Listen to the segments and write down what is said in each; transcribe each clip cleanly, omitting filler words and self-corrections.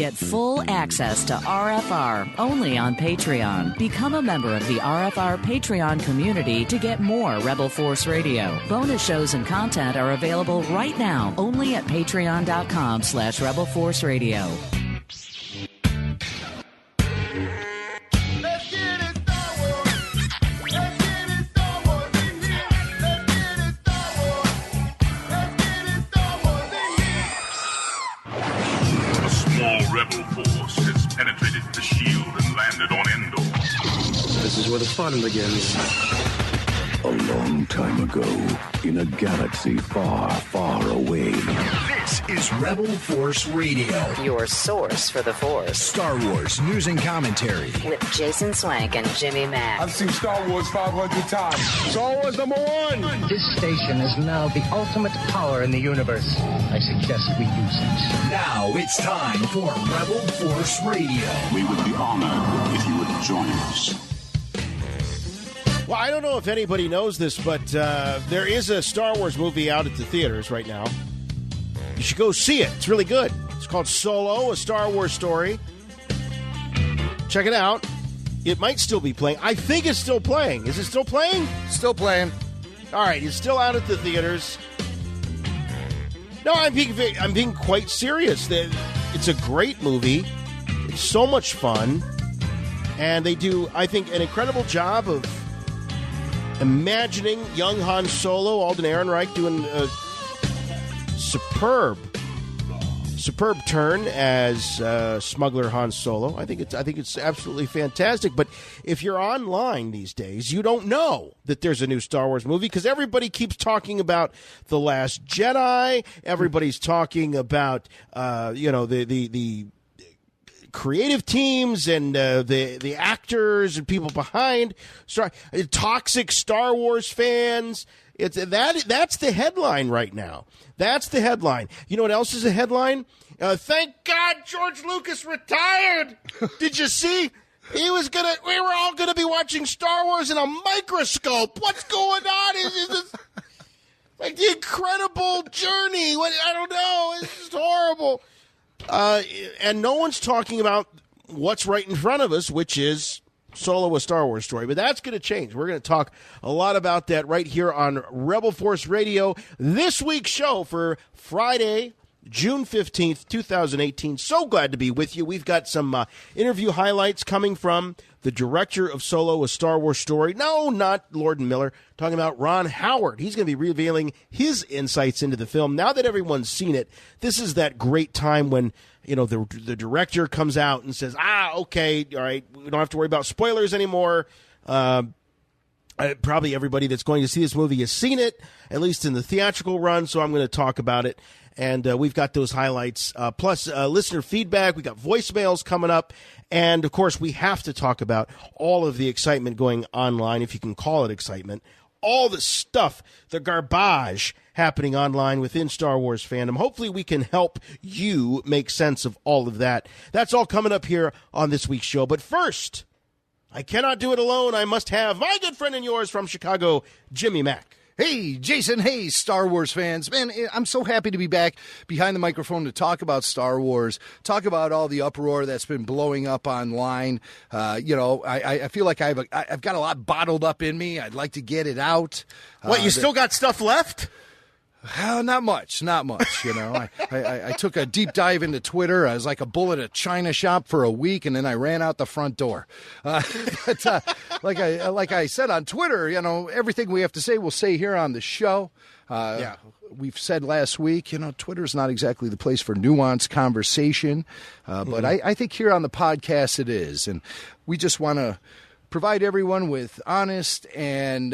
Get full access to RFR only on Patreon. Become a member of the RFR Patreon community to get more Rebel Force Radio. Bonus shows and content are available right now only at patreon.com/Rebel Force Radio. Rebel force has penetrated the shield and landed on Endor. This is where the fun begins. A long time ago, in a galaxy far, far away. This is Rebel Force Radio. Your source for the Force. Star Wars news and commentary. With Jason Swank and Jimmy Mack. I've seen Star Wars 500 times. Star Wars #1. This station is now the ultimate power in the universe. I suggest we use it. Now it's time for Rebel Force Radio. We would be honored if you would join us. Well, I don't know if anybody knows this, but there is a Star Wars movie out at the theaters right now. You should go see it. It's really good. It's called Solo, a Star Wars story. Check it out. It might still be playing. I think it's still playing. Is it still playing? Still playing. All right, it's still out at the theaters. No, I'm being quite serious. It's a great movie. It's so much fun. And they do, I think, an incredible job of imagining young Han Solo, Alden Ehrenreich doing a superb turn as smuggler Han Solo. I think it's absolutely fantastic. But if you're online these days, you don't know that there's a new Star Wars movie because everybody keeps talking about The Last Jedi. Everybody's talking about the creative teams and the actors and people behind toxic Star Wars fans. That's the headline right now. That's the headline. You know what else is a headline? Thank God George Lucas retired. Did you see? We were all gonna be watching Star Wars in a microscope. What's going on? Is this like the incredible journey? I don't know. It's just horrible. And no one's talking about what's right in front of us, which is Solo, a Star Wars story. But that's going to change. We're going to talk a lot about that right here on Rebel Force Radio. This week's show for Friday, June 15th, 2018. So glad to be with you. We've got some interview highlights coming from the director of Solo, a Star Wars story. No, not Lord and Miller. Talking about Ron Howard. He's going to be revealing his insights into the film. Now that everyone's seen it, this is that great time when the director comes out and says, okay, all right, we don't have to worry about spoilers anymore. Probably everybody that's going to see this movie has seen it, at least in the theatrical run, so I'm going to talk about it. And we've got those highlights, plus listener feedback. We got voicemails coming up. And, of course, we have to talk about all of the excitement going online, if you can call it excitement. All the stuff, the garbage happening online within Star Wars fandom. Hopefully we can help you make sense of all of that. That's all coming up here on this week's show. But first, I cannot do it alone. I must have my good friend and yours from Chicago, Jimmy Mack. Hey, Jason. Hey, Star Wars fans. Man, I'm so happy to be back behind the microphone to talk about Star Wars, talk about all the uproar that's been blowing up online. I feel like I've got a lot bottled up in me. I'd like to get it out. What, you still got stuff left? Not much. I took a deep dive into Twitter. I was like a bull at a china shop for a week, and then I ran out the front door. But like I said on Twitter, everything we have to say, we'll say here on the show. We've said last week, Twitter's not exactly the place for nuanced conversation, but I think here on the podcast it is, and we just want to provide everyone with honest and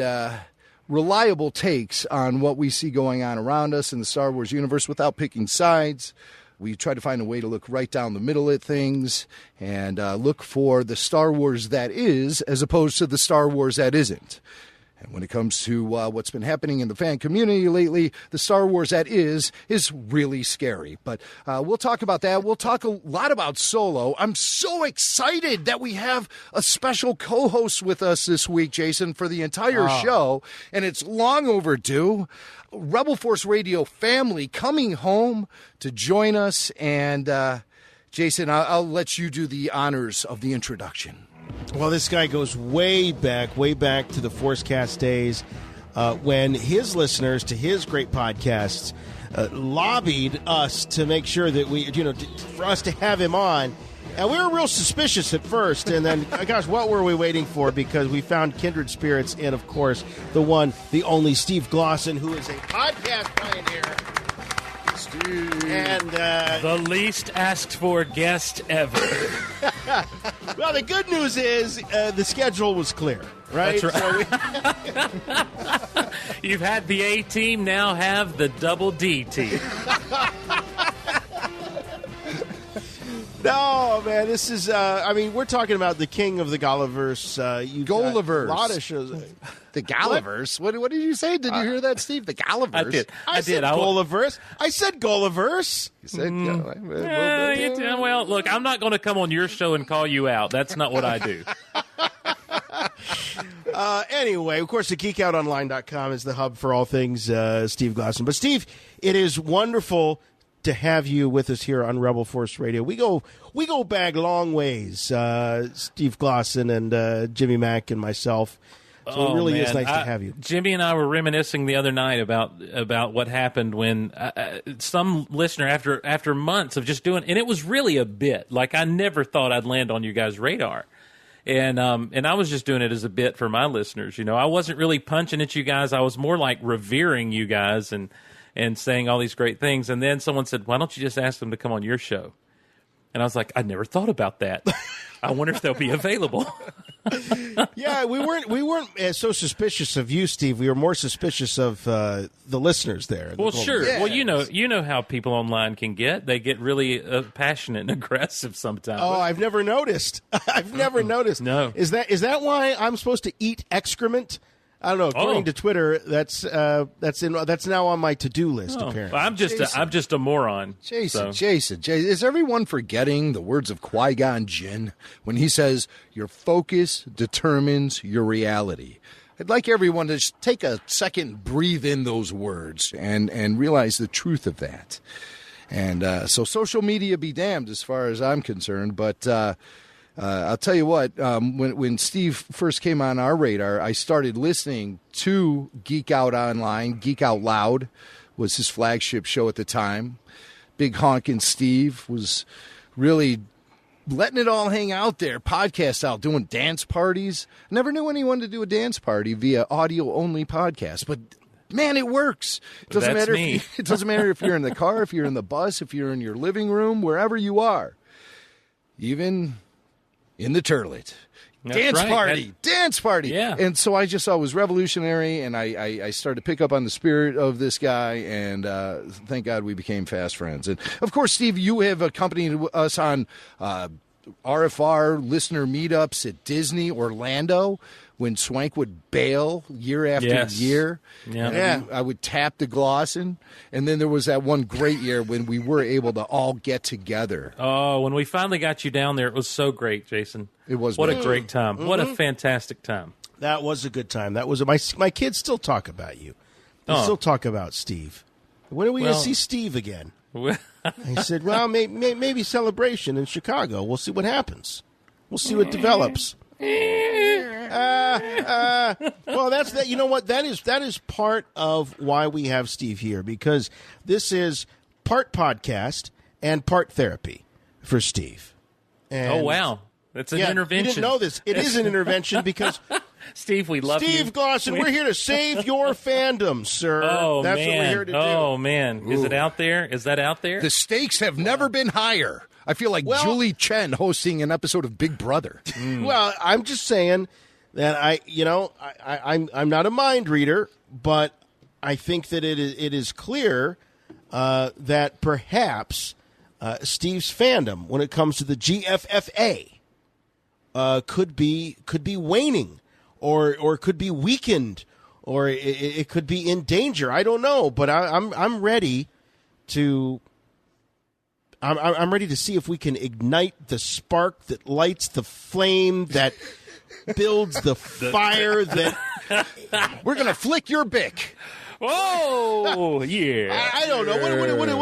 reliable takes on what we see going on around us in the Star Wars universe without picking sides. We try to find a way to look right down the middle at things and look for the Star Wars that is as opposed to the Star Wars that isn't. And when it comes to what's been happening in the fan community lately, the Star Wars that is really scary. But we'll talk about that. We'll talk a lot about Solo. I'm so excited that we have a special co-host with us this week, Jason, for the entire show. And it's long overdue. Rebel Force Radio family coming home to join us and Jason, I'll let you do the honors of the introduction. Well, this guy goes way back to the Forcecast days when his listeners to his great podcasts lobbied us to make sure that for us to have him on. And we were real suspicious at first, and then, gosh, what were we waiting for? Because we found kindred spirits in, of course, the one, the only Steve Glosson, who is a podcast pioneer. Steve. And the least asked for guest ever. Well, the good news is the schedule was clear, right? That's right. So you've had the A team, now have the double D team. No, man, this is, we're talking about the king of the Gulliverse. Gulliverse. A lot of shows. The Gulliverse? What did you say? Did you hear that, Steve? The Gulliverse? I said Gulliverse. I said Gulliverse. You said well, look, I'm not going to come on your show and call you out. That's not what I do. Anyway, of course, the geekoutonline.com is the hub for all things Steve Glosson. But, Steve, it is wonderful to have you with us here on Rebel Force Radio. We go back long ways, Steve Glosson and Jimmy Mack and myself. So it really is nice to have you. Jimmy and I were reminiscing the other night about what happened when some listener, after months of just doing, and it was really a bit. Like, I never thought I'd land on you guys' radar. And I was just doing it as a bit for my listeners. I wasn't really punching at you guys. I was more like revering you guys and saying all these great things. And then someone said, why don't you just ask them to come on your show? And I was like, I never thought about that. I wonder if they'll be available. Yeah, we weren't so suspicious of you, Steve. We were more suspicious of the listeners there. Well, sure. Yes. Well, you know how people online can get. They get really passionate and aggressive sometimes. Oh, I've never noticed. I've never noticed. No. Is that why I'm supposed to eat excrement? I don't know. According to Twitter, that's now on my to-do list. Apparently, well, I'm just a moron. Jason, is everyone forgetting the words of Qui-Gon Jinn when he says, "Your focus determines your reality"? I'd like everyone to just take a second, breathe in those words, and realize the truth of that. And so, social media be damned, as far as I'm concerned, but. I'll tell you what, when Steve first came on our radar, I started listening to Geek Out Online. Geek Out Loud was his flagship show at the time. Big Honkin' Steve was really letting it all hang out there, podcasts out, doing dance parties. Never knew anyone to do a dance party via audio-only podcast, but man, it works. It doesn't matter. It doesn't matter if you're in the car, if you're in the bus, if you're in your living room, wherever you are. Even in the turlet. Dance party. Yeah. And so I just saw it was revolutionary, and I started to pick up on the spirit of this guy, and thank God we became fast friends. And, of course, Steve, you have accompanied us on RFR listener meetups at Disney Orlando when Swank would bail year after year. Yeah. I would tap the Glosson. And then there was that one great year when we were able to all get together. Oh, when we finally got you down there, it was so great, Jason. It was. What a great time. Mm-hmm. What a fantastic time. That was a good time. That was my kids still talk about you. They still talk about Steve. When are we going to see Steve again? I said, well, maybe Celebration in Chicago. We'll see what happens. We'll see what develops. Well, that's that. You know what? That is part of why we have Steve here, because this is part podcast and part therapy for Steve. And oh wow, that's an intervention. You didn't know this. It is an intervention because Steve, we love you. Steve Glosson, we're here to save your fandom, sir. Oh, that's what we're here to do. Oh man, is it out there? Is that out there? The stakes have never been higher. I feel like Julie Chen hosting an episode of Big Brother. Well, I'm just saying that I'm not a mind reader, but I think that it is clear that perhaps Steve's fandom, when it comes to the GFFA, could be waning, or could be weakened, or it could be in danger. I don't know, but I'm ready to. I'm ready to see if we can ignite the spark that lights the flame that builds the fire that... We're going to flick your bick. Oh, yeah. I don't know.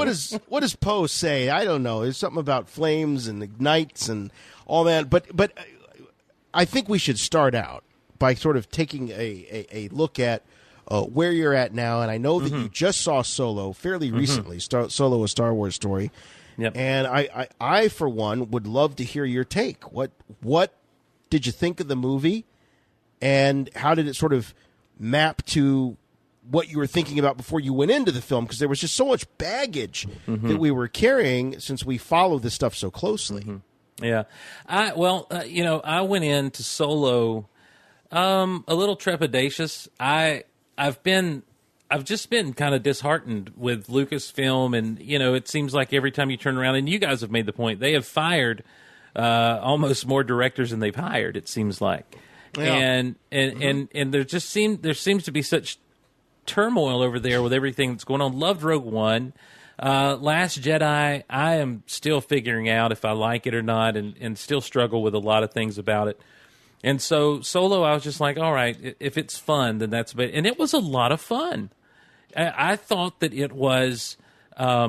What does Poe say? I don't know. There's something about flames and ignites and all that. But I think we should start out by sort of taking a look at where you're at now. And I know that you just saw Solo fairly recently. Solo, a Star Wars story. Yep. And I, for one, would love to hear your take. What did you think of the movie? And how did it sort of map to what you were thinking about before you went into the film? Because there was just so much baggage that we were carrying since we follow this stuff so closely. Yeah. I went into Solo a little trepidatious. I've just been kind of disheartened with Lucasfilm, and it seems like every time you turn around, and you guys have made the point, they have fired almost more directors than they've hired. It seems like, and there seems to be such turmoil over there with everything that's going on. Loved Rogue One. Last Jedi, I am still figuring out if I like it or not, and still struggle with a lot of things about it. And so Solo, I was just like, all right, if it's fun, then that's it. And it was a lot of fun. I thought that it was I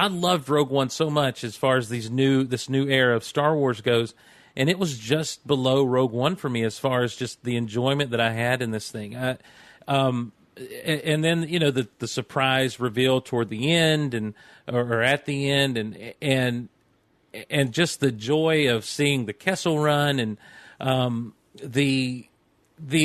loved Rogue One so much as far as this new era of Star Wars goes, and it was just below Rogue One for me as far as just the enjoyment that I had in this thing. And then the surprise reveal toward the end or at the end, and just the joy of seeing the Kessel Run, and the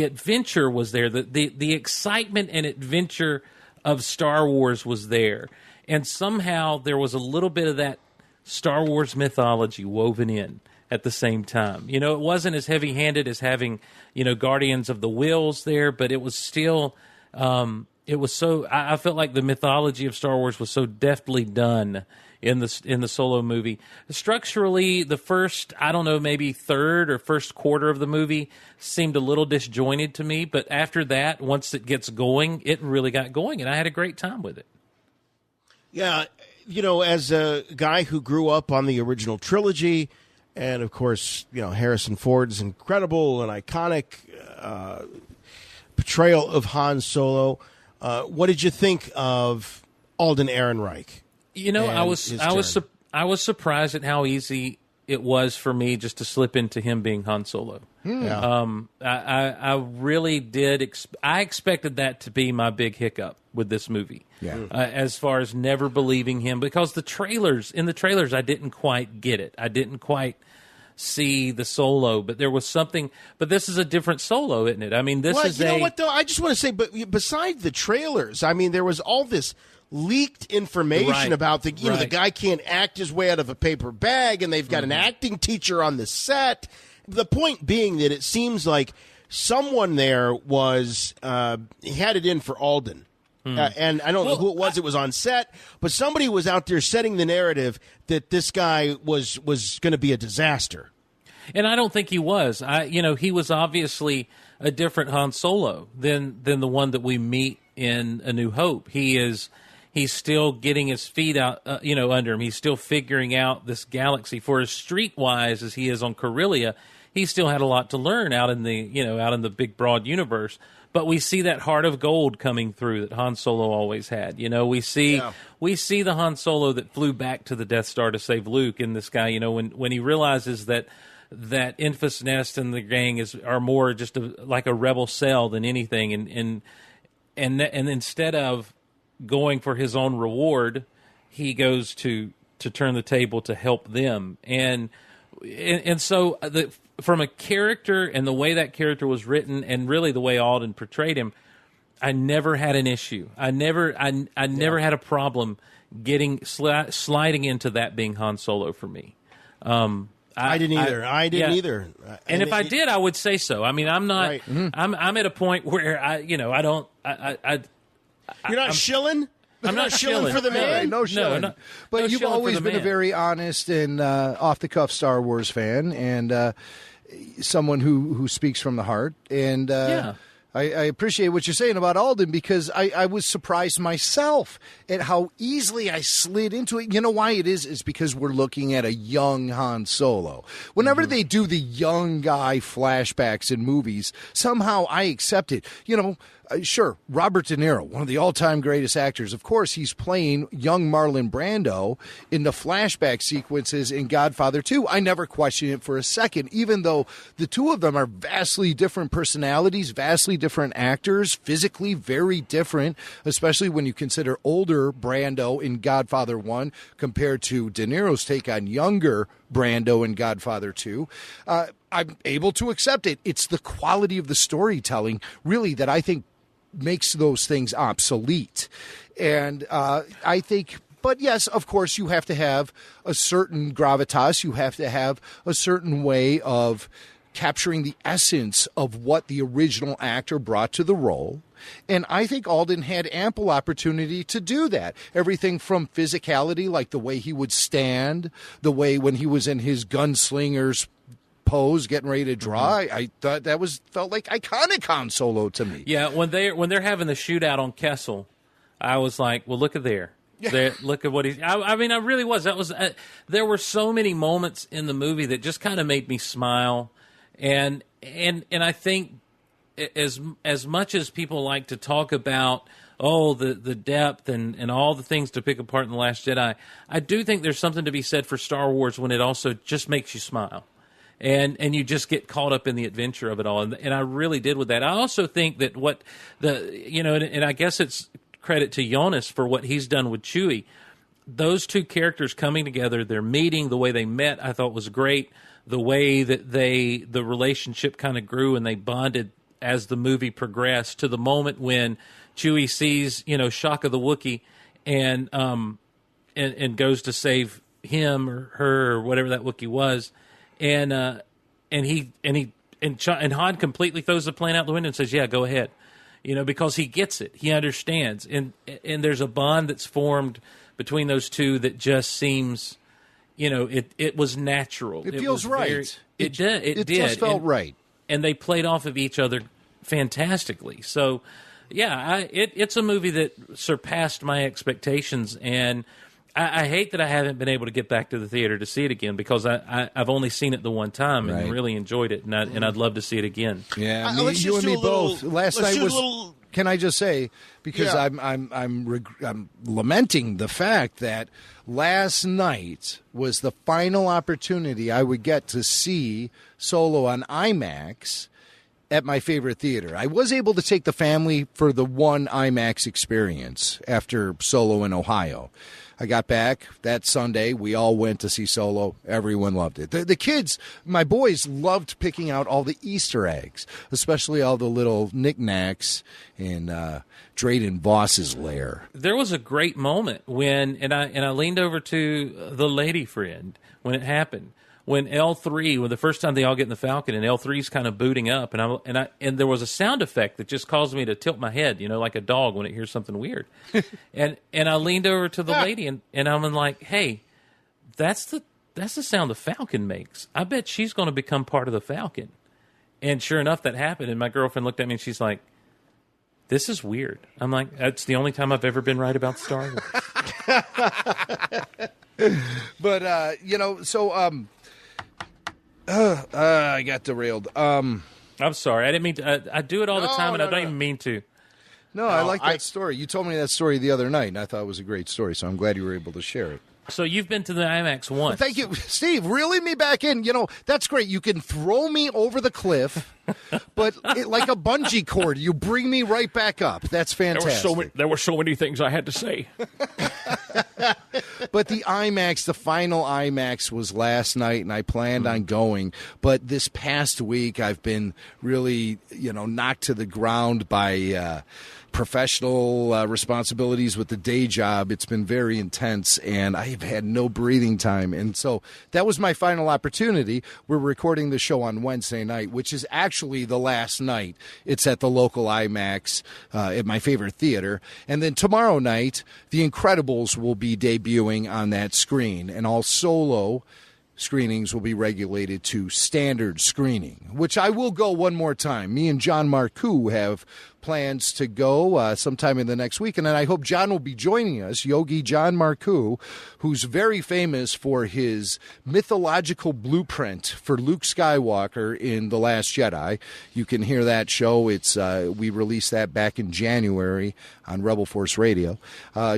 adventure was there. The excitement and adventure of Star Wars was there. And somehow there was a little bit of that Star Wars mythology woven in at the same time. It wasn't as heavy-handed as having, Guardians of the Whills there, but it was still, it was so, I felt like the mythology of Star Wars was so deftly done in the Solo movie. Structurally, the first, I don't know, maybe third or first quarter of the movie seemed a little disjointed to me, but after that, once it gets going, it really got going, and I had a great time with it. Yeah, as a guy who grew up on the original trilogy, and of course, Harrison Ford's incredible and iconic portrayal of Han Solo, what did you think of Alden Ehrenreich? I was surprised at how easy it was for me just to slip into him being Han Solo. Yeah. I really did. I expected that to be my big hiccup with this movie. Yeah. As far as never believing him, because in the trailers, I didn't quite get it. I didn't quite see the Solo, but there was something. But this is a different Solo, isn't it? I mean, this is you know what though? I just want to say, but besides the trailers, I mean, there was all this leaked information about the guy can't act his way out of a paper bag, and they've got an acting teacher on the set. The point being that it seems like someone there was had it in for Alden. And I don't know who it was. It was on set, but somebody was out there setting the narrative that this guy was going to be a disaster. And I don't think he was. He was obviously a different Han Solo than the one that we meet in A New Hope. He's still getting his feet out, under him. He's still figuring out this galaxy. For as streetwise as he is on Corellia, he still had a lot to learn out in the big broad universe. But we see that heart of gold coming through that Han Solo always had. We see the Han Solo that flew back to the Death Star to save Luke in this guy. When he realizes that Enfys Nest and the gang are more just like a rebel cell than anything, and instead of going for his own reward, he goes to turn the table to help them. And so from a character and the way that character was written, and really the way Alden portrayed him, I never had an issue. I never had a problem sliding into that being Han Solo for me. I didn't either. I didn't either. And if I did, I would say so. I mean, I'm not. Right. I'm at a point where I don't. You're not shilling? I'm not shilling for the man. No shilling. No, but you've always been a very honest and off-the-cuff Star Wars fan, and someone who speaks from the heart. And I appreciate what you're saying about Alden, because I was surprised myself at how easily I slid into it. You know why it is? Is because we're looking at a young Han Solo. Whenever they do the young guy flashbacks in movies, somehow I accept it. Sure, Robert De Niro, one of the all-time greatest actors. Of course, he's playing young Marlon Brando in the flashback sequences in Godfather 2. I never question it for a second, even though the two of them are vastly different personalities, vastly different actors, physically very different, especially when you consider older Brando in Godfather 1 compared to De Niro's take on younger Brando in Godfather 2. I'm able to accept it. It's the quality of the storytelling, really, that I think makes those things obsolete. And I think, but yes, of course, you have to have a certain gravitas. You have to have a certain way of capturing the essence of what the original actor brought to the role. And I think Alden had ample opportunity to do that. Everything from physicality, like the way he would stand, the way when he was in his gunslinger's pose, getting ready to draw. I thought that felt like iconic Han Solo to me. Yeah, when they're having the shootout on Kessel, I was like, well, look at there. Look at what he's. I mean, I really was. That was. There were so many moments in the movie that just kind of made me smile, and I think as much as people like to talk about the depth and all the things to pick apart in The Last Jedi, I do think there's something to be said for Star Wars when it also just makes you smile. And you just get caught up in the adventure of it all. And I really did with that. I also think that and I guess it's credit to Jonas for what he's done with Chewie. Those two characters coming together, their meeting, the way they met, I thought was great. The way that the relationship kind of grew and they bonded as the movie progressed, to the moment when Chewie sees, Shock of the Wookiee and goes to save him or her or whatever that Wookiee was. And Han completely throws the plan out the window and says, "Yeah, go ahead," because he gets it, he understands, and there's a bond that's formed between those two that just seems, it was natural. It feels right. It did. It did. Just felt right, and they played off of each other fantastically. So, yeah, it's a movie that surpassed my expectations, and I hate that I haven't been able to get back to the theater to see it again, because I've only seen it the one time and really enjoyed it, and I'd love to see it again. Yeah, you and me both. Last night was. Can I just say, because I'm lamenting the fact that last night was the final opportunity I would get to see Solo on IMAX at my favorite theater. I was able to take the family for the one IMAX experience after Solo in Ohio. I got back that Sunday. We all went to see Solo. Everyone loved it. The kids, my boys, loved picking out all the Easter eggs, especially all the little knickknacks in Drayden Voss's lair. There was a great moment when, and I leaned over to the lady friend when it happened. When L3, when the first time they all get in the Falcon, and L3's kind of booting up, and there was a sound effect that just caused me to tilt my head, like a dog when it hears something weird. and I leaned over to the lady, and I'm like, hey, that's the sound the Falcon makes. I bet she's going to become part of the Falcon. And sure enough, that happened. And my girlfriend looked at me and she's like, this is weird. I'm like, that's the only time I've ever been right about Star Wars. But I got derailed. I'm sorry. I didn't mean to. I do it all the time, and I don't even mean to. No, I like that story. You told me that story the other night, and I thought it was a great story, so I'm glad you were able to share it. So you've been to the IMAX once. Well, thank you. Steve, reeling me back in. That's great. You can throw me over the cliff, but like a bungee cord, you bring me right back up. That's fantastic. There were so many things I had to say. But the final IMAX was last night, and I planned on going. But this past week, I've been really, knocked to the ground by professional responsibilities with the day job. It's been very intense, and I've had no breathing time. And so that was my final opportunity. We're recording the show on Wednesday night, which is actually the last night. It's at the local IMAX at my favorite theater. And then tomorrow night, The Incredibles will be debuting on that screen, and all Solo screenings will be regulated to standard screening, which I will go one more time. Me and John Marcoux have plans to go sometime in the next week. And then I hope John will be joining us, Yogi John Marcoux, who's very famous for his mythological blueprint for Luke Skywalker in The Last Jedi. You can hear that show. It's we released that back in January on Rebel Force Radio.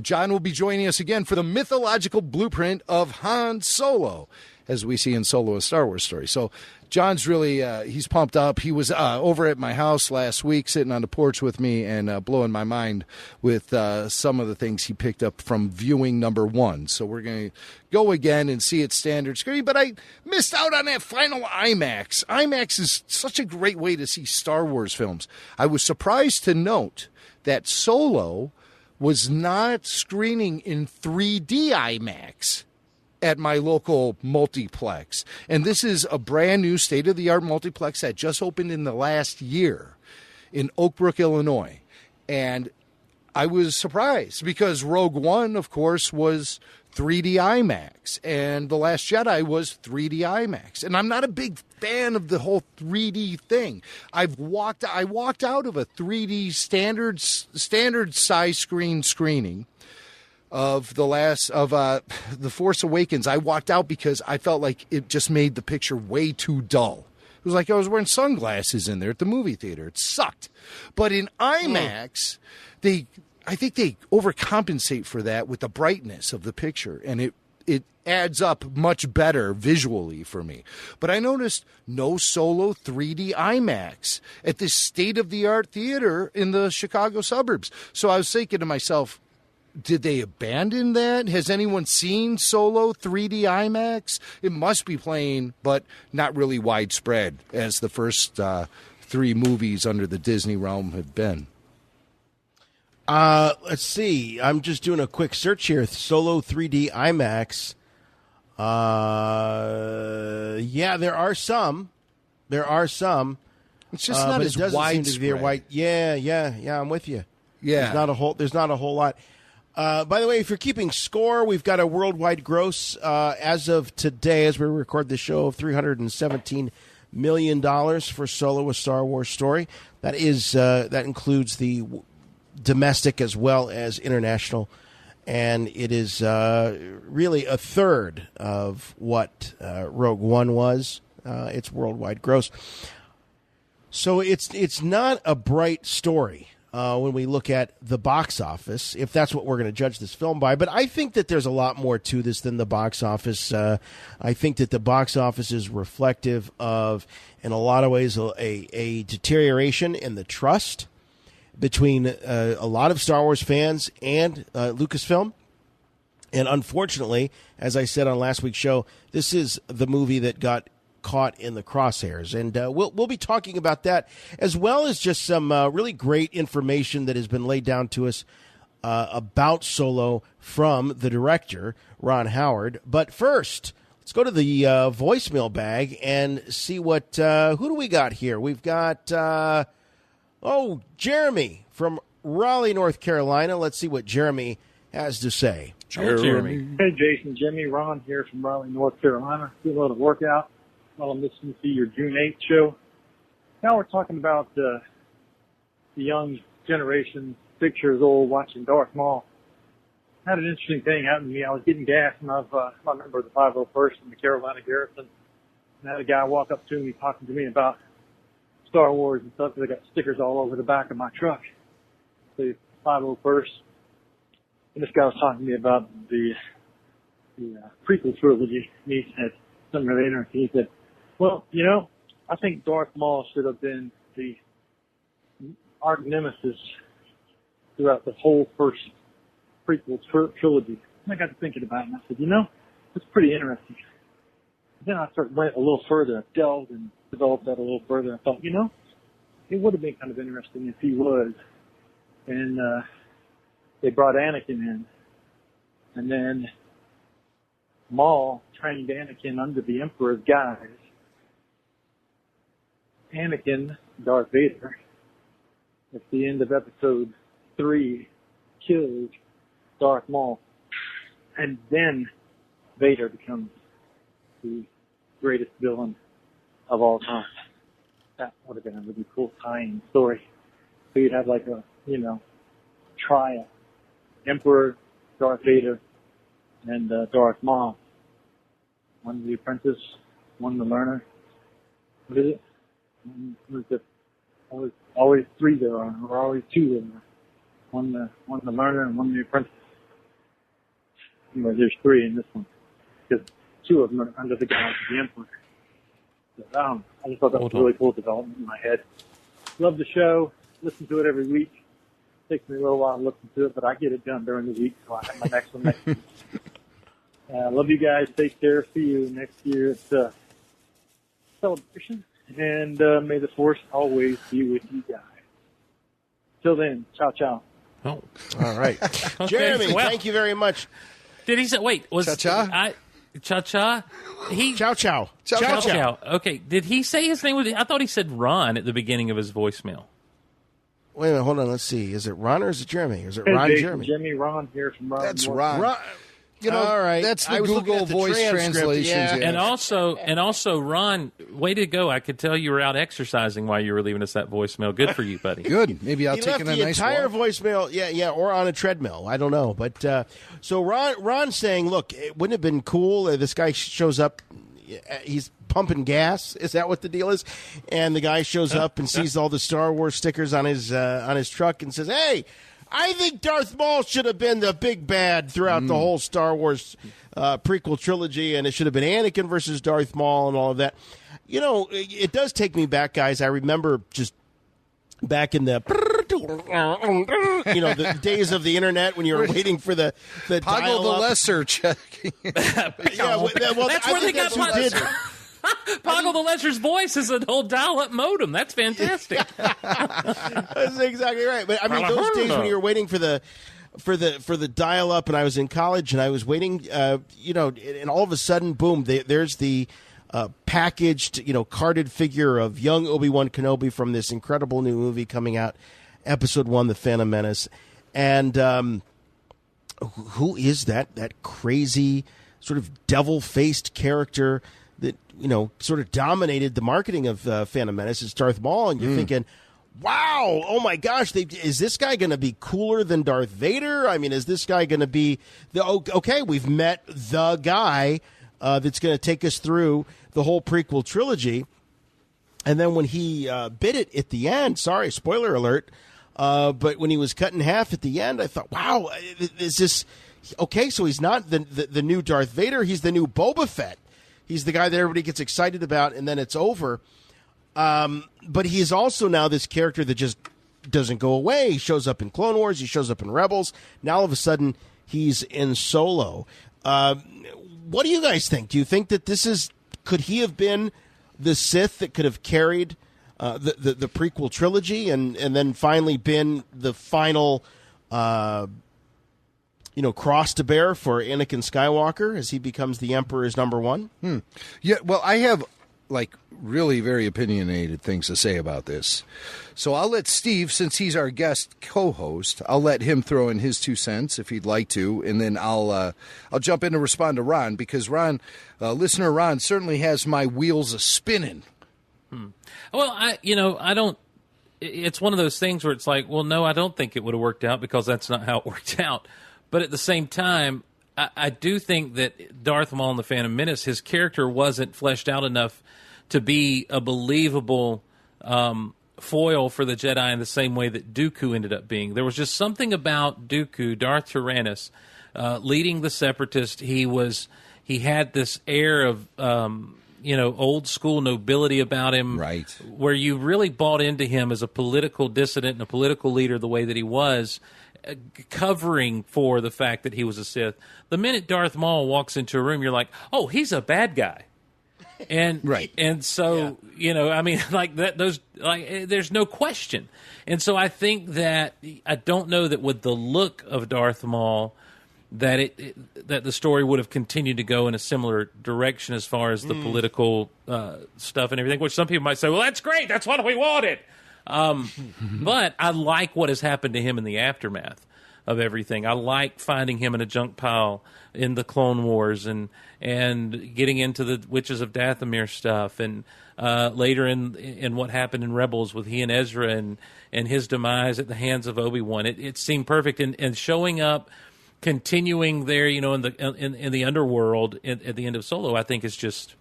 John will be joining us again for the mythological blueprint of Han Solo, as we see in Solo: A Star Wars Story. So John's really, he's pumped up. He was over at my house last week sitting on the porch with me and blowing my mind with some of the things he picked up from viewing number 1. So we're going to go again and see it standard screen. But I missed out on that final IMAX. IMAX is such a great way to see Star Wars films. I was surprised to note that Solo was not screening in 3D IMAX at my local multiplex. And this is a brand new state-of-the-art multiplex that just opened in the last year in Oak Brook, Illinois. And I was surprised because Rogue One, of course, was 3D IMAX, and The Last Jedi was 3D IMAX. And I'm not a big fan of the whole 3D thing. I walked out of a 3D standard size screening of The Force Awakens. I walked out because I felt like it just made the picture way too dull. It was like I was wearing sunglasses in there at the movie theater. It sucked. But in IMAX, I think they overcompensate for that with the brightness of the picture, and it adds up much better visually for me. But I noticed no Solo 3D IMAX at this state-of-the-art theater in the Chicago suburbs. So I was thinking to myself, did they abandon that? Has anyone seen Solo 3D IMAX? It must be playing, but not really widespread, as the first 3 movies under the Disney realm have been. Let's see. I'm just doing a quick search here. Solo 3D IMAX. Yeah, there are some. It's just not as widespread. Yeah, I'm with you. Yeah. There's not a whole lot. By the way, if you're keeping score, we've got a worldwide gross as of today, as we record the show, of $317 million for Solo: A Star Wars Story. That includes the domestic as well as international, and it is really a third of what Rogue One was. Its worldwide gross. So it's not a bright story. When we look at the box office, if that's what we're going to judge this film by. But I think that there's a lot more to this than the box office. I think that the box office is reflective of, in a lot of ways, a deterioration in the trust between a lot of Star Wars fans and Lucasfilm. And unfortunately, as I said on last week's show, this is the movie that got caught in the crosshairs, and we'll be talking about that, as well as just some really great information that has been laid down to us about Solo from the director, Ron Howard. But first, let's go to the voicemail bag and see what who do we got here. We've got Jeremy from Raleigh, North Carolina. Let's see what Jeremy has to say. Jeremy. Hey, Jason, Jimmy, Ron here from Raleigh, North Carolina. Doing a little workout while I'm listening to your June 8th show. Now we're talking about the young generation, 6 years old, watching Darth Maul. I had an interesting thing happen to me. I was getting gas, and I'm a member of the 501st in the Carolina Garrison. And I had a guy walk up to me talking to me about Star Wars and stuff, because I got stickers all over the back of my truck. The 501st. And this guy was talking to me about the prequel trilogy. And he said something really interesting. He said, well, I think Darth Maul should have been the arch nemesis throughout the whole first prequel trilogy. And I got to thinking about it, and I said, that's pretty interesting. Then I went a little further, I delved and developed that a little further. I thought, it would have been kind of interesting if he was. And they brought Anakin in, and then Maul trained Anakin under the Emperor's guise. Anakin, Darth Vader, at the end of episode 3, kills Darth Maul. And then Vader becomes the greatest villain of all time. That would have been a really cool tie-in story. So you'd have like a, triad. Emperor, Darth Vader, and Darth Maul. One the apprentice, one the learner. What is it? What is it? Always three there are, or always two there are. One the learner and one the apprentice. Anyway, there's three in this one. Because two of them are under the guise of the Emperor. So, I just thought that was a really cool development in my head. Love the show. Listen to it every week. Takes me a little while to listen to it, but I get it done during the week, so I have my next one next week. Love you guys. Take care. See you next year at Celebration. And may the Force always be with you guys. Till then, ciao, ciao. Oh, all right. Okay, Jeremy, well, thank you very much. Did he say, wait, was Cha-cha? Cha-cha? Chow Chow. Chow Chow. Okay, did he say his name? I thought he said Ron at the beginning of his voicemail. Wait a minute, hold on, let's see. Is it Ron or is it Jeremy? Or is it Hey, Ron Jason, Jeremy? Jimmy, Ron here from Ron. That's North. Ron. All right. That's the I was looking Google at the voice transcript, translations. yeah. And also, Ron, way to go. I could tell you were out exercising while you were leaving us that voicemail. Good for you, buddy. Good. Maybe I'll He take left in a the nice entire walk. voicemail, yeah, or on a treadmill. I don't know, but so Ron's saying, look, it wouldn't have been cool. This guy shows up, he's pumping gas. Is that what the deal is? And the guy shows up and sees all the Star Wars stickers on his truck and says, "Hey, I think Darth Maul should have been the big bad throughout the whole Star Wars prequel trilogy, and it should have been Anakin versus Darth Maul and all of that." It does take me back, guys. I remember just back in the the days of the internet when you were waiting for the Poggle dial-up. the lesser checking. Well, That's where they got Poggle the Lesser's voice is an old dial-up modem. That's fantastic. That's exactly right. But I mean, those days when you were waiting for the dial-up, and I was in college, and I was waiting, and all of a sudden, boom! There's the packaged, carded figure of young Obi-Wan Kenobi from this incredible new movie coming out, Episode 1, The Phantom Menace, and who is that crazy sort of devil-faced character that sort of dominated the marketing of Phantom Menace? It's Darth Maul, and you're thinking, wow, oh my gosh, is this guy going to be cooler than Darth Vader? I mean, is this guy going to be okay? We've met the guy that's going to take us through the whole prequel trilogy, and then when he bit it at the end, sorry, spoiler alert, but when he was cut in half at the end, I thought, wow, is this okay? So he's not the new Darth Vader; he's the new Boba Fett. He's the guy that everybody gets excited about, and then it's over. But he's also now this character that just doesn't go away. He shows up in Clone Wars. He shows up in Rebels. Now, all of a sudden, he's in Solo. What do you guys think? Do you think that could he have been the Sith that could have carried the prequel trilogy and then finally been the final cross to bear for Anakin Skywalker as he becomes the Emperor's number one? Yeah, well, I have really very opinionated things to say about this. So I'll let Steve, since he's our guest co-host, I'll let him throw in his 2 cents if he'd like to, and then I'll jump in and respond to Ron, because listener Ron certainly has my wheels a-spinning. Well, I don't. It's one of those things where it's like, well, no, I don't think it would have worked out because that's not how it worked out. But at the same time, I do think that Darth Maul in The Phantom Menace, his character wasn't fleshed out enough to be a believable foil for the Jedi in the same way that Dooku ended up being. There was just something about Dooku, Darth Tyrannus, leading the Separatists. He had this air of old school nobility about him, right? Where you really bought into him as a political dissident and a political leader the way that he was, covering for the fact that he was a Sith. The minute Darth Maul walks into a room, you're like, oh, he's a bad guy. And right. And so, I mean, like that, there's no question. And so I think that, I don't know that with the look of Darth Maul, that that the story would have continued to go in a similar direction as far as the political stuff and everything, which some people might say, well, that's great. That's what we wanted. But I like what has happened to him in the aftermath of everything. I like finding him in a junk pile in the Clone Wars and getting into the Witches of Dathomir stuff. And later in what happened in Rebels with he and Ezra and his demise at the hands of Obi-Wan. It seemed perfect, and showing up, continuing there, in the underworld at the end of Solo, I think is just.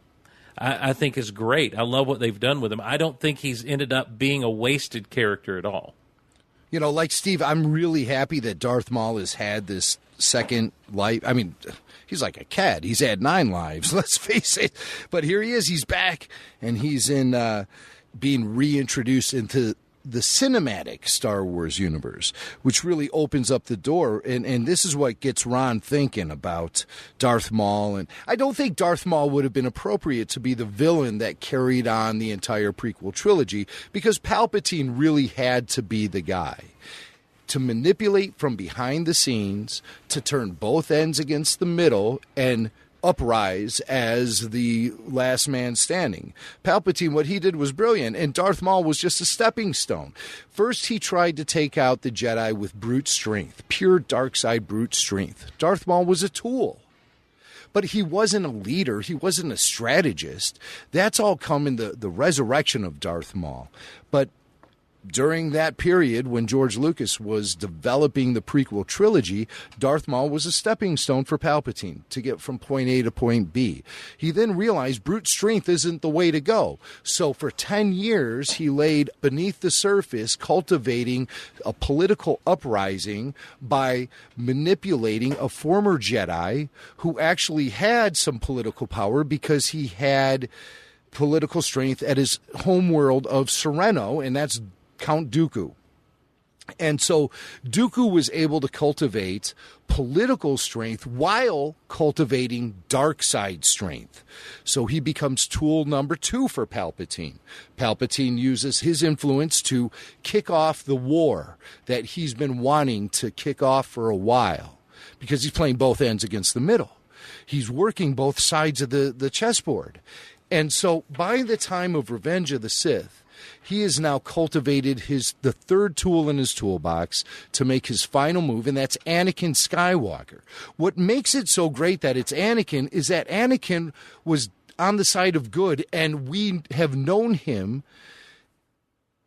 I think is great. I love what they've done with him. I don't think he's ended up being a wasted character at all. Like Steve, I'm really happy that Darth Maul has had this second life. I mean, he's like a cat. He's had 9 lives, let's face it. But here he is. He's back, and he's in being reintroduced into the cinematic Star Wars universe, which really opens up the door. And this is what gets Ron thinking about Darth Maul. And I don't think Darth Maul would have been appropriate to be the villain that carried on the entire prequel trilogy, because Palpatine really had to be the guy to manipulate from behind the scenes, to turn both ends against the middle, and uprise as the last man standing. Palpatine, what he did was brilliant, and Darth Maul was just a stepping stone. First, he tried to take out the Jedi with brute strength, pure dark side brute strength. Darth Maul was a tool. But he wasn't a leader. He wasn't a strategist. That's all come in the resurrection of Darth Maul. But during that period when George Lucas was developing the prequel trilogy, Darth Maul was a stepping stone for Palpatine to get from point A to point B. He then realized brute strength isn't the way to go. So for 10 years, he laid beneath the surface, cultivating a political uprising by manipulating a former Jedi who actually had some political power because he had political strength at his homeworld of Sereno, and that's Count Dooku. And so Dooku was able to cultivate political strength while cultivating dark side strength. So he becomes tool number 2 for Palpatine. Palpatine uses his influence to kick off the war that he's been wanting to kick off for a while, because he's playing both ends against the middle. He's working both sides of the chessboard. And so by the time of Revenge of the Sith, he has now cultivated the third tool in his toolbox to make his final move, and that's Anakin Skywalker. What makes it so great that it's Anakin is that Anakin was on the side of good, and we have known him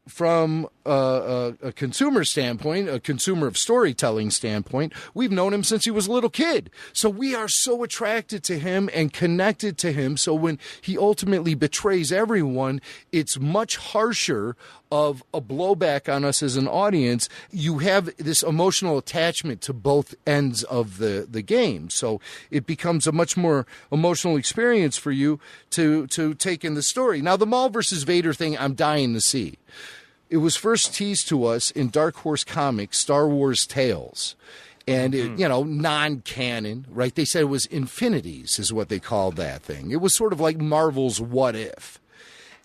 from a consumer standpoint, a consumer of storytelling standpoint. We've known him since he was a little kid. So we are so attracted to him and connected to him. So when he ultimately betrays everyone, it's much harsher of a blowback on us as an audience. You have this emotional attachment to both ends of the game. So it becomes a much more emotional experience for you to take in the story. Now, the Maul versus Vader thing, I'm dying to see. It was first teased to us in Dark Horse Comics, Star Wars Tales. And, it, non-canon, right? They said it was Infinities is what they called that thing. It was sort of like Marvel's What If.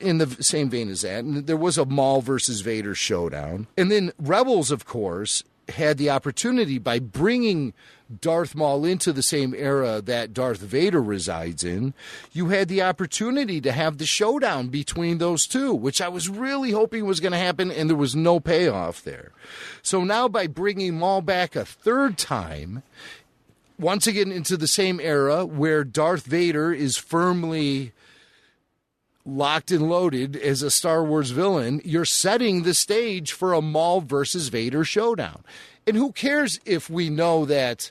In the same vein as that. And there was a Maul versus Vader showdown. And then Rebels, of course, had the opportunity by bringing Darth Maul into the same era that Darth Vader resides in. You had the opportunity to have the showdown between those two, which I was really hoping was going to happen, and there was no payoff there. So now by bringing Maul back a third time, once again into the same era where Darth Vader is firmly locked and loaded as a Star Wars villain, you're setting the stage for a Maul versus Vader showdown. And who cares if we know that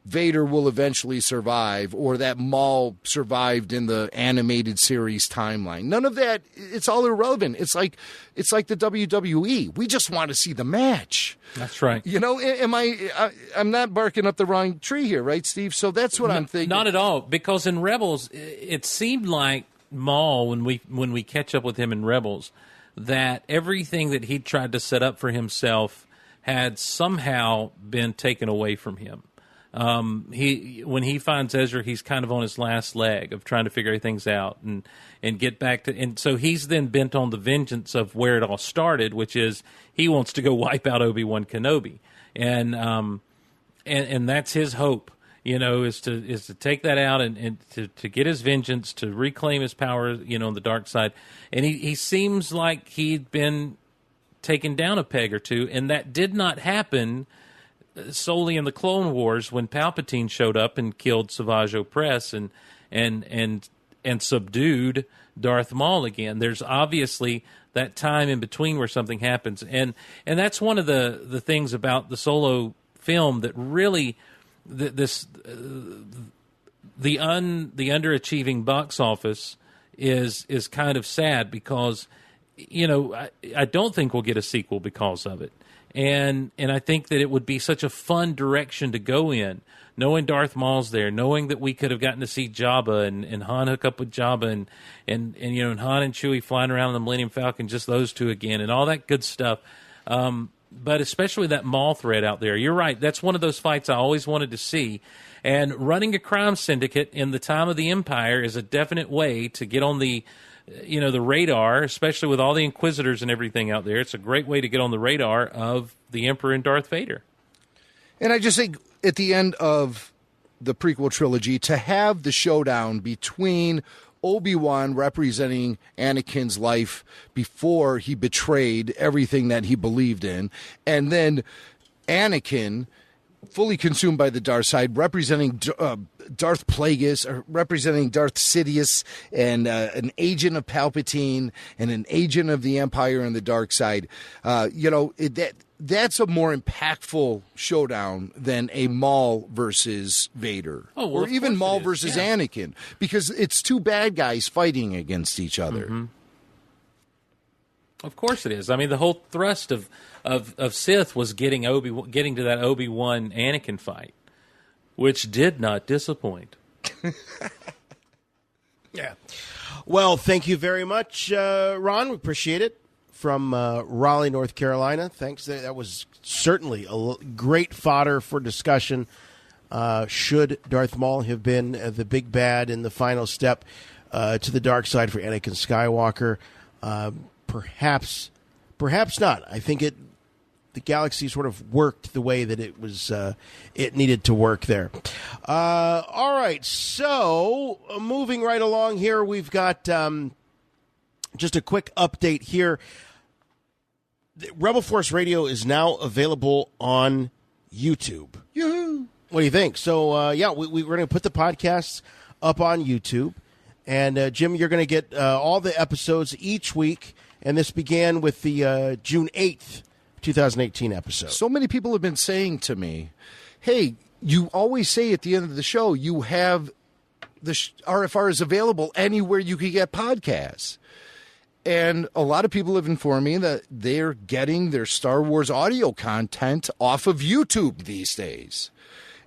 Vader will eventually survive or that Maul survived in the animated series timeline? None of that. It's all irrelevant. It's like the WWE. We just want to see the match. That's right. I'm not barking up the wrong tree here, right, Steve? So that's what I'm thinking. Not at all, because in Rebels, it seemed like Maul, when we catch up with him in Rebels, that everything that he tried to set up for himself had somehow been taken away from him. When he finds Ezra, he's kind of on his last leg of trying to figure things out and get back to, and so he's then bent on the vengeance of where it all started, which is he wants to go wipe out Obi-Wan Kenobi, and that's his hope. Is to take that out and to get his vengeance, to reclaim his power, on the dark side. And he seems like he'd been taken down a peg or two, and that did not happen solely in the Clone Wars when Palpatine showed up and killed Savage Opress and and subdued Darth Maul again. There's obviously that time in between where something happens, and that's one of the things about the Solo film that really the underachieving box office is kind of sad, because I don't think we'll get a sequel because of it, and I think that it would be such a fun direction to go in, knowing Darth Maul's there, knowing that we could have gotten to see Jabba and Han hook up with Jabba and Han and Chewie flying around the Millennium Falcon, just those two again, and all that good stuff. But especially that Maul thread out there. You're right. That's one of those fights I always wanted to see. And running a crime syndicate in the time of the Empire is a definite way to get on the radar, especially with all the Inquisitors and everything out there. It's a great way to get on the radar of the Emperor and Darth Vader. And I just think at the end of the prequel trilogy, to have the showdown between Obi-Wan representing Anakin's life before he betrayed everything that he believed in, and then Anakin, fully consumed by the dark side, representing Darth Plagueis, or representing Darth Sidious, and an agent of Palpatine and an agent of the Empire and the dark side. That's a more impactful showdown than a Maul versus Vader, or even Maul versus Anakin, because it's two bad guys fighting against each other. Mm-hmm. Of course it is. I mean, the whole thrust of Sith was getting to that Obi-Wan Anakin fight, which did not disappoint. Yeah. Well, thank you very much, Ron. We appreciate it. From Raleigh, North Carolina. Thanks. That was certainly great fodder for discussion. Should Darth Maul have been the big bad in the final step to the dark side for Anakin Skywalker? Perhaps not. I think the galaxy sort of worked the way that it needed to work there. All right. So moving right along here, we've got just a quick update here. Rebel Force Radio is now available on YouTube. Yoo-hoo. What do you think? So, we're going to put the podcasts up on YouTube. And, Jim, you're going to get all the episodes each week. And this began with the June 8th, 2018 episode. So many people have been saying to me, hey, you always say at the end of the show you have the RFR is available anywhere you can get podcasts. And a lot of people have informed me that they're getting their Star Wars audio content off of YouTube these days.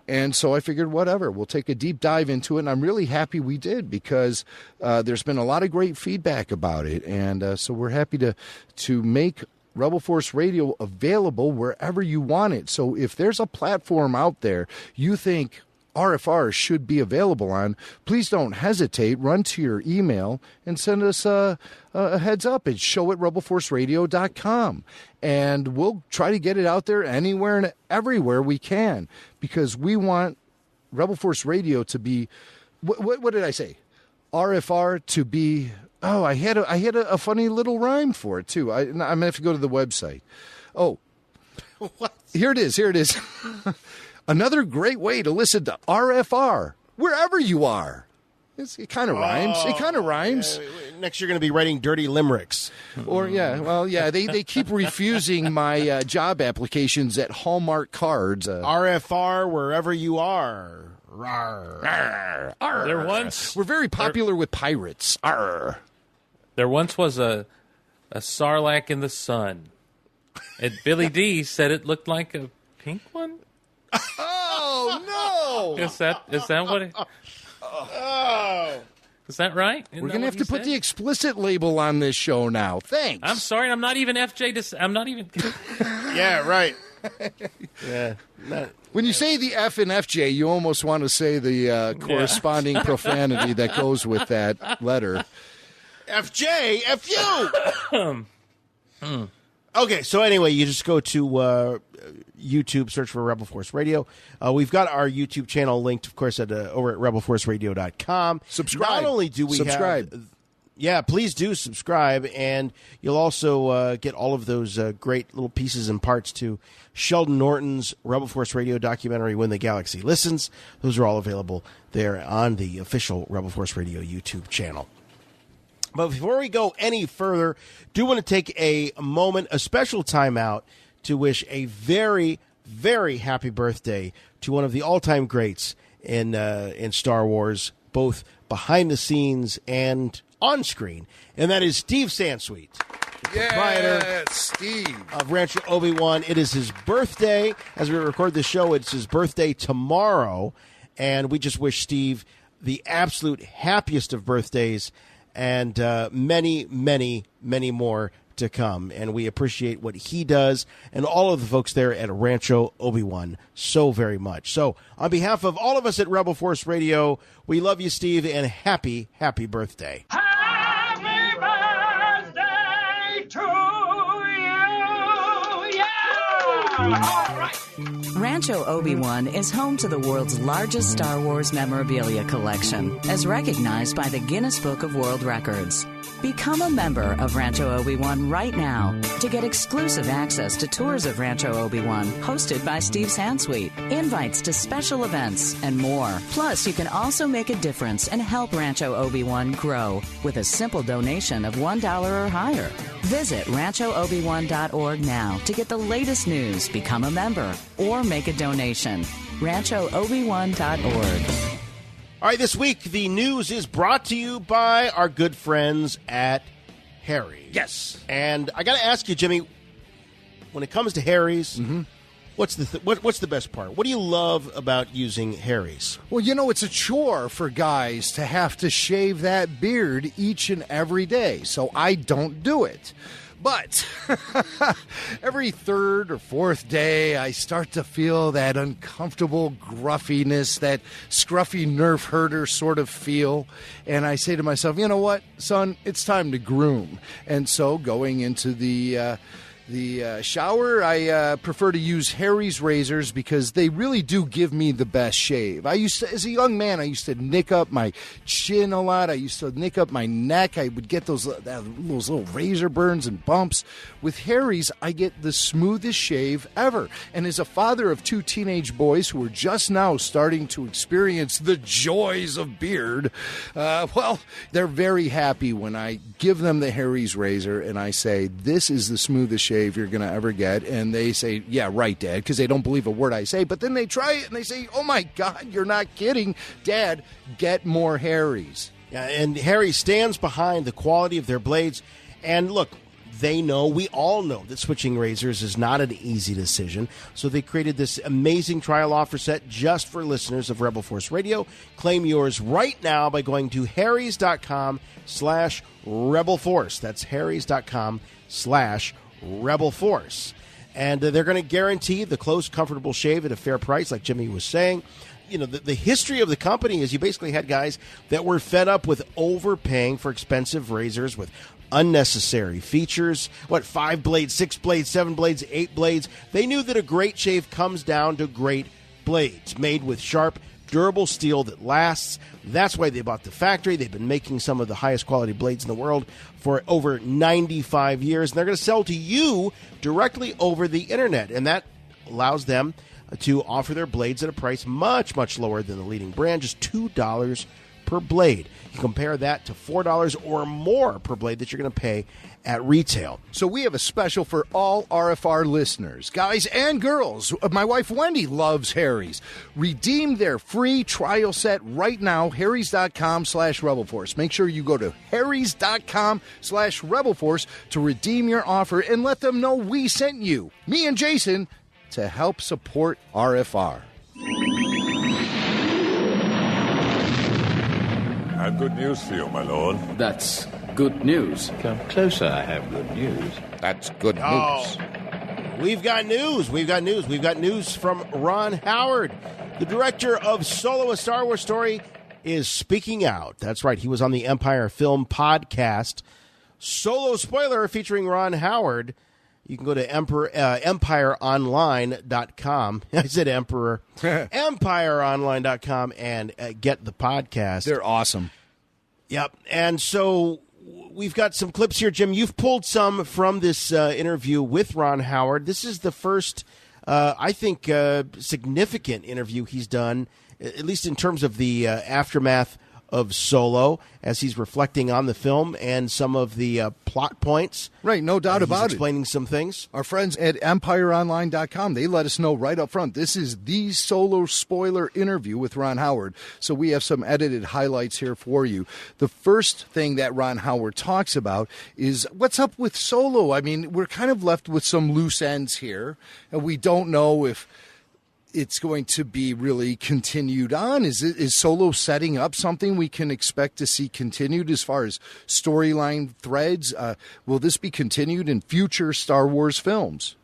And so I figured, whatever, we'll take a deep dive into it. And I'm really happy we did, because there's been a lot of great feedback about it. And so we're happy to make Rebel Force Radio available wherever you want it. So if there's a platform out there you think RFR should be available on, please don't hesitate. Run to your email and send us a heads up at show@rebelforceradio.com. And we'll try to get it out there anywhere and everywhere we can, because we want Rebel Force Radio to be, what did I say? RFR to be, I had a funny little rhyme for it too. I'm going to have to go to the website. Oh, what? Here it is. Another great way to listen to RFR wherever you are. It kind of rhymes. Next, you're going to be writing dirty limericks. They keep refusing my job applications at Hallmark Cards. RFR wherever you are. Arr. Arr. We're very popular with pirates. Arr. There once was a Sarlacc in the sun, and Billy D said it looked like a pink one. Oh no! Is that what it? Oh. Is that right? We're going to have to put the explicit label on this show now. Thanks. I'm sorry. I'm not even FJ. I'm not even. Yeah, right. Yeah. When you say the F in FJ, you almost want to say the corresponding profanity that goes with that letter. FJ, FU. Okay, so anyway, you just go to YouTube, search for Rebel Force Radio. We've got our YouTube channel linked, of course, over at rebelforceradio.com. Subscribe. Not only do we have Yeah, please do subscribe, and you'll also get all of those great little pieces and parts to Sheldon Norton's Rebel Force Radio documentary, When the Galaxy Listens. Those are all available there on the official Rebel Force Radio YouTube channel. But before we go any further, do want to take a moment, a special time out, to wish a very, very happy birthday to one of the all-time greats in Star Wars, both behind the scenes and on screen, and that is Steve Sansweet, proprietor Steve of Rancho Obi-Wan. It is his birthday. As we record this show, it's his birthday tomorrow, and we just wish Steve the absolute happiest of birthdays and many, many, many more to come. And we appreciate what he does and all of the folks there at Rancho Obi-Wan so very much. So on behalf of all of us at Rebel Force Radio, we love you, Steve, and happy, happy birthday. Rancho Obi-Wan is home to the world's largest Star Wars memorabilia collection, as recognized by the Guinness Book of World Records. Become a member of Rancho Obi-Wan right now to get exclusive access to tours of Rancho Obi-Wan hosted by Steve Sansweet, invites to special events, and more. Plus, you can also make a difference and help Rancho Obi-Wan grow with a simple donation of $1 or higher. Visit RanchoObi-Wan.org now to get the latest news, become a member, or make a donation. RanchoObi-Wan.org. All right, this week, the news is brought to you by our good friends at Harry's. Yes. And I got to ask you, Jimmy, when it comes to Harry's, what's the best part? What do you love about using Harry's? Well, you know, it's a chore for guys to have to shave that beard each and every day, so I don't do it. But every third or fourth day, I start to feel that uncomfortable gruffiness, that scruffy nerf herder sort of feel. And I say to myself, you know what, son, it's time to groom. And so going into the shower, I prefer to use Harry's razors because they really do give me the best shave. As a young man, I used to nick up my chin a lot. I used to nick up my neck. I would get those little razor burns and bumps. With Harry's, I get the smoothest shave ever. And as a father of two teenage boys who are just now starting to experience the joys of beard, well, they're very happy when I give them the Harry's razor and I say, this is the smoothest shave you're going to ever get. And they say, yeah, right, Dad, because they don't believe a word I say. But then they try it and they say, oh, my God, you're not kidding. Dad, get more Harry's. Yeah, and Harry stands behind the quality of their blades. And look, we all know that switching razors is not an easy decision. So they created this amazing trial offer set just for listeners of Rebel Force Radio. Claim yours right now by going to harrys.com/rebelforce. That's harrys.com/rebelforce. And they're going to guarantee the close, comfortable shave at a fair price, like Jimmy was saying. You know, the history of the company is you basically had guys that were fed up with overpaying for expensive razors with unnecessary features. 5 blades, 6 blades, 7 blades, 8 blades. They knew that a great shave comes down to great blades made with sharp, durable steel that lasts. That's why they bought the factory. They've been making some of the highest quality blades in the world for over 95 years. And they're going to sell to you directly over the internet. And that allows them to offer their blades at a price much, much lower than the leading brand, just $2 per blade. You compare that to $4 or more per blade that you're going to pay at retail. So we have a special for all RFR listeners, guys and girls. My wife Wendy loves Harry's. Redeem their free trial set right now, harrys.com/rebelforce. Make sure you go to harrys.com/rebelforce to redeem your offer and let them know we sent you, me and Jason, to help support RFR. I have good news for you, my lord. That's good news. Come closer, I have good news. That's good news. Oh, we've got news. We've got news. We've got news from Ron Howard. The director of Solo, A Star Wars Story, is speaking out. That's right. He was on the Empire Film Podcast. Solo Spoiler featuring Ron Howard. You can go to empireonline.com. I said Emperor. empireonline.com and get the podcast. They're awesome. Yep. And so we've got some clips here, Jim. You've pulled some from this interview with Ron Howard. This is the first, I think, significant interview he's done, at least in terms of the aftermath of Solo, as he's reflecting on the film and some of the plot points. Right, no doubt about it. Explaining some things. Our friends at EmpireOnline.com, they let us know right up front. This is the Solo spoiler interview with Ron Howard. So we have some edited highlights here for you. The first thing that Ron Howard talks about is what's up with Solo. I mean, we're kind of left with some loose ends here, and we don't know if it's going to be really continued on. Is Solo setting up something we can expect to see continued as far as storyline threads? Will this be continued in future Star Wars films?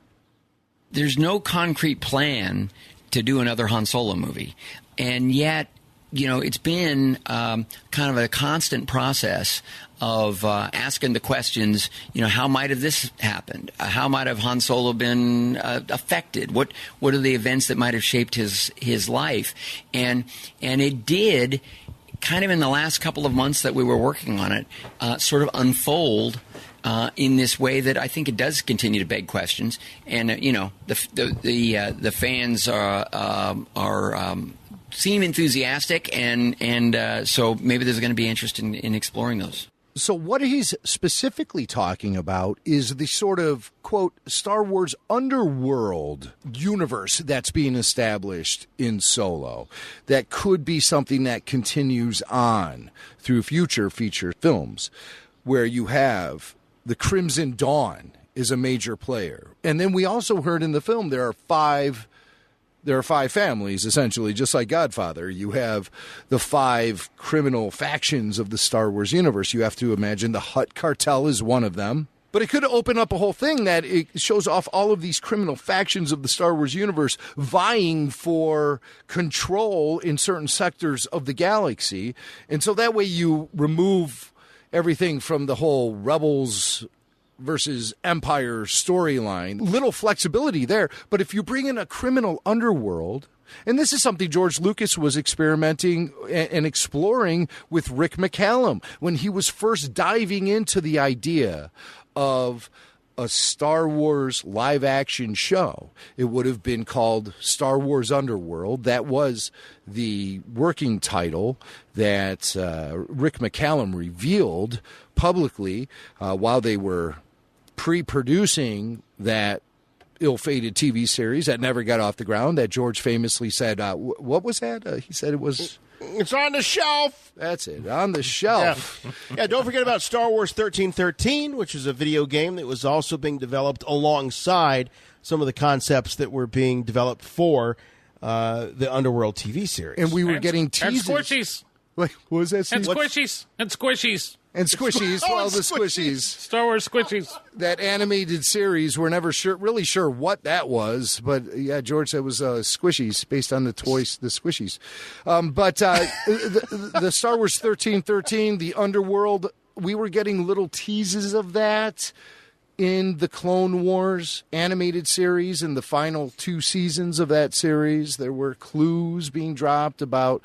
There's no concrete plan to do another Han Solo movie. And yet, it's been kind of a constant process of asking the questions, how might have this happened? How might have Han Solo been affected? What are the events that might have shaped his life? And it did, kind of in the last couple of months that we were working on it, sort of unfold in this way that I think it does continue to beg questions. And the fans are seem enthusiastic, and so maybe there's going to be interest in exploring those. So what he's specifically talking about is the sort of, quote, Star Wars Underworld universe that's being established in Solo. That could be something that continues on through future feature films, where you have the Crimson Dawn is a major player. And then we also heard in the film there are five families, essentially, just like Godfather. You have the 5 criminal factions of the Star Wars universe. You have to imagine the Hutt cartel is one of them. But it could open up a whole thing that it shows off all of these criminal factions of the Star Wars universe vying for control in certain sectors of the galaxy. And so that way you remove everything from the whole Rebels versus Empire storyline. Little flexibility there, but if you bring in a criminal underworld, and this is something George Lucas was experimenting and exploring with Rick McCallum when he was first diving into the idea of a Star Wars live-action show. It would have been called Star Wars Underworld. That was the working title that Rick McCallum revealed publicly while they were pre-producing that ill-fated TV series that never got off the ground, that George famously said, what was that? He said it was... It's on the shelf. That's it, on the shelf. Yeah, don't forget about Star Wars 1313, which is a video game that was also being developed alongside some of the concepts that were being developed for the Underworld TV series. And we were getting teasers. And squishies. What was that? And squishies. And squishies. And squishies, well, the squishies. Star Wars squishies. That animated series, we're never really sure what that was, but yeah, George said it was squishies, based on the toys, the squishies. But the Star Wars 1313, the Underworld, we were getting little teases of that in the Clone Wars animated series. In the final 2 seasons of that series, there were clues being dropped about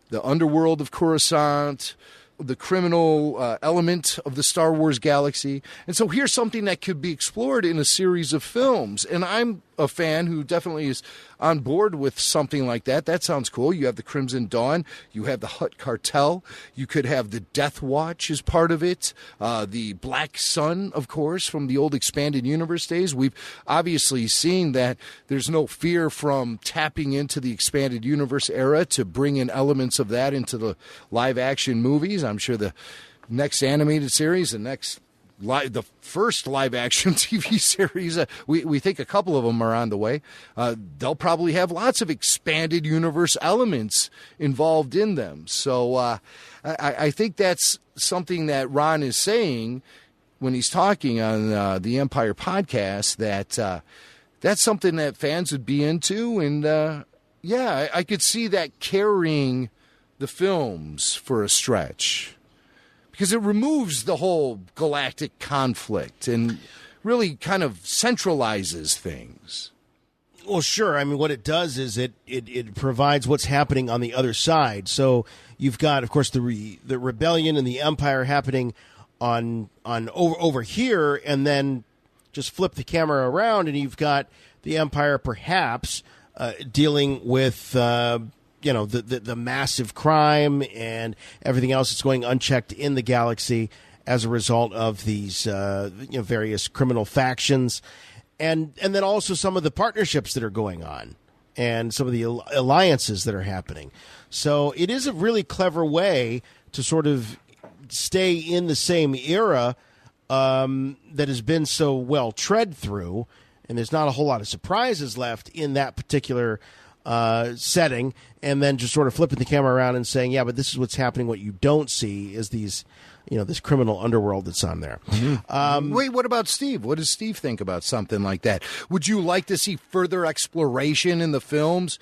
the Underworld of Coruscant, the criminal element of the Star Wars galaxy. And so here's something that could be explored in a series of films. And I'm a fan who definitely is on board with something like that. That sounds cool. You have the Crimson Dawn. You have the Hutt Cartel. You could have the Death Watch as part of it. The Black Sun, of course, from the old expanded universe days. We've obviously seen that there's no fear from tapping into the expanded universe era to bring in elements of that into the live action movies. I'm sure the next animated series, the first live-action TV series, we think a couple of them are on the way. They'll probably have lots of expanded universe elements involved in them. So I think that's something that Ron is saying when he's talking on the Empire podcast, that that's something that fans would be into. And, I could see that carrying the films for a stretch, because it removes the whole galactic conflict and really kind of centralizes things. Well, sure. I mean, what it does is it provides what's happening on the other side. So you've got, of course, the rebellion and the Empire happening on over here, and then just flip the camera around, and you've got the Empire perhaps dealing with the massive crime and everything else that's going unchecked in the galaxy as a result of these various criminal factions, and then also some of the partnerships that are going on and some of the alliances that are happening. So it is a really clever way to sort of stay in the same era that has been so well tread through, and there's not a whole lot of surprises left in that particular setting, and then just sort of flipping the camera around and saying, yeah, but this is what's happening. What you don't see is these, this criminal underworld that's on there. Mm-hmm. Wait, what about Steve? What does Steve think about something like that? Would you like to see further exploration in the films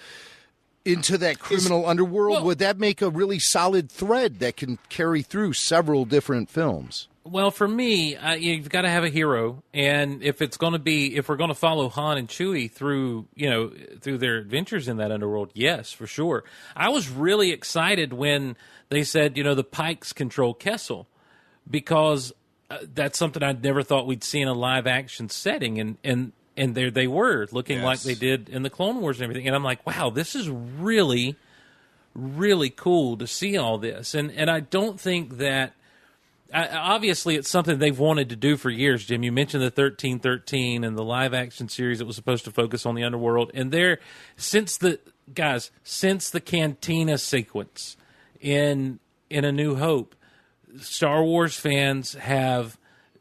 into that criminal underworld? Well, would that make a really solid thread that can carry through several different films? Well, for me, you've got to have a hero, and if we're going to follow Han and Chewie through their adventures in that underworld, yes, for sure. I was really excited when they said, the Pikes control Kessel, because that's something I'd never thought we'd see in a live action setting, and there they were, looking like they did in the Clone Wars and everything, and I'm like, wow, this is really, really cool to see all this, and I don't think that. Obviously, it's something they've wanted to do for years, Jim. You mentioned the 1313 and the live-action series that was supposed to focus on the underworld. And since the Cantina sequence in A New Hope, Star Wars fans have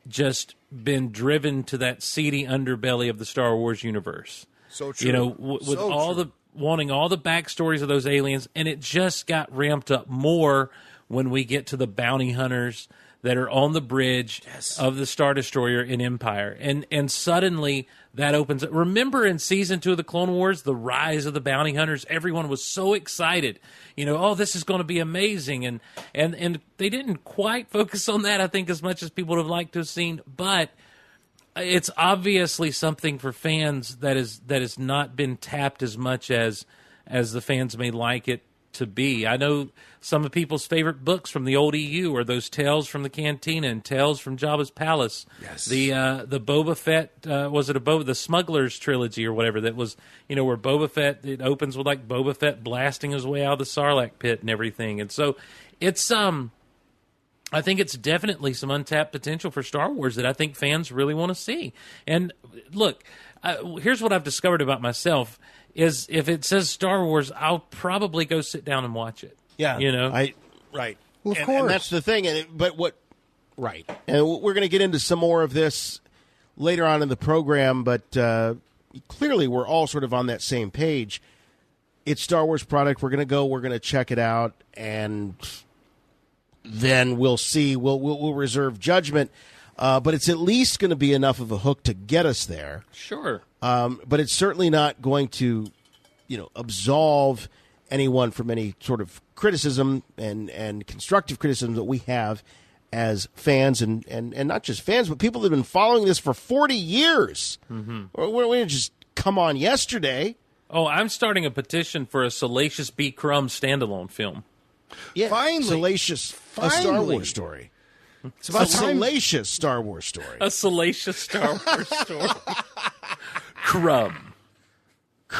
just been driven to that seedy underbelly of the Star Wars universe. So true. Wanting all the backstories of those aliens, and it just got ramped up more when we get to the bounty hunters that are on the bridge of the Star Destroyer in Empire. And suddenly that opens up. Remember in Season 2 of the Clone Wars, the rise of the bounty hunters? Everyone was so excited. This is going to be amazing. And they didn't quite focus on that, I think, as much as people would have liked to have seen. But it's obviously something for fans that has not been tapped as much as the fans may like it to be. I know some of people's favorite books from the old EU are those Tales from the Cantina and Tales from Jabba's Palace. Yes. The Boba Fett, the Smugglers trilogy or whatever, that was, where Boba Fett, it opens with like Boba Fett blasting his way out of the Sarlacc pit and everything. And so it's, I think it's definitely some untapped potential for Star Wars that I think fans really want to see. And look, here's what I've discovered about myself. Is if it says Star Wars, I'll probably go sit down and watch it. Yeah, right. Well, of course, and that's the thing. And we're going to get into some more of this later on in the program. But clearly, we're all sort of on that same page. It's Star Wars product. We're going to go. We're going to check it out, and then we'll see. We'll reserve judgment. But it's at least going to be enough of a hook to get us there. Sure. But it's certainly not going to, absolve anyone from any sort of criticism and constructive criticism that we have as fans and not just fans, but people that have been following this for 40 years. Mm-hmm. We didn't just come on yesterday. Oh, I'm starting a petition for a Salacious B. Crumb standalone film. Yeah, finally. Salacious, a Star Wars story. It's about a salacious Star Wars story. A salacious Star Wars story. Crumb.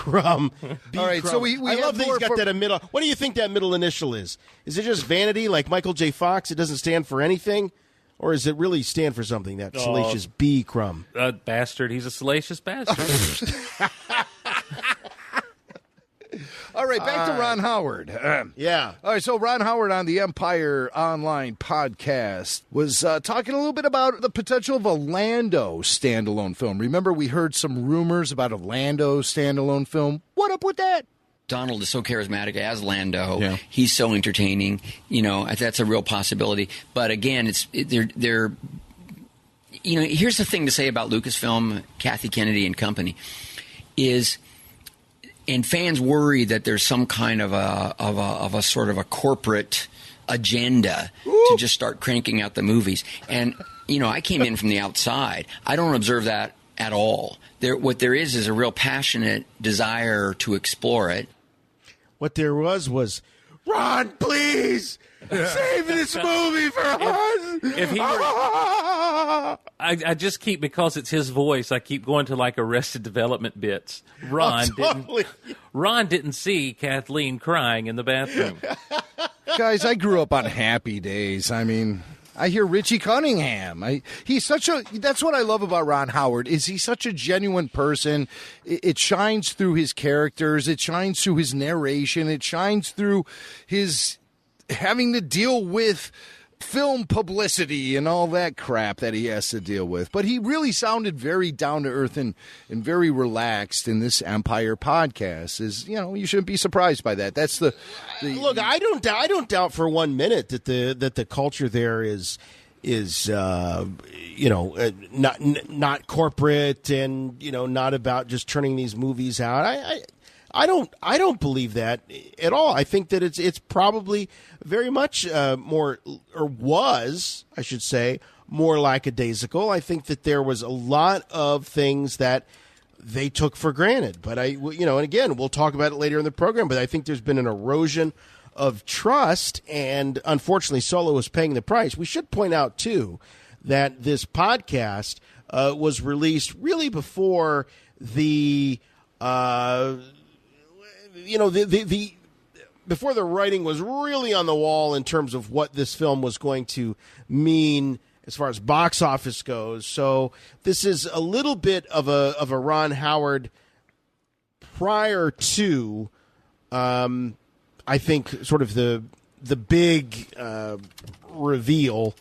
All right, so we I love that he's got that middle. What do you think that middle initial is? Is it just vanity, like Michael J. Fox? It doesn't stand for anything? Or does it really stand for something, that salacious B. Crumb? Bastard. He's a salacious bastard. All right, back to Ron Howard. Yeah. All right, so Ron Howard on the Empire Online podcast was talking a little bit about the potential of a Lando standalone film. Remember, we heard some rumors about a Lando standalone film. What up with that? Donald is so charismatic as Lando. Yeah. He's so entertaining. That's a real possibility. But again, they're here's the thing to say about Lucasfilm, Kathy Kennedy and company is. And fans worry that there's some kind of a sort of a corporate agenda to just start cranking out the movies. And I came in from the outside. I don't observe that at all. What there is a real passionate desire to explore it. What there was Ron, please save this movie for us. if he were, I just keep, because it's his voice, I keep going to like Arrested Development bits. Ron didn't see Kathleen crying in the bathroom. Guys, I grew up on Happy Days. I mean, I hear Richie Cunningham. That's what I love about Ron Howard, is he's such a genuine person. It shines through his characters. It shines through his narration. It shines through his having to deal with film publicity and all that crap that he has to deal with. But he really sounded very down to earth and very relaxed in this Empire podcast. You shouldn't be surprised by that. That's the look. I don't doubt for 1 minute that the culture there is not corporate and not about just turning these movies out. I don't believe that at all. I think that it's probably very much more, or was, I should say, more lackadaisical. I think that there was a lot of things that they took for granted. But and again, we'll talk about it later in the program, but I think there's been an erosion of trust, and unfortunately Solo is paying the price. We should point out too that this podcast was released really before the before the writing was really on the wall in terms of what this film was going to mean as far as box office goes. So this is a little bit of a Ron Howard prior to, I think, sort of the big reveal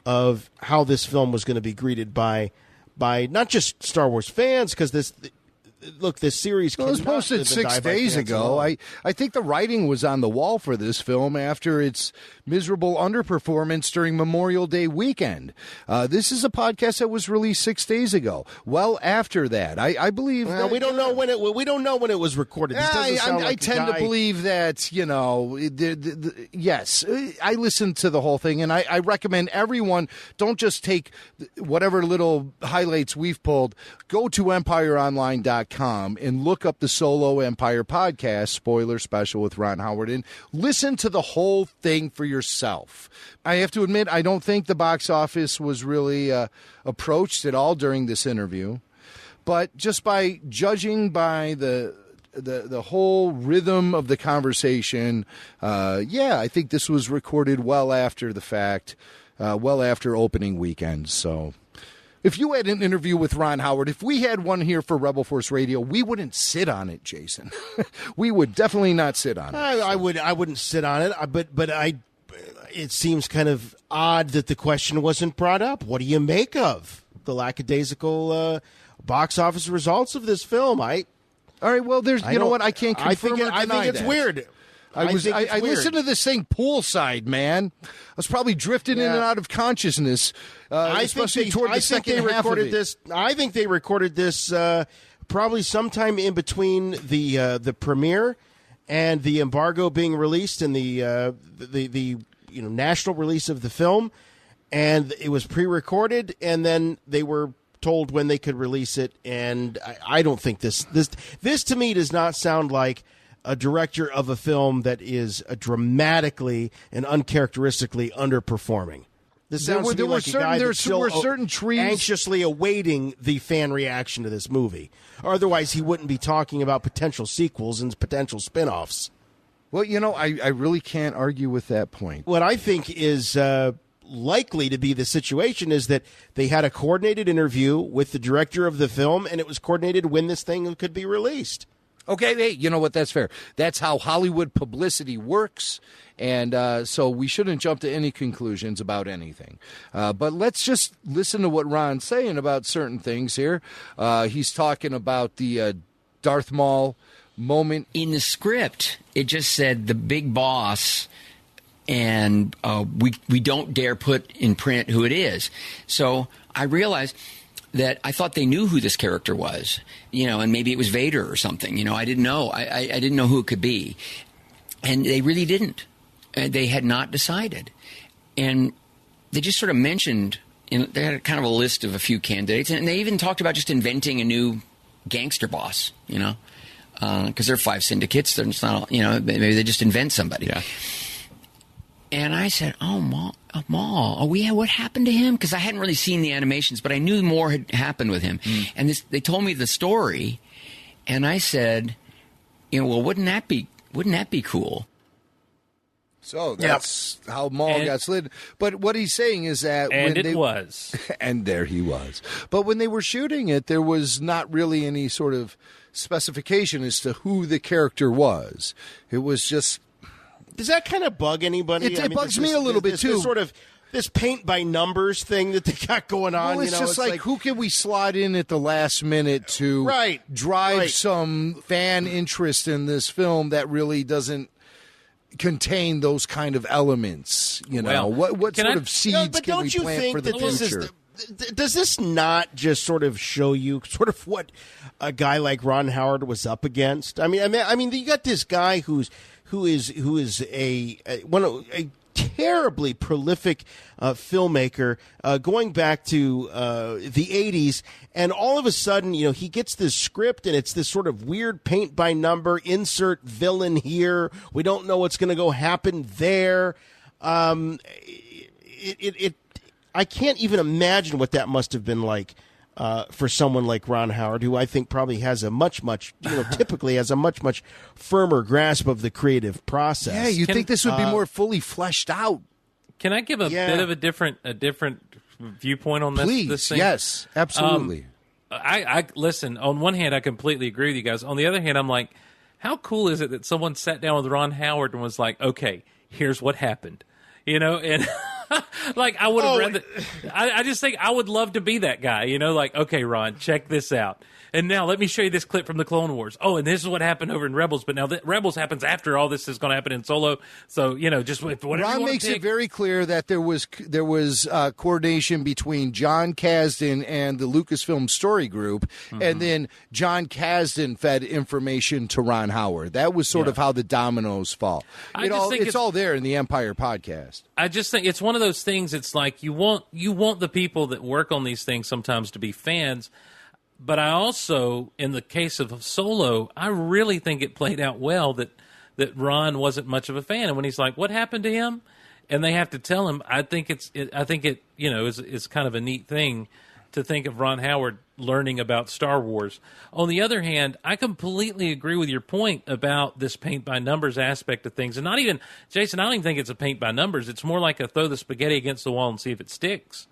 of how this film was going to be greeted by not just Star Wars fans, because this series was posted 6 days ago. I think the writing was on the wall for this film after its miserable underperformance during Memorial Day weekend. This is a podcast that was released 6 days ago. Well, after that, I believe we don't know when it was recorded. I tend to believe that yes. I listened to the whole thing, and I recommend everyone don't just take whatever little highlights we've pulled. Go to EmpireOnline.com and look up the Solo Empire podcast spoiler special with Ron Howard and listen to the whole thing for yourself. I have to admit, I don't think the box office was really approached at all during this interview, but just by judging by the whole rhythm of the conversation, I think this was recorded well after the fact, well after opening weekend. So if you had an interview with Ron Howard, if we had one here for Rebel Force Radio, we wouldn't sit on it, Jason. We would definitely not sit on it. I wouldn't sit on it, but it seems kind of odd that the question wasn't brought up. What do you make of the lackadaisical box office results of this film? All right, well, you know what? I can't confirm or deny I think it's that. Weird. I listened to this thing poolside, man. I was probably drifting in and out of consciousness, especially toward the second half of it. I think they recorded this probably sometime in between the premiere and the embargo being released and the national release of the film, and it was pre-recorded, and then they were told when they could release it. And I don't think this to me does not sound like a director of a film that is dramatically and uncharacteristically underperforming. This sounds to me like a guy that's still anxiously awaiting the fan reaction to this movie. Or otherwise, he wouldn't be talking about potential sequels and potential spin-offs. Well, I really can't argue with that point. What I think is likely to be the situation is that they had a coordinated interview with the director of the film, and it was coordinated when this thing could be released. Okay, hey, you know what? That's fair. That's how Hollywood publicity works, and so we shouldn't jump to any conclusions about anything. But let's just listen to what Ron's saying about certain things here. He's talking about the Darth Maul moment. In the script, it just said the big boss, and we don't dare put in print who it is. So I realized that I thought they knew who this character was, and maybe it was Vader or something. I didn't know. I didn't know who it could be. And they really didn't. They had not decided. And they just sort of mentioned, they had kind of a list of a few candidates, and they even talked about just inventing a new gangster boss, because there are 5 syndicates. They're just not, maybe they just invent somebody. Yeah. And I said, Maul. Oh, yeah, what happened to him? Because I hadn't really seen the animations, but I knew more had happened with him. And they told me the story, and I said, well, wouldn't that be cool? So that's how Maul got slid. But what he's saying is that and there he was. But when they were shooting it, there was not really any sort of specification as to who the character was. It was just. Does that kind of bug anybody? It bugs me a little bit too. This sort of this paint by numbers thing that they got going on. Well, it's just like who can we slot in at the last minute to drive some fan interest in this film that really doesn't contain those kind of elements? What sort of seeds can we plant for the future? Does this not just sort of show you sort of what a guy like Ron Howard was up against? I mean, you got this guy who is a terribly prolific filmmaker going back to the 80s, and all of a sudden, he gets this script, and it's this sort of weird paint by number, insert villain here. We don't know what's going to happen there. I can't even imagine what that must have been like for someone like Ron Howard, who I think probably has a much, typically has a much firmer grasp of the creative process. Yeah, you think this would be more fully fleshed out. Can I give a bit of a different viewpoint on this? Please, this thing? Yes, absolutely. I listen. On one hand, I completely agree with you guys. On the other hand, I'm like, how cool is it that someone sat down with Ron Howard and was like, okay, here's what happened, and. Like, I would have read that. I just think I would love to be that guy, like, okay, Ron, check this out. And now let me show you this clip from the Clone Wars. Oh, and this is what happened over in Rebels. But now Rebels happens after all this is going to happen in Solo. So, just whatever Ron makes it very clear that there was coordination between John Kasdan and the Lucasfilm Story Group, and then John Kasdan fed information to Ron Howard. That was sort of how the dominoes fall. It's all there in the Empire podcast. I just think it's one of those things. It's like you want the people that work on these things sometimes to be fans. But I also, in the case of Solo, I really think it played out well that Ron wasn't much of a fan. And when he's like, "What happened to him?" and they have to tell him, I think it is kind of a neat thing to think of Ron Howard learning about Star Wars. On the other hand, I completely agree with your point about this paint by numbers aspect of things. And not even, Jason, I don't even think it's a paint by numbers. It's more like a throw the spaghetti against the wall and see if it sticks.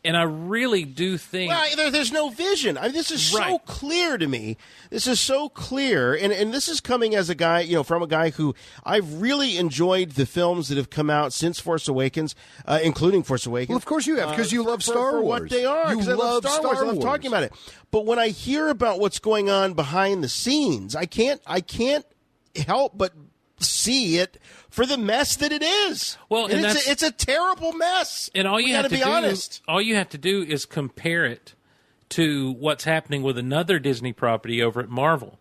And I really do think... Well, there's no vision. I mean, this is so clear to me. This is so clear. And this is coming as a guy, from a guy who I've really enjoyed the films that have come out since Force Awakens, including Force Awakens. Well, of course you have, because you love Star Wars. For what they are. You love Star Wars. I love talking about it. But when I hear about what's going on behind the scenes, I can't help but see it for the mess that it is. Well, and it's a terrible mess. And all you have to be honest. All you have to do is compare it to what's happening with another Disney property over at Marvel.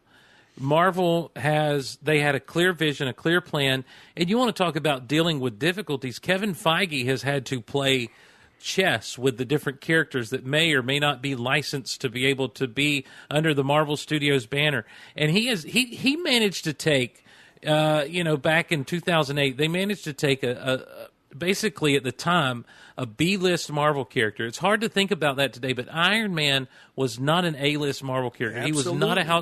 Marvel they had a clear vision, a clear plan, and you want to talk about dealing with difficulties. Kevin Feige has had to play chess with the different characters that may or may not be licensed to be able to be under the Marvel Studios banner. And he managed to take back in 2008, they managed to take basically at the time a B-list Marvel character. It's hard to think about that today, but Iron Man was not an A-list Marvel character. Absolutely.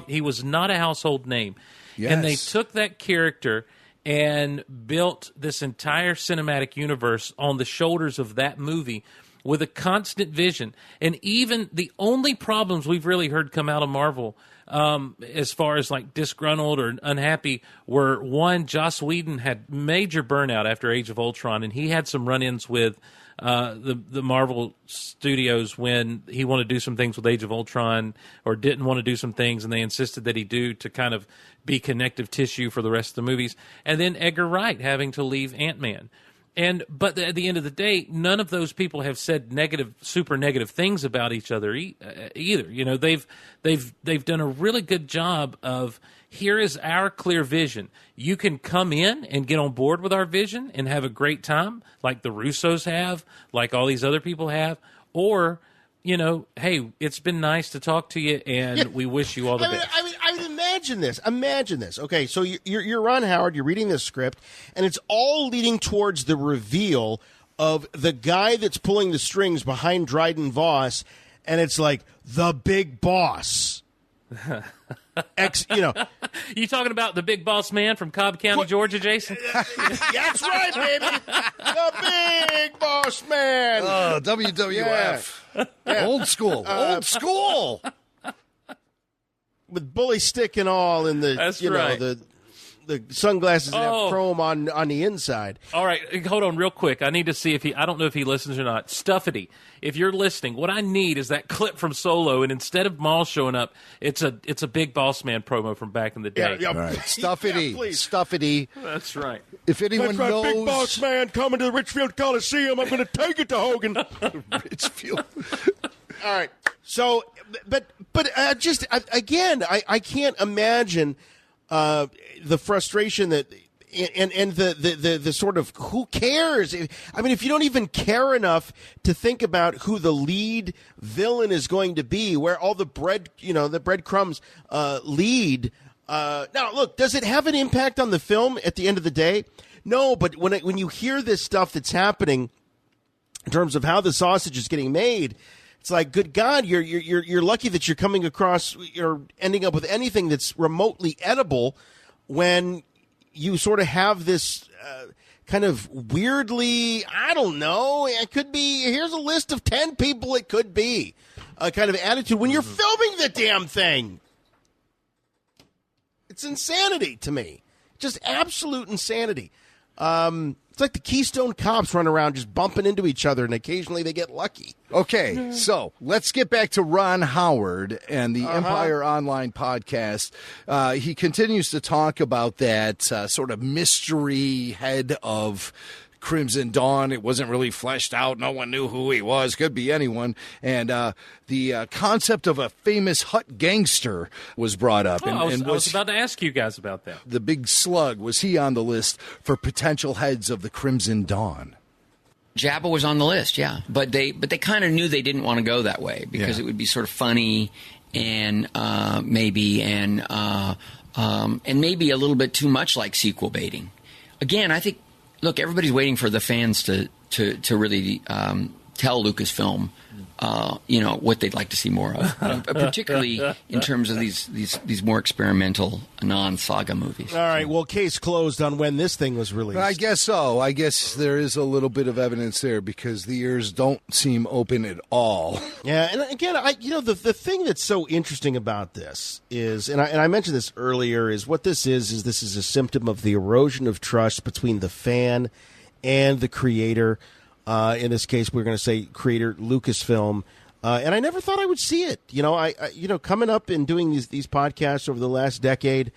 He was not a household name. Yes. And they took that character and built this entire cinematic universe on the shoulders of that movie with a constant vision. And even the only problems we've really heard come out of Marvel as far as like disgruntled or unhappy were, one, Joss Whedon had major burnout after Age of Ultron, and he had some run-ins with the Marvel Studios when he wanted to do some things with Age of Ultron or didn't want to do some things, and they insisted that he do to kind of be connective tissue for the rest of the movies. And then Edgar Wright having to leave Ant-Man. But at the end of the day, none of those people have said super negative things about each other either. They've done a really good job of, here is our clear vision. You can come in and get on board with our vision and have a great time, like the Russos have, like all these other people have, or hey, it's been nice to talk to you, and we wish you all the best. I mean, imagine this. Imagine this. Okay, so you're Ron Howard. You're reading this script, and it's all leading towards the reveal of the guy that's pulling the strings behind Dryden Voss, and it's like the big boss. You talking about the big boss man from Cobb County, Georgia, Jason? That's right, baby. The big boss man. WWF. Yeah. Old school. Old school. With bully stick and all, and the sunglasses that have chrome on the inside. All right, hold on real quick. I need to see if I don't know if he listens or not. Stuffity, if you're listening, what I need is that clip from Solo, and instead of Maul showing up, it's a Big Boss Man promo from back in the day. Yeah. Right. Stuffity. Stuffity. That's right. If anyone knows... Big Boss Man coming to the Richfield Coliseum, I'm going to take it to Hogan. Richfield. All right. So, but again, I can't imagine... the frustration that and the sort of who cares? I mean, if you don't even care enough to think about who the lead villain is going to be, where all the breadcrumbs lead. Now, look, does it have an impact on the film at the end of the day? No, but when you hear this stuff that's happening in terms of how the sausage is getting made. It's like, good God, you're lucky that you're coming across, you're ending up with anything that's remotely edible when you sort of have this kind of weirdly, I don't know, it could be, here's a list of 10 people it could be, kind of attitude when you're filming the damn thing. It's insanity to me. Just absolute insanity. It's like the Keystone Cops run around just bumping into each other, and occasionally they get lucky. Okay, so let's get back to Ron Howard and the Empire Online podcast. He continues to talk about that sort of mystery head of Crimson Dawn. It wasn't really fleshed out. No one knew who he was. Could be anyone. And the concept of a famous Hutt gangster was brought up. I was about to ask you guys about that. The Big Slug, was he on the list for potential heads of the Crimson Dawn? Jabba was on the list, yeah. But they kind of knew they didn't want to go that way because it would be sort of funny and maybe a little bit too much like sequel baiting. Again, I think, look, everybody's waiting for the fans to really tell Lucasfilm, what they'd like to see more of, particularly in terms of these more experimental non-saga movies. All right, well, case closed on when this thing was released. I guess so. I guess there is a little bit of evidence there because the ears don't seem open at all. Yeah, and again, the thing that's so interesting about this is, and I mentioned this earlier, is what this is this is a symptom of the erosion of trust between the fan and the creator. In this case, we're going to say creator Lucasfilm, and I never thought I would see it. Coming up and doing these podcasts over the last decade,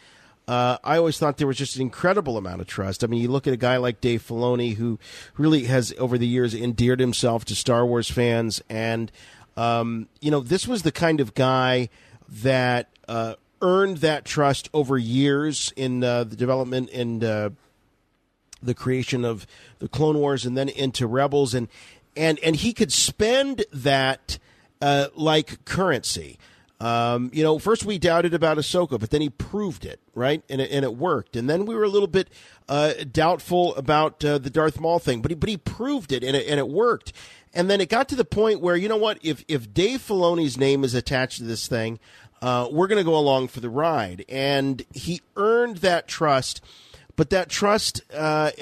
I always thought there was just an incredible amount of trust. I mean, you look at a guy like Dave Filoni, who really has over the years endeared himself to Star Wars fans, and this was the kind of guy that earned that trust over years in the development and the creation of the Clone Wars and then into Rebels, and he could spend that like currency. First we doubted about Ahsoka, but then he proved it, right? And it worked. And then we were a little bit doubtful about the Darth Maul thing, but he proved it, and it worked. And then it got to the point where, you know what, if Dave Filoni's name is attached to this thing, we're going to go along for the ride. And he earned that trust. But that trust has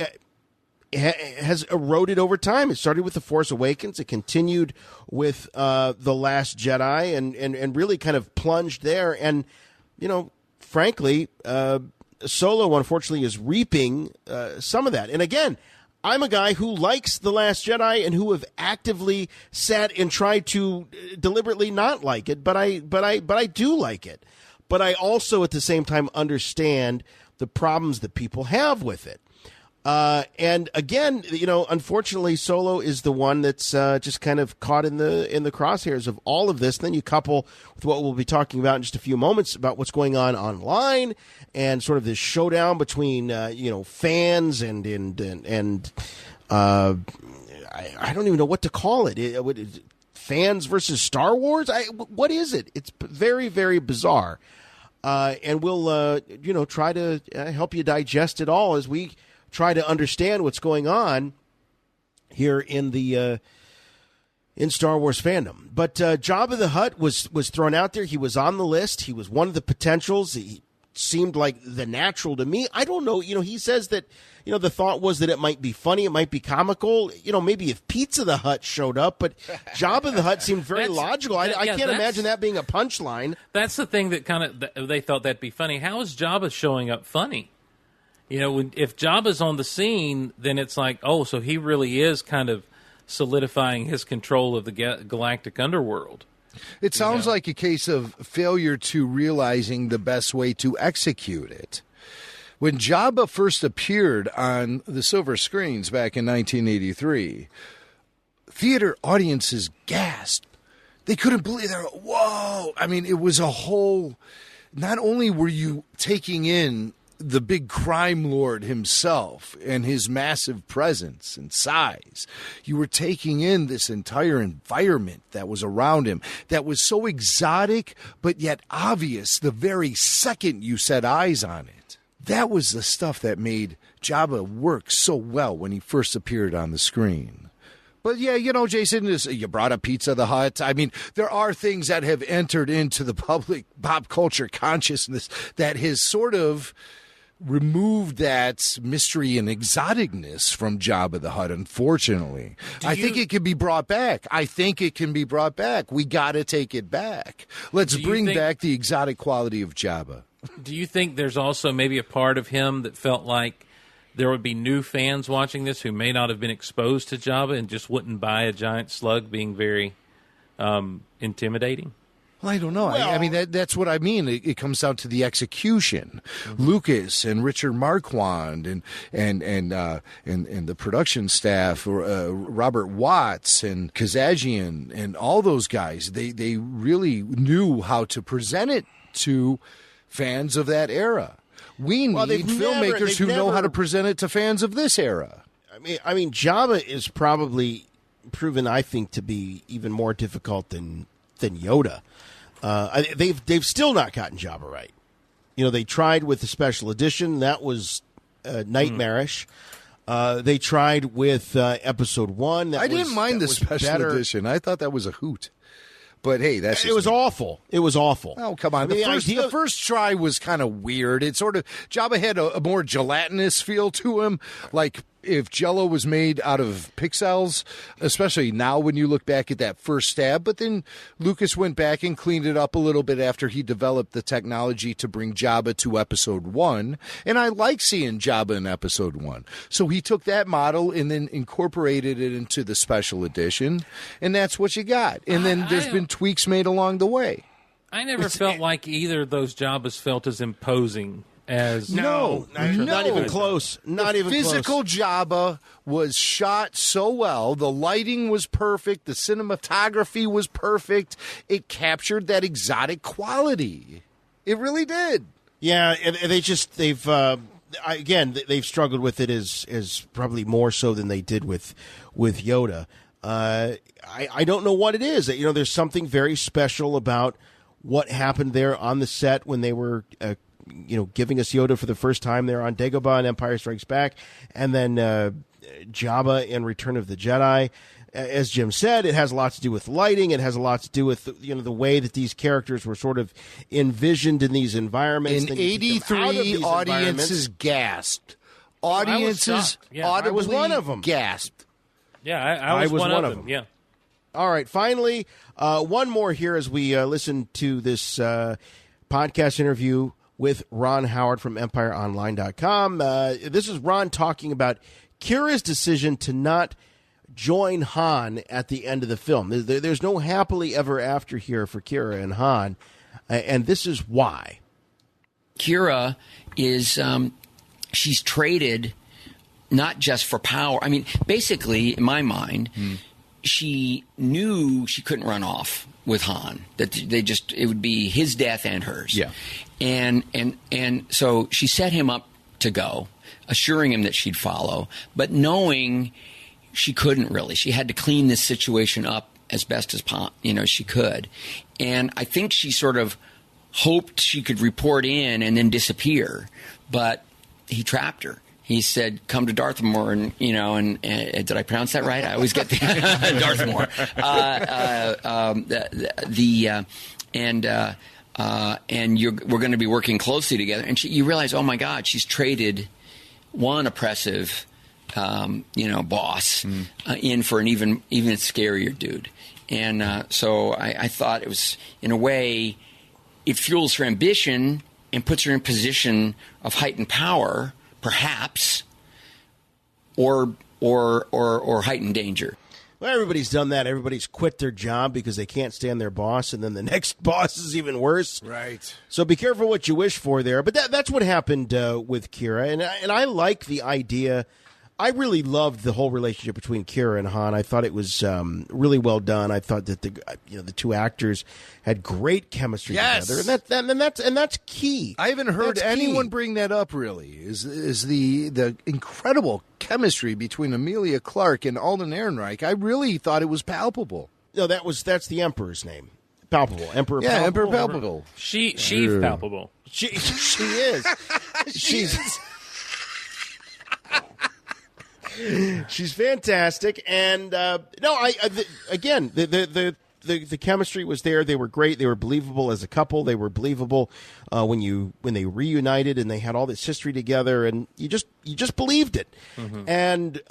eroded over time. It started with The Force Awakens. It continued with The Last Jedi and really kind of plunged there. And, frankly, Solo, unfortunately, is reaping some of that. And again, I'm a guy who likes The Last Jedi and who have actively sat and tried to deliberately not like it, but I do like it. But I also, at the same time, understand the problems that people have with it. And again, unfortunately, Solo is the one that's just kind of caught in the crosshairs of all of this. And then you couple with what we'll be talking about in just a few moments about what's going on online and sort of this showdown between fans and I don't even know what to call it. Fans versus Star Wars? What is it? It's very, very bizarre. and we'll try to help you digest it all as we try to understand what's going on here in the in Star Wars fandom. But Jabba the Hutt was thrown out there. He was on the list. He was one of the potentials. He seemed like the natural to me. I don't know. He says that, the thought was that it might be funny. It might be comical. Maybe if Pizza the Hutt showed up. But Jabba the Hutt seemed very logical. I can't imagine that being a punchline. That's the thing that kind of they thought that'd be funny. How is Jabba showing up funny? If Jabba's on the scene, then it's like, oh, so he really is kind of solidifying his control of the galactic underworld. It sounds like a case of failure to realizing the best way to execute it. When Jabba first appeared on the silver screens back in 1983, theater audiences gasped. They couldn't believe it. Whoa! I mean, it was a whole... Not only were you taking in the big crime lord himself and his massive presence and size, you were taking in this entire environment that was around him that was so exotic but yet obvious the very second you set eyes on it. That was the stuff that made Jabba work so well when he first appeared on the screen. But yeah, Jason, you brought up Pizza the Hutt. I mean, there are things that have entered into the public pop culture consciousness that has sort of removed that mystery and exoticness from Jabba the Hutt, unfortunately. I think it can be brought back. We got to take it back. Let's bring back the exotic quality of Jabba. Do you think there's also maybe a part of him that felt like there would be new fans watching this who may not have been exposed to Jabba and just wouldn't buy a giant slug being very intimidating? Well, I don't know. I mean, that's what I mean. It comes down to the execution. Mm-hmm. Lucas and Richard Marquand and the production staff, Robert Watts and Kazajian and all those guys. They really knew how to present it to fans of that era. We need filmmakers who know how to present it to fans of this era. I mean, Jabba is probably proven, I think, to be even more difficult than Yoda. They've still not gotten Jabba right. They tried with the special edition. That was nightmarish. They tried with Episode 1. I didn't mind the special edition. I thought that was a hoot. But hey, it was awful. It was awful. Oh, come on. The first try was kind of weird. It sort of, Jabba had a more gelatinous feel to him, like if Jell-O was made out of pixels, especially now when you look back at that first stab. But then Lucas went back and cleaned it up a little bit after he developed the technology to bring Jabba to Episode 1. And I like seeing Jabba in Episode 1. So he took that model and then incorporated it into the special edition. And that's what you got. And then there's been tweaks made along the way. I never felt like either of those Jabbas felt as imposing as not even close. Not even close. Physical Jabba was shot so well. The lighting was perfect. The cinematography was perfect. It captured that exotic quality. It really did. Yeah, and they've struggled with it as probably more so than they did with Yoda. I don't know what it is. There's something very special about what happened there on the set when they were giving us Yoda for the first time there on Dagobah and Empire Strikes Back, and then Jabba in Return of the Jedi. As Jim said, it has a lot to do with lighting. It has a lot to do with the way that these characters were sort of envisioned in these environments. In 83, audiences gasped. Audiences I was one of them. Gasped. Yeah, I was one of them. Yeah. All right, finally, one more here as we listen to this podcast interview with Ron Howard from EmpireOnline.com. This is Ron talking about Kira's decision to not join Han at the end of the film. There's no happily ever after here for Kira and Han, and this is why. Kira is she's traded not just for power. I mean, basically, in my mind, she knew she couldn't run off with Han, that it would be his death and hers. Yeah. And so she set him up to go, assuring him that she'd follow, but knowing she couldn't really. She had to clean this situation up as best as she could. And I think she sort of hoped she could report in and then disappear, but he trapped her. He said, "Come to Darth Maul," and did I pronounce that right? I always get the Darth Maul. We're going to be working closely together. And you realize, oh my God, she's traded one oppressive, boss in for an even scarier dude. And so I thought it was, in a way, it fuels her ambition and puts her in a position of heightened power, perhaps, or heightened danger. Well, everybody's done that. Everybody's quit their job because they can't stand their boss, and then the next boss is even worse. Right. So be careful what you wish for there. But that's what happened with Kira, and I like the idea. I really loved the whole relationship between Kira and Han. I thought it was really well done. I thought that the two actors had great chemistry together, and that's key. I haven't heard anyone bring that up. Really, is the incredible chemistry between Emilia Clarke and Alden Ehrenreich. I really thought it was palpable. No, that's the Emperor's name. Palpable. Emperor. Yeah, Palpable. Emperor Palpable. She's palpable. She is. She's fantastic, and again, the chemistry was there. They were great. They were believable as a couple. They were believable when they reunited and they had all this history together, and you just believed it. Mm-hmm. And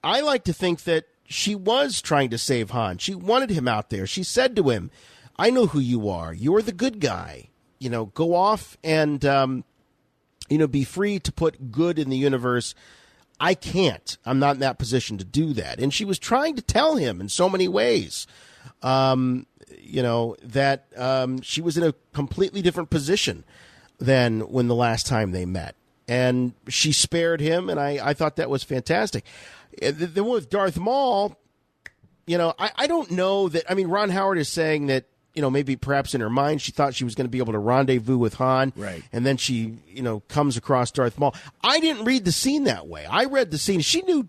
I like to think that she was trying to save Han. She wanted him out there. She said to him, "I know who you are. You're the good guy. Go off and be free to put good in the universe." I can't. I'm not in that position to do that. And she was trying to tell him in so many ways, that she was in a completely different position than when the last time they met. And she spared him, and I thought that was fantastic. The one with Darth Maul, I don't know that. I mean, Ron Howard is saying that, maybe perhaps in her mind she thought she was going to be able to rendezvous with Han. Right. And then she, comes across Darth Maul. I didn't read the scene that way. I read the scene. She knew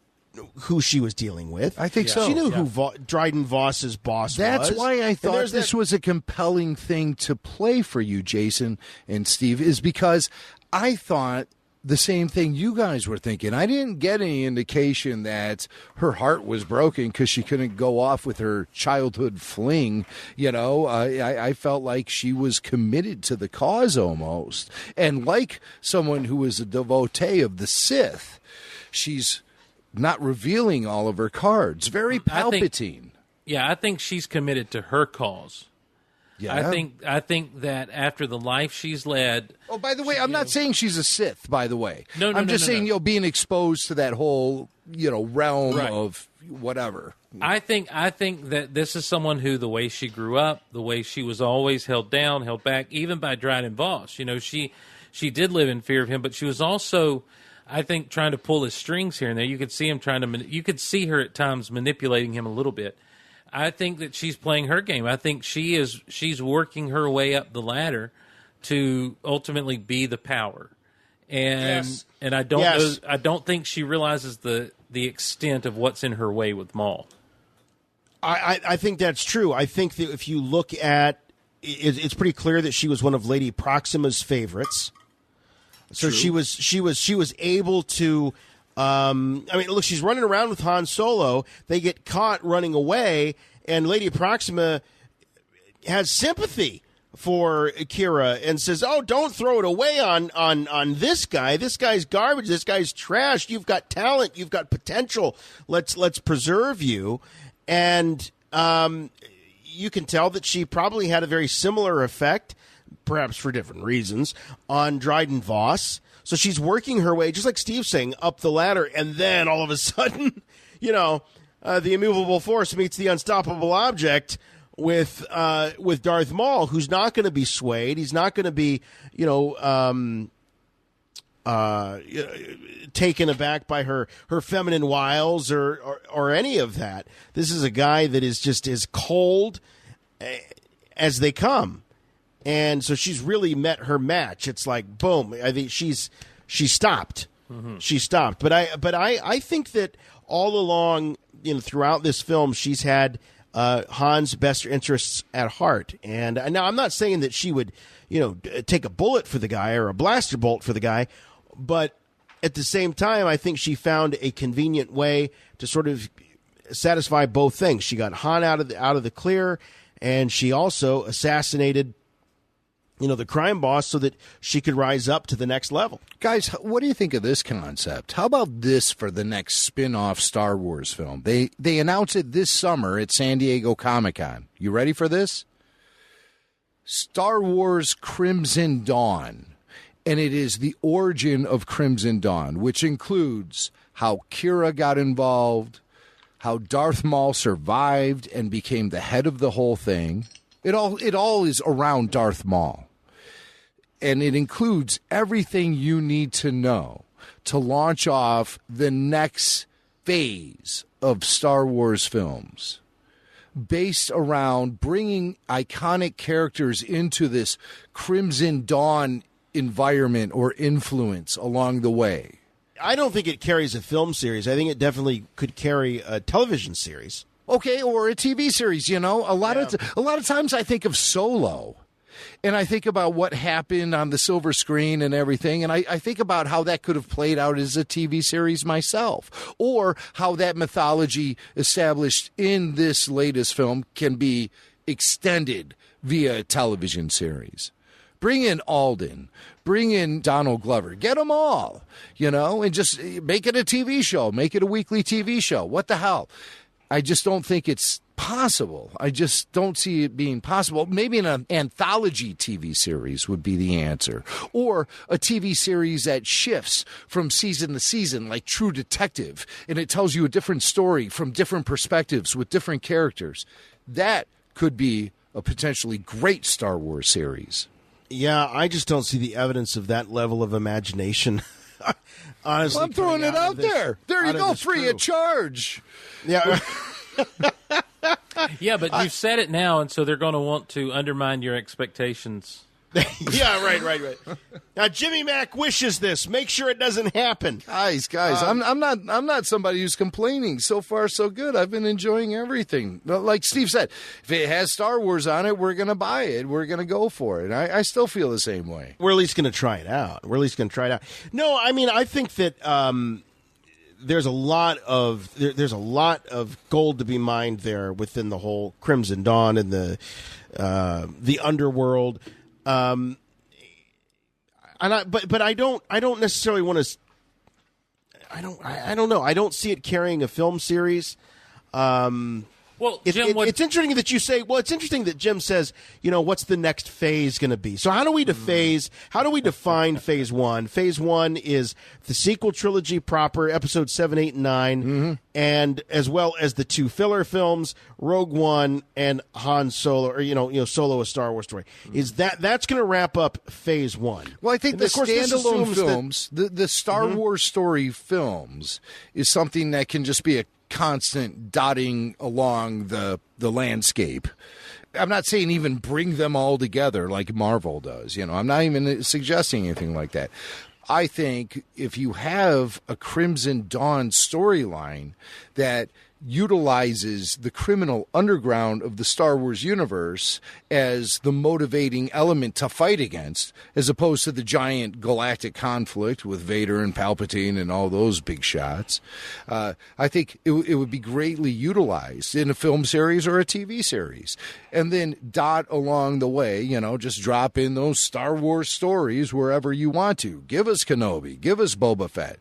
who she was dealing with. I think so. She knew who Dryden Voss's boss was. That's why I thought this was a compelling thing to play for you, Jason and Steve, is because I thought the same thing you guys were thinking. I didn't get any indication that her heart was broken because she couldn't go off with her childhood fling. I felt like she was committed to the cause almost. And like someone who is a devotee of the Sith, she's not revealing all of her cards. Very Palpatine. I think she's committed to her cause. Yeah. I think that after the life she's led. Oh, by the way, I'm not saying she's a Sith. By the way, I'm just saying being exposed to that whole realm of whatever. I think that this is someone who, the way she grew up, the way she was always held down, held back, even by Dryden Voss. She did live in fear of him, but she was also, I think, trying to pull his strings here and there. You could see him you could see her at times manipulating him a little bit. I think that she's playing her game. I think she's working her way up the ladder to ultimately be the power. And I don't think she realizes the extent of what's in her way with Maul. I think that's true. I think that if you look at it's pretty clear that she was one of Lady Proxima's favorites. So true. she was able to look, she's running around with Han Solo. They get caught running away, and Lady Proxima has sympathy for Kira and says, "Oh, don't throw it away on this guy. This guy's garbage. This guy's trash. You've got talent. You've got potential. Let's preserve you." And you can tell that she probably had a very similar effect, perhaps for different reasons, on Dryden Voss. So she's working her way, just like Steve's saying, up the ladder, and then all of a sudden, the immovable force meets the unstoppable object with Darth Maul, who's not going to be swayed. He's not going to be, taken aback by her feminine wiles or any of that. This is a guy that is just as cold as they come. And so she's really met her match. It's like, boom. I think she stopped. Mm-hmm. She stopped. But I think that all along, throughout this film, she's had Han's best interests at heart. And now I'm not saying that she would, take a bullet for the guy or a blaster bolt for the guy, but at the same time, I think she found a convenient way to sort of satisfy both things. She got Han out of the clear, and she also assassinated the crime boss so that she could rise up to the next level. Guys, what do you think of this concept? How about this for the next spin-off Star Wars film? They announce it this summer at San Diego Comic-Con. You ready for this? Star Wars Crimson Dawn. And it is the origin of Crimson Dawn, which includes how Kira got involved, how Darth Maul survived and became the head of the whole thing. It all is around Darth Maul. And it includes everything you need to know to launch off the next phase of Star Wars films, based around bringing iconic characters into this Crimson Dawn environment or influence along the way. I don't think it carries a film series. I think it definitely could carry a television series. Okay, or a TV series, A lot of times I think of Solo. And I think about what happened on the silver screen and everything, and I think about how that could have played out as a TV series myself, or how that mythology established in this latest film can be extended via a television series. Bring in Alden, bring in Donald Glover, get them all, and just make it a TV show, make it a weekly TV show. What the hell? I just don't think it's possible. I just don't see it being possible. Maybe an anthology TV series would be the answer, or a TV series that shifts from season to season, like True Detective, and it tells you a different story from different perspectives with different characters. That could be a potentially great Star Wars series. Yeah, I just don't see the evidence of that level of imagination. Honestly, well, I'm throwing it out there. There you go, free of charge. Yeah. Yeah, but you've said it now, and so they're going to want to undermine your expectations. Yeah, right. Now, Jimmy Mack wishes this. Make sure it doesn't happen, guys. I'm not somebody who's complaining. So far, so good. I've been enjoying everything. Like Steve said, if it has Star Wars on it, we're going to buy it. We're going to go for it. I still feel the same way. We're at least going to try it out. No, I mean, I think that there's a lot of gold to be mined there within the whole Crimson Dawn and the Underworld. But I don't necessarily want to. I don't know. I don't see it carrying a film series. Well, Jim, it's interesting that you say. Well, it's interesting that Jim says, what's the next phase going to be? So how do we define phase one? Phase one is the sequel trilogy proper, episodes 7, 8, and 9, and as well as the two filler films, Rogue One and Han Solo, or Solo: A Star Wars Story. Is that's going to wrap up phase one? Well, I think the standalone films, the Star Wars story films, is something that can just be a constant dotting along the landscape. I'm not saying even bring them all together like Marvel does. I'm not even suggesting anything like that. I think if you have a Crimson Dawn storyline that utilizes the criminal underground of the Star Wars universe as the motivating element to fight against, as opposed to the giant galactic conflict with Vader and Palpatine and all those big shots, I think it would be greatly utilized in a film series or a TV series. And then dot along the way, just drop in those Star Wars stories wherever you want to. Give us Kenobi, give us Boba Fett,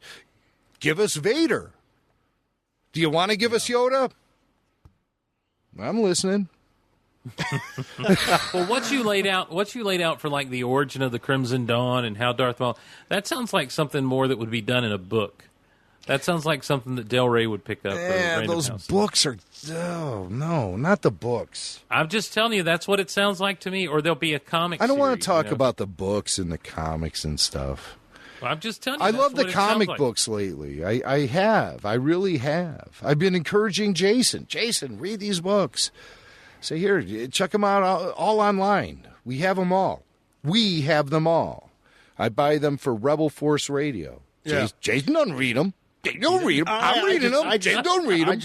give us Vader. Do you want to give us Yoda? I'm listening. Well, what you laid out for like the origin of the Crimson Dawn and how Darth Maul, that sounds like something more that would be done in a book. That sounds like something that Del Rey would pick up. Yeah, those books are. Oh no, not the books. I'm just telling you, that's what it sounds like to me. Or there'll be a comic. I don't want to talk about the books and the comics and stuff. Well, I'm just telling you. I love the comic books lately. I have. I really have. I've been encouraging Jason. Jason, read these books. Say, here, check them out all online. We have them all. We have them all. I buy them for Rebel Force Radio. Yeah. Jason doesn't read them. Don't read them. I'm reading them. Jason don't read them.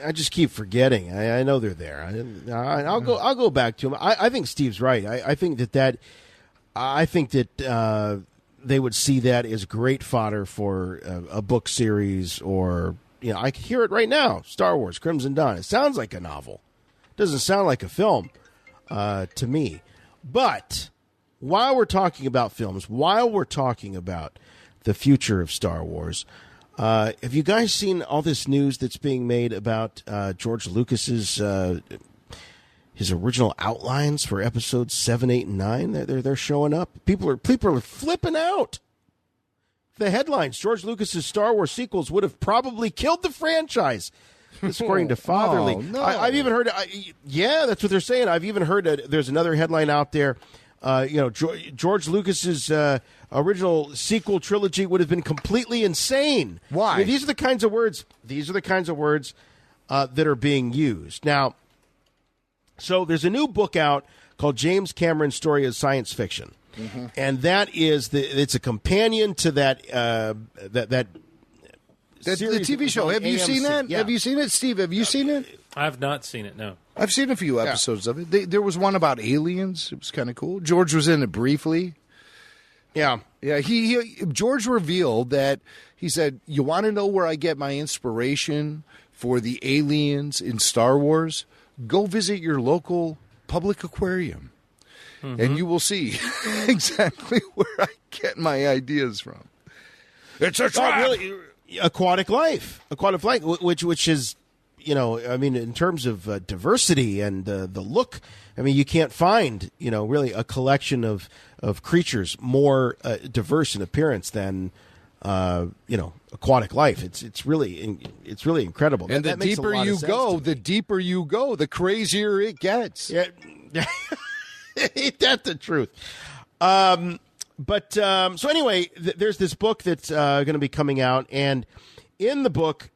I just keep forgetting. I know they're there. I'll go back to them. I think Steve's right. I think that they would see that as great fodder for a book series, or I can hear it right now. Star Wars: Crimson Dawn. It sounds like a novel. It doesn't sound like a film to me. But while we're talking about films, while we're talking about the future of Star Wars, have you guys seen all this news that's being made about George Lucas's his original outlines for episodes 7, 8, and 9? They're showing up. People are flipping out. The headlines: George Lucas's Star Wars sequels would have probably killed the franchise. This according to Fatherly. Oh, no. I've even heard. That's what they're saying. I've even heard there's another headline out there. George Lucas's original sequel trilogy would have been completely insane. Why? I mean, these are the kinds of words. That are being used now. So there's a new book out called James Cameron's Story of Science Fiction, and that is it's a companion to that the TV show. Have you seen that? Yeah. Have you seen it, Steve? Have you seen it? I've not seen it, no. I've seen a few episodes of it. There was one about aliens. It was kind of cool. George was in it briefly. Yeah. George revealed that he said, "You want to know where I get my inspiration for the aliens in Star Wars? Go visit your local public aquarium, and you will see exactly where I get my ideas from." It's a trap. Really, aquatic life, which is, in terms of diversity and the look, you can't find, really a collection of creatures more diverse in appearance than, aquatic life. It's really incredible. And the deeper you go, the crazier it gets. Yeah, ain't that the truth? So anyway, there's this book that's going to be coming out, and in the book,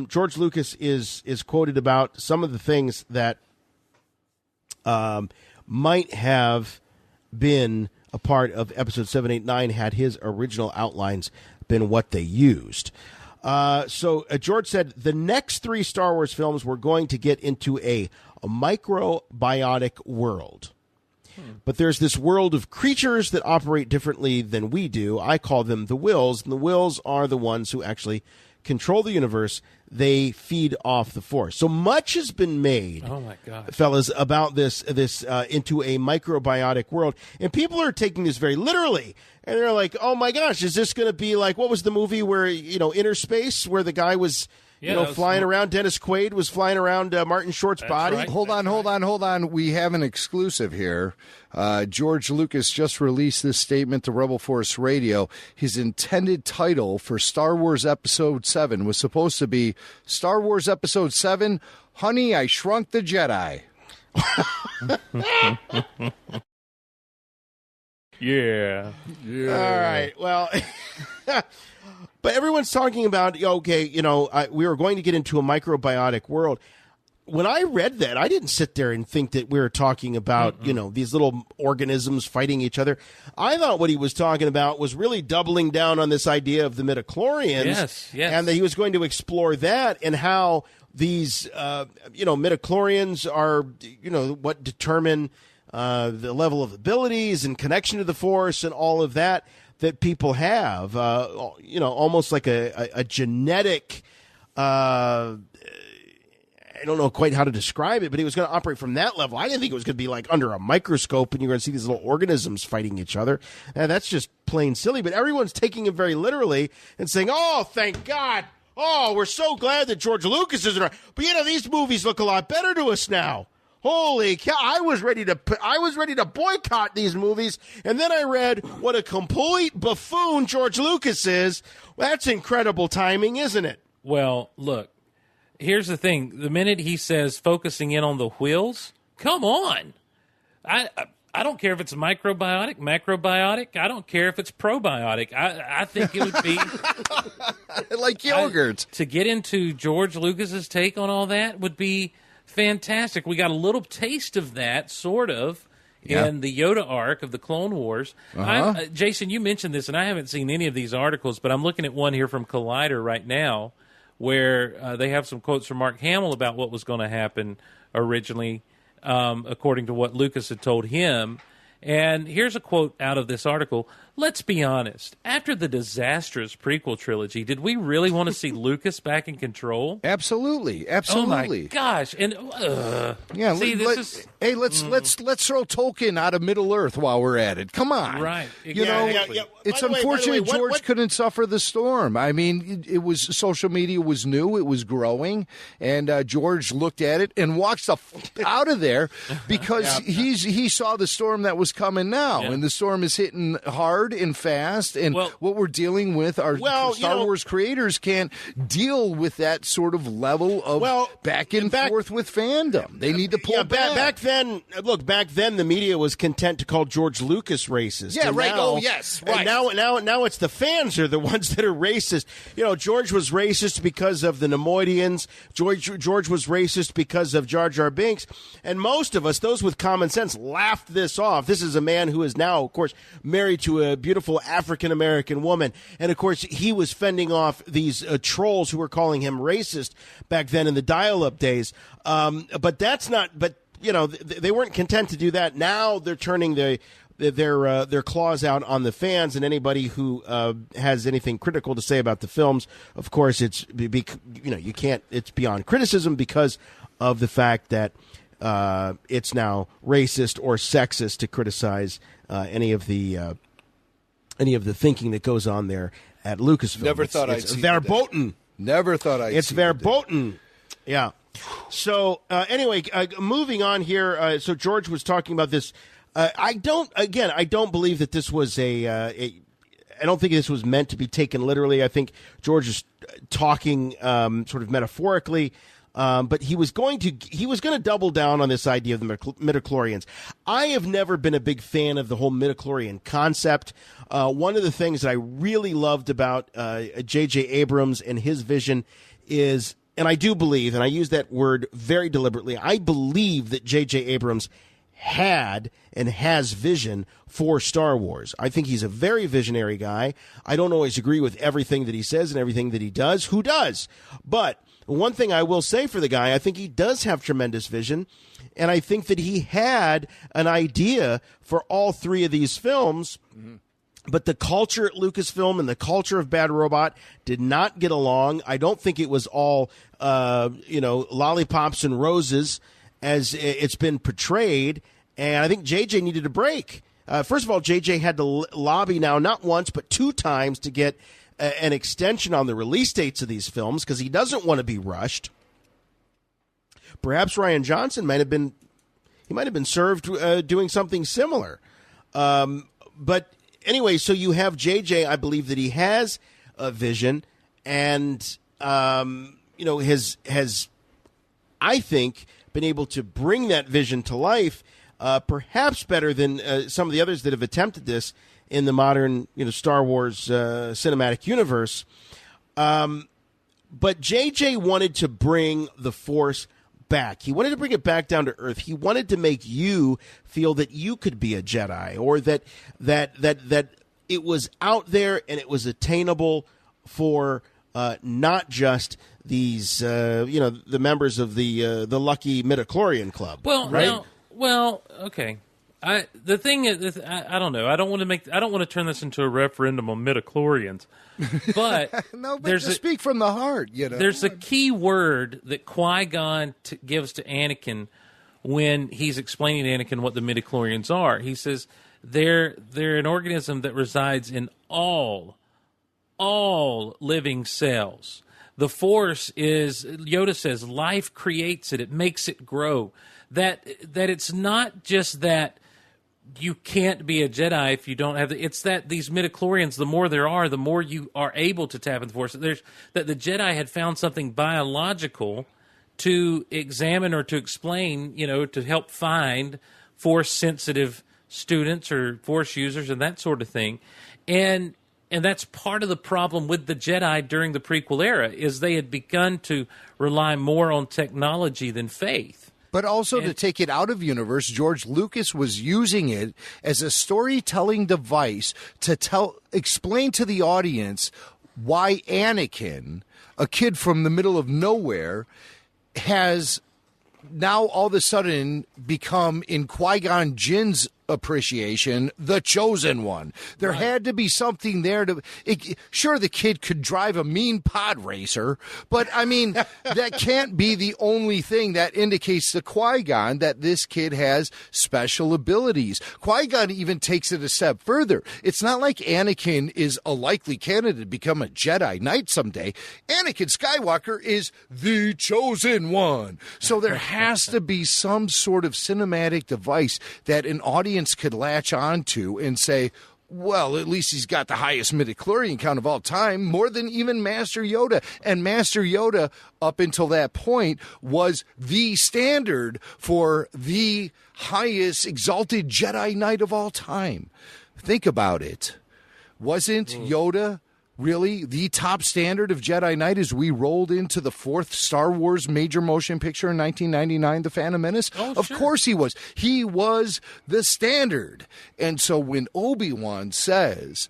George Lucas is quoted about some of the things that might have been a part of episode 7, 8, 9 had his original outlines been what they used. So George said the next 3 Star Wars films were going to get into a microbiotic world. But there's this world of creatures that operate differently than we do. I call them the Wills, and the Wills are the ones who actually control the universe. They feed off the Force. So much has been made, oh my God, fellas, about this into a microbiotic world, and people are taking this very literally. And they're like, "Oh my gosh, is this going to be like what was the movie where Inner Space, where the guy was?" flying around. Dennis Quaid was flying around Martin Short's body. Right. Hold on. We have an exclusive here. George Lucas just released this statement to Rebel Force Radio. His intended title for Star Wars Episode 7 was supposed to be Star Wars Episode 7, Honey, I Shrunk the Jedi. Yeah. All right. Well, but everyone's talking about, we were going to get into a microbiotic world. When I read that, I didn't sit there and think that we were talking about, these little organisms fighting each other. I thought what he was talking about was really doubling down on this idea of the midichlorians. Yes. And that he was going to explore that and how these, midichlorians are, what determine the level of abilities and connection to the Force and all of that people have, almost like a genetic, I don't know quite how to describe it, but he was going to operate from that level. I didn't think it was going to be like under a microscope and you're going to see these little organisms fighting each other. And that's just plain silly, but everyone's taking it very literally and saying, "Oh, thank God. Oh, we're so glad that George Lucas isn't around. But these movies look a lot better to us now. Holy cow, I was ready to boycott these movies, and then I read what a complete buffoon George Lucas is. Well, that's incredible timing, isn't it?" Well, look, here's the thing. The minute he says focusing in on the wheels, come on. I don't care if it's microbiotic, macrobiotic. I don't care if it's probiotic. I think it would be like yogurt. To get into George Lucas's take on all that would be fantastic. We got a little taste of that, sort of, in the Yoda arc of the Clone Wars. Jason, you mentioned this, and I haven't seen any of these articles, but I'm looking at one here from Collider right now where they have some quotes from Mark Hamill about what was going to happen originally, according to what Lucas had told him. And here's a quote out of this article. Let's be honest. After the disastrous prequel trilogy, did we really want to see Lucas back in control? Absolutely. Oh my gosh! And yeah, see, let's throw Tolkien out of Middle Earth while we're at it. Come on, right? Exactly. It's unfortunate George couldn't suffer the storm. I mean, it was social media was new, it was growing, and George looked at it and walked out of there because he saw the storm that was coming now, and the storm is hitting hard and fast, and what we're dealing with, our Star Wars creators can't deal with that sort of level of back and forth with fandom. They need to pull back. Back then, the media was content to call George Lucas racist. Yeah, and right. Now, Right. Now it's the fans are the ones that are racist. George was racist because of the Nemoidians. George was racist because of Jar Jar Binks. And most of us, those with common sense, laughed this off. This is a man who is now, of course, married to a beautiful African-American woman. And, of course, he was fending off these trolls who were calling him racist back then in the dial-up days. But that's not – but, they weren't content to do that. Now they're turning their claws out on the fans and anybody who has anything critical to say about the films. Of course, it's you can't. It's beyond criticism because of the fact that it's now racist or sexist to criticize any of the thinking that goes on there at Lucasfilm. Never thought I'd see verboten. Never thought I'd. It's verboten. Yeah. So anyway, moving on here. So George was talking about this. I don't believe that this was I don't think this was meant to be taken literally. I think George is talking sort of metaphorically. But he was going to double down on this idea of the midichlorians. I have never been a big fan of the whole midichlorian concept. One of the things that I really loved about J.J. Abrams and his vision is, and I do believe, and I use that word very deliberately, I believe that J.J. Abrams had and has vision for Star Wars. I think he's a very visionary guy. I don't always agree with everything that he says and everything that he does. Who does? But one thing I will say for the guy, I think he does have tremendous vision, and I think that he had an idea for all three of these films. Mm-hmm. But the culture at Lucasfilm and the culture of Bad Robot did not get along. I don't think it was all, lollipops and roses as it's been portrayed. And I think JJ needed a break. First of all, JJ had to lobby now not once but 2 times to get an extension on the release dates of these films because he doesn't want to be rushed. Perhaps Rian Johnson might have been served doing something similar. But anyway, so you have JJ. I believe that he has a vision, and has I think been able to bring that vision to life, perhaps better than some of the others that have attempted this in the modern, Star Wars cinematic universe. But JJ wanted to bring the Force back. He wanted to bring it back down to earth. He wanted to make you feel that you could be a Jedi, or that it was out there and it was attainable for not just these, the members of the lucky midichlorian club. Well, right? Well, okay. The thing is, I don't know. I don't want to turn this into a referendum on midichlorians, but no. But to speak from the heart, There's a key word that Qui-Gon gives to Anakin when he's explaining to Anakin what the midichlorians are. He says they're an organism that resides in all living cells. The Force is, Yoda says, life creates it. It makes it grow. That it's not just that you can't be a Jedi if you don't have it's that these midichlorians, the more there are, the more you are able to tap into the Force. That the Jedi had found something biological to examine or to explain, to help find Force-sensitive students or Force users and that sort of thing. And that's part of the problem with the Jedi during the prequel era, is they had begun to rely more on technology than faith. But also to take it out of universe, George Lucas was using it as a storytelling device to explain to the audience why Anakin, a kid from the middle of nowhere, has now all of a sudden become, in Qui-Gon Jinn's appreciation, the chosen one. There had to be something there sure, the kid could drive a mean pod racer, but I mean, that can't be the only thing that indicates to Qui-Gon that this kid has special abilities. Qui-Gon even takes it a step further. It's not like Anakin is a likely candidate to become a Jedi Knight someday. Anakin Skywalker is the chosen one. So there has to be some sort of cinematic device that an audience could latch on to and say, well, at least he's got the highest midichlorian count of all time, more than even Master Yoda. And Master Yoda, up until that point, was the standard for the highest exalted Jedi Knight of all time. Think about it. Wasn't Yoda really the top standard of Jedi Knight as we rolled into the fourth Star Wars major motion picture in 1999, The Phantom Menace? Of course he was. He was the standard. And so when Obi-Wan says,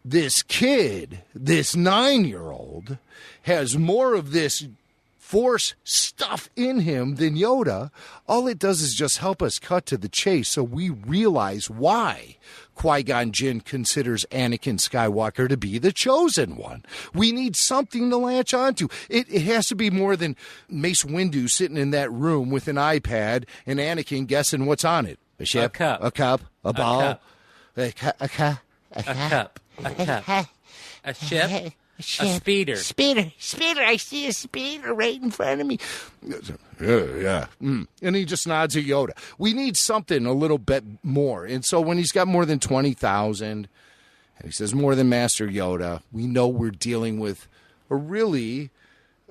this kid, this 9-year-old, has more of this Force stuff in him than Yoda, all it does is just help us cut to the chase so we realize why Qui-Gon Jinn considers Anakin Skywalker to be the chosen one. We need something to latch onto. It has to be more than Mace Windu sitting in that room with an iPad and Anakin guessing what's on it. A ship, a cup, a ball, a cup, a ship. A speeder. Speeder. I see a speeder right in front of me. Yeah. And he just nods at Yoda. We need something a little bit more. And so when he's got more than 20,000, and he says more than Master Yoda, we know we're dealing with a really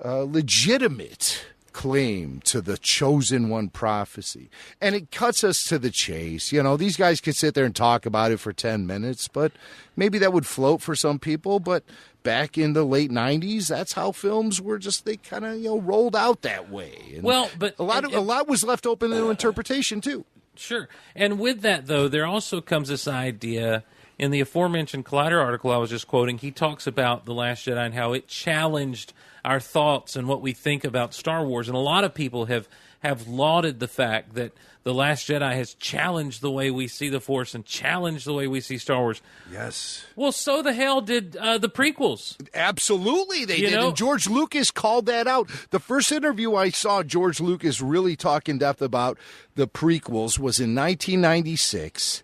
legitimate claim to the chosen one prophecy. And it cuts us to the chase. You know, these guys could sit there and talk about it for 10 minutes, but maybe that would float for some people. But back in the late 90s, that's how films were they kind of, rolled out that way. And but a lot was left open to interpretation too. Sure. And with that, though, there also comes this idea in the aforementioned Collider article I was just quoting. He talks about The Last Jedi and how it challenged our thoughts and what we think about Star Wars. And a lot of people have lauded the fact that The Last Jedi has challenged the way we see the Force and challenged the way we see Star Wars. Yes. Well, so the hell did the prequels. Absolutely they did. And George Lucas called that out. The first interview I saw George Lucas really talk in depth about the prequels was in 1996.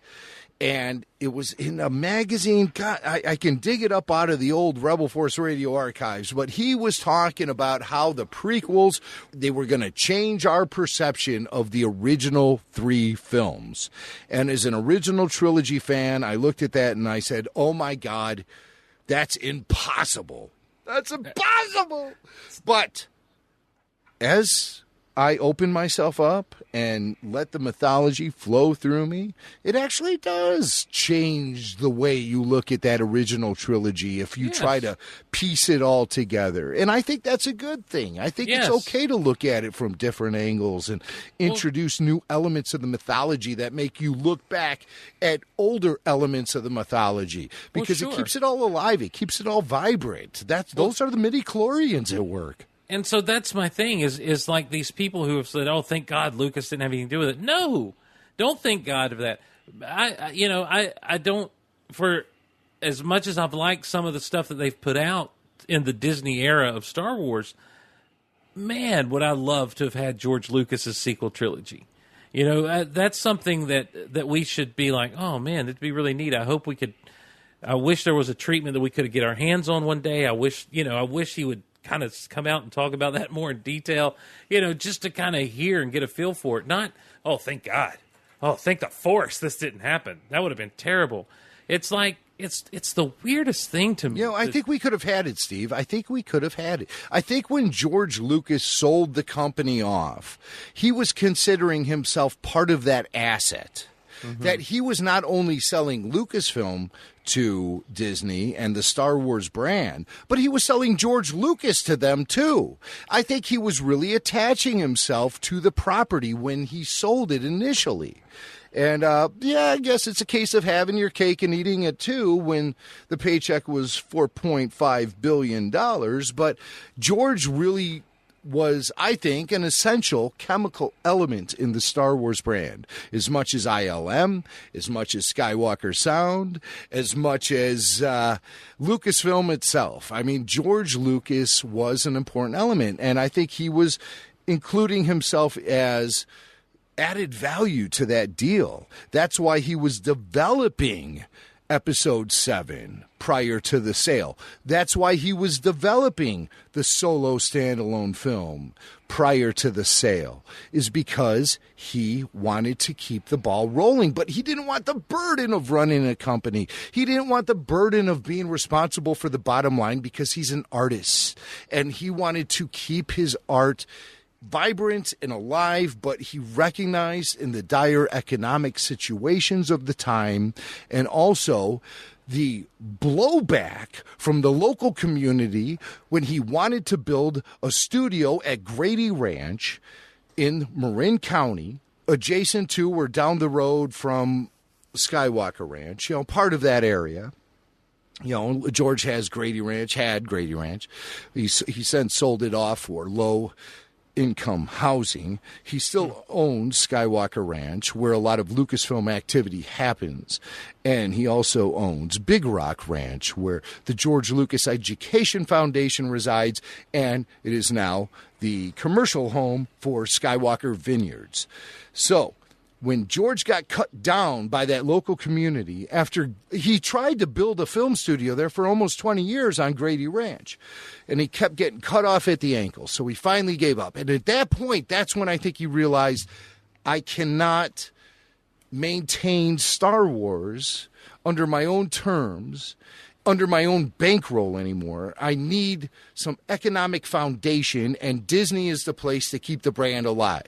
And it was in a magazine. God, I can dig it up out of the old Rebel Force Radio archives. But he was talking about how the prequels, they were going to change our perception of the original 3 films. And as an original trilogy fan, I looked at that and I said, oh, my God, that's impossible. That's impossible. But as I open myself up and let the mythology flow through me, it actually does change the way you look at that original trilogy if you try to piece it all together. And I think that's a good thing. I think it's okay to look at it from different angles and introduce new elements of the mythology that make you look back at older elements of the mythology because it keeps it all alive. It keeps it all vibrant. Those are the midichlorians at work. And so that's my thing is like these people who have said, oh, thank God Lucas didn't have anything to do with it. No, don't thank God of that. I don't, for as much as I've liked some of the stuff that they've put out in the Disney era of Star Wars, man, would I love to have had George Lucas's sequel trilogy. That's something that we should be like, oh, man, it'd be really neat. I wish there was a treatment that we could get our hands on one day. I wish he would kind of come out and talk about that more in detail, just to kind of hear and get a feel for it. Not, oh, thank God. Oh, thank the Force this didn't happen. That would have been terrible. It's like, it's the weirdest thing to me. I think we could have had it, Steve. I think we could have had it. I think when George Lucas sold the company off, he was considering himself part of that asset. Mm-hmm. That he was not only selling Lucasfilm to Disney and the Star Wars brand, but he was selling George Lucas to them too. I think he was really attaching himself to the property when he sold it initially. And, I guess it's a case of having your cake and eating it too when the paycheck was $4.5 billion. But George really was, I think, an essential chemical element in the Star Wars brand, as much as ILM, as much as Skywalker Sound, as much as Lucasfilm itself. I mean, George Lucas was an important element, and I think he was including himself as added value to that deal. That's why he was developing Episode 7 prior to the sale. That's why he was developing the solo standalone film prior to the sale, is because he wanted to keep the ball rolling, but he didn't want the burden of running a company. He didn't want the burden of being responsible for the bottom line because he's an artist, and he wanted to keep his art vibrant and alive, but he recognized in the dire economic situations of the time and also the blowback from the local community when he wanted to build a studio at Grady Ranch in Marin County, adjacent to or down the road from Skywalker Ranch, part of that area. George had Grady Ranch. He since sold it off for low income housing. He still owns Skywalker Ranch, where a lot of Lucasfilm activity happens. And he also owns Big Rock Ranch, where the George Lucas Education Foundation resides, and it is now the commercial home for Skywalker Vineyards. So, when George got cut down by that local community after he tried to build a film studio there for almost 20 years on Grady Ranch, and he kept getting cut off at the ankle, so he finally gave up. And at that point, that's when I think he realized, I cannot maintain Star Wars under my own terms, under my own bankroll anymore. I need some economic foundation, and Disney is the place to keep the brand alive.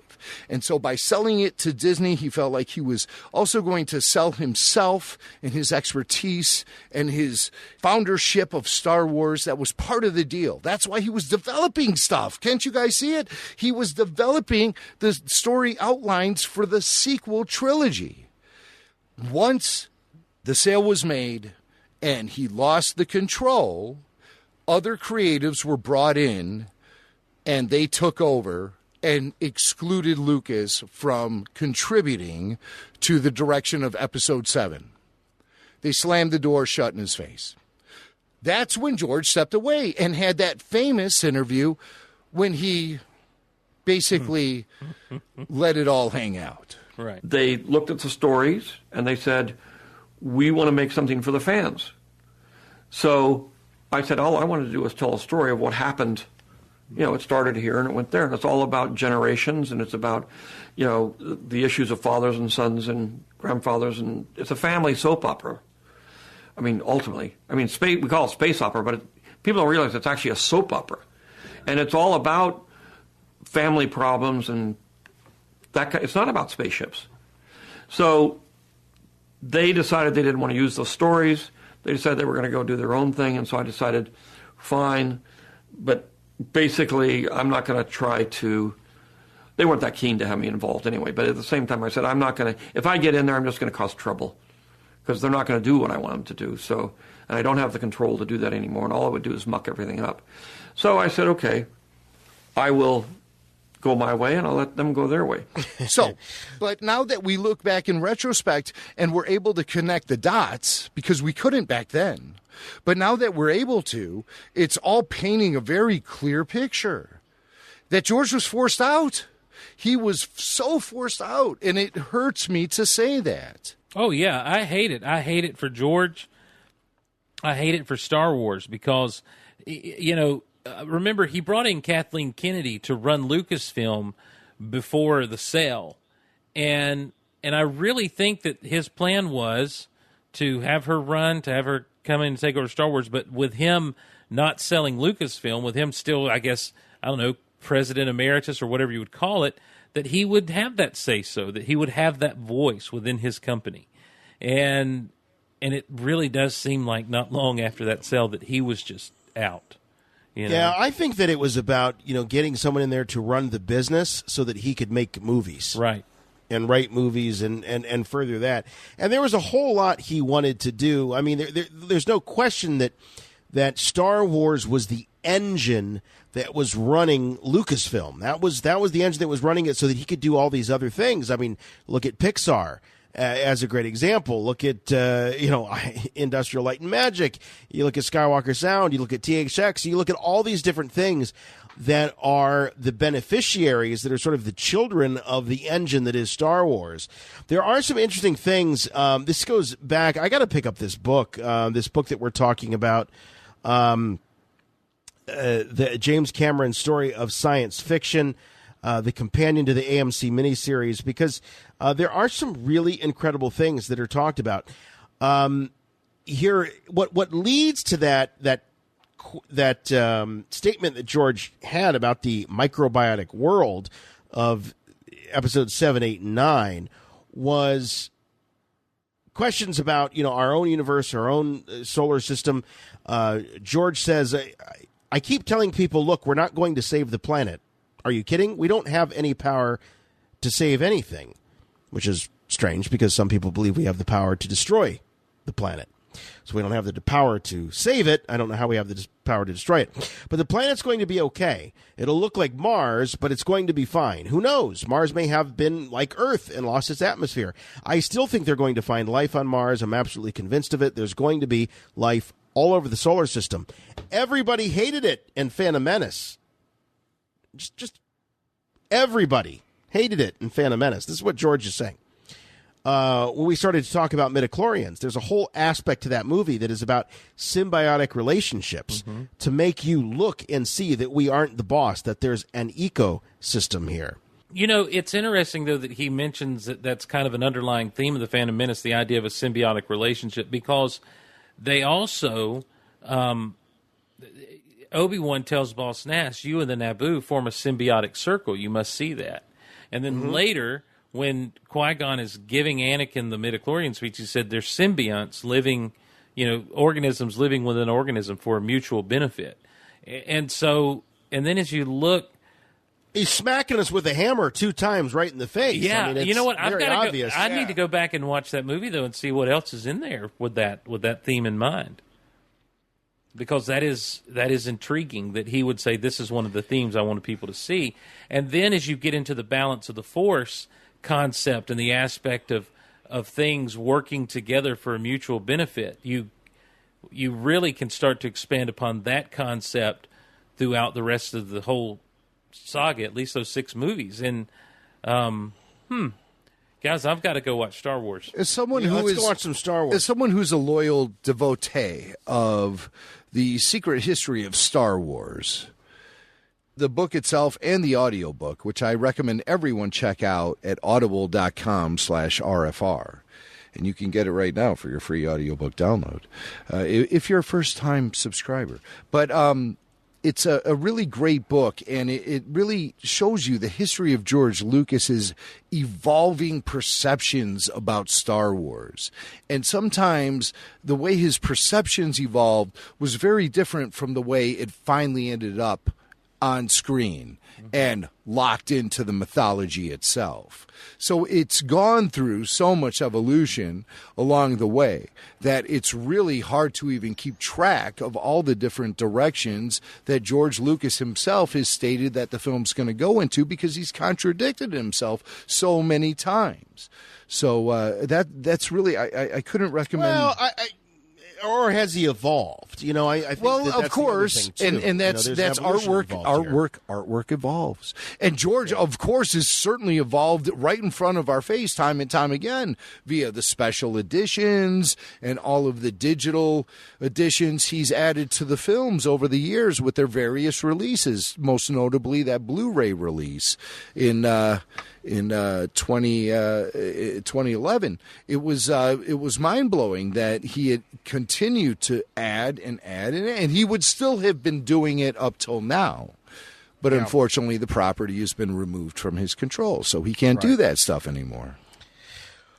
And so by selling it to Disney, he felt like he was also going to sell himself and his expertise and his foundership of Star Wars. That was part of the deal. That's why he was developing stuff. Can't you guys see it? He was developing the story outlines for the sequel trilogy. Once the sale was made and he lost the control, other creatives were brought in and they took over and excluded Lucas from contributing to the direction of Episode 7. They slammed the door shut in his face. That's when George stepped away and had that famous interview when he basically let it all hang out. Right. They looked at the stories and they said, we want to make something for the fans. So I said, all I wanted to do was tell a story of what happened. It started here and it went there. And it's all about generations, and it's about, the issues of fathers and sons and grandfathers. And it's a family soap opera. I mean, ultimately. We call it space opera, but people don't realize it's actually a soap opera. And it's all about family problems and it's not about spaceships. So they decided they didn't want to use those stories. They decided they were going to go do their own thing. And so I decided, fine, but basically, I'm not going to try to. They weren't that keen to have me involved anyway. But at the same time, I said, I'm not going to. If I get in there, I'm just going to cause trouble because they're not going to do what I want them to do. So, and I don't have the control to do that anymore. And all I would do is muck everything up. So I said, okay, I will go my way and I'll let them go their way. So, but now that we look back in retrospect and we're able to connect the dots, because we couldn't back then. But now that we're able to, it's all painting a very clear picture that George was forced out. He was so forced out, and it hurts me to say that. Oh, yeah, I hate it. I hate it for George. I hate it for Star Wars because, remember, he brought in Kathleen Kennedy to run Lucasfilm before the sale. And I really think that his plan was to have her come in and take over Star Wars, but with him not selling Lucasfilm, with him still, I guess, President Emeritus or whatever you would call it, that he would have that say-so, that he would have that voice within his company. And it really does seem like not long after that sale that he was just out. Yeah, I think that it was about, getting someone in there to run the business so that he could make movies. Right. and write movies and further that. And there was a whole lot he wanted to do. I mean, there's no question that Star Wars was the engine that was running Lucasfilm. That was the engine that was running it so that he could do all these other things. I mean, look at Pixar as a great example. Look at Industrial Light and Magic. You look at Skywalker Sound. You look at THX. You look at all these different things that are the beneficiaries, that are sort of the children of the engine that is Star Wars. There are some interesting things. This goes back. I got to pick up this book that we're talking about, the James Cameron story of science fiction, the companion to the AMC miniseries, because there are some really incredible things that are talked about. Here, what leads to that statement that George had about the microbiotic world of episodes 7, 8, and 9 was questions about our own universe, our own solar system. George says, I keep telling people, look, we're not going to save the planet. Are you kidding? We don't have any power to save anything, which is strange because some people believe we have the power to destroy the planet. So we don't have the power to save it. I don't know how we have the power to destroy it. But the planet's going to be okay. It'll look like Mars, but it's going to be fine. Who knows? Mars may have been like Earth and lost its atmosphere. I still think they're going to find life on Mars. I'm absolutely convinced of it. There's going to be life all over the solar system. Everybody hated it in Phantom Menace. Just everybody hated it in Phantom Menace. This is what George is saying. When we started to talk about midichlorians, there's a whole aspect to that movie that is about symbiotic relationships to make you look and see that we aren't the boss, that there's an ecosystem here. It's interesting, though, that he mentions that that's kind of an underlying theme of the Phantom Menace, the idea of a symbiotic relationship, because they also, Obi-Wan tells Boss Nass, you and the Naboo form a symbiotic circle. You must see that. And then later, when Qui-Gon is giving Anakin the midichlorian speech, he said there's symbionts living, organisms living with an organism for a mutual benefit. And then as you look, he's smacking us with a hammer 2 times right in the face. Yeah, I mean, you know what? Very obvious. I need to go back and watch that movie though and see what else is in there with that theme in mind, because that is intriguing that he would say this is one of the themes I wanted people to see. And then as you get into the balance of the Force concept and the aspect of things working together for a mutual benefit, you really can start to expand upon that concept throughout the rest of the whole saga, at least those 6 movies. And guys, I've got to go watch Star Wars. Let's go watch some Star Wars. As someone who's a loyal devotee of the secret history of Star Wars, the book itself and the audiobook, which I recommend everyone check out at audible.com/RFR. And you can get it right now for your free audiobook download if you're a first-time subscriber. But it's a really great book, and it really shows you the history of George Lucas's evolving perceptions about Star Wars. And sometimes the way his perceptions evolved was very different from the way it finally ended up on screen and locked into the mythology itself. So it's gone through so much evolution along the way that it's really hard to even keep track of all the different directions that George Lucas himself has stated that the film's going to go into, because he's contradicted himself so many times. So that's really, I couldn't recommend... Well, or has he evolved? I think that's of course, and that's artwork. Artwork evolves, and George, of course, has certainly evolved right in front of our face, time and time again, via the special editions and all of the digital editions he's added to the films over the years with their various releases. Most notably, that Blu-ray release in 2011. It was mind-blowing that he had continued to add and he would still have been doing it up till now. But unfortunately, the property has been removed from his control, so he can't do that stuff anymore.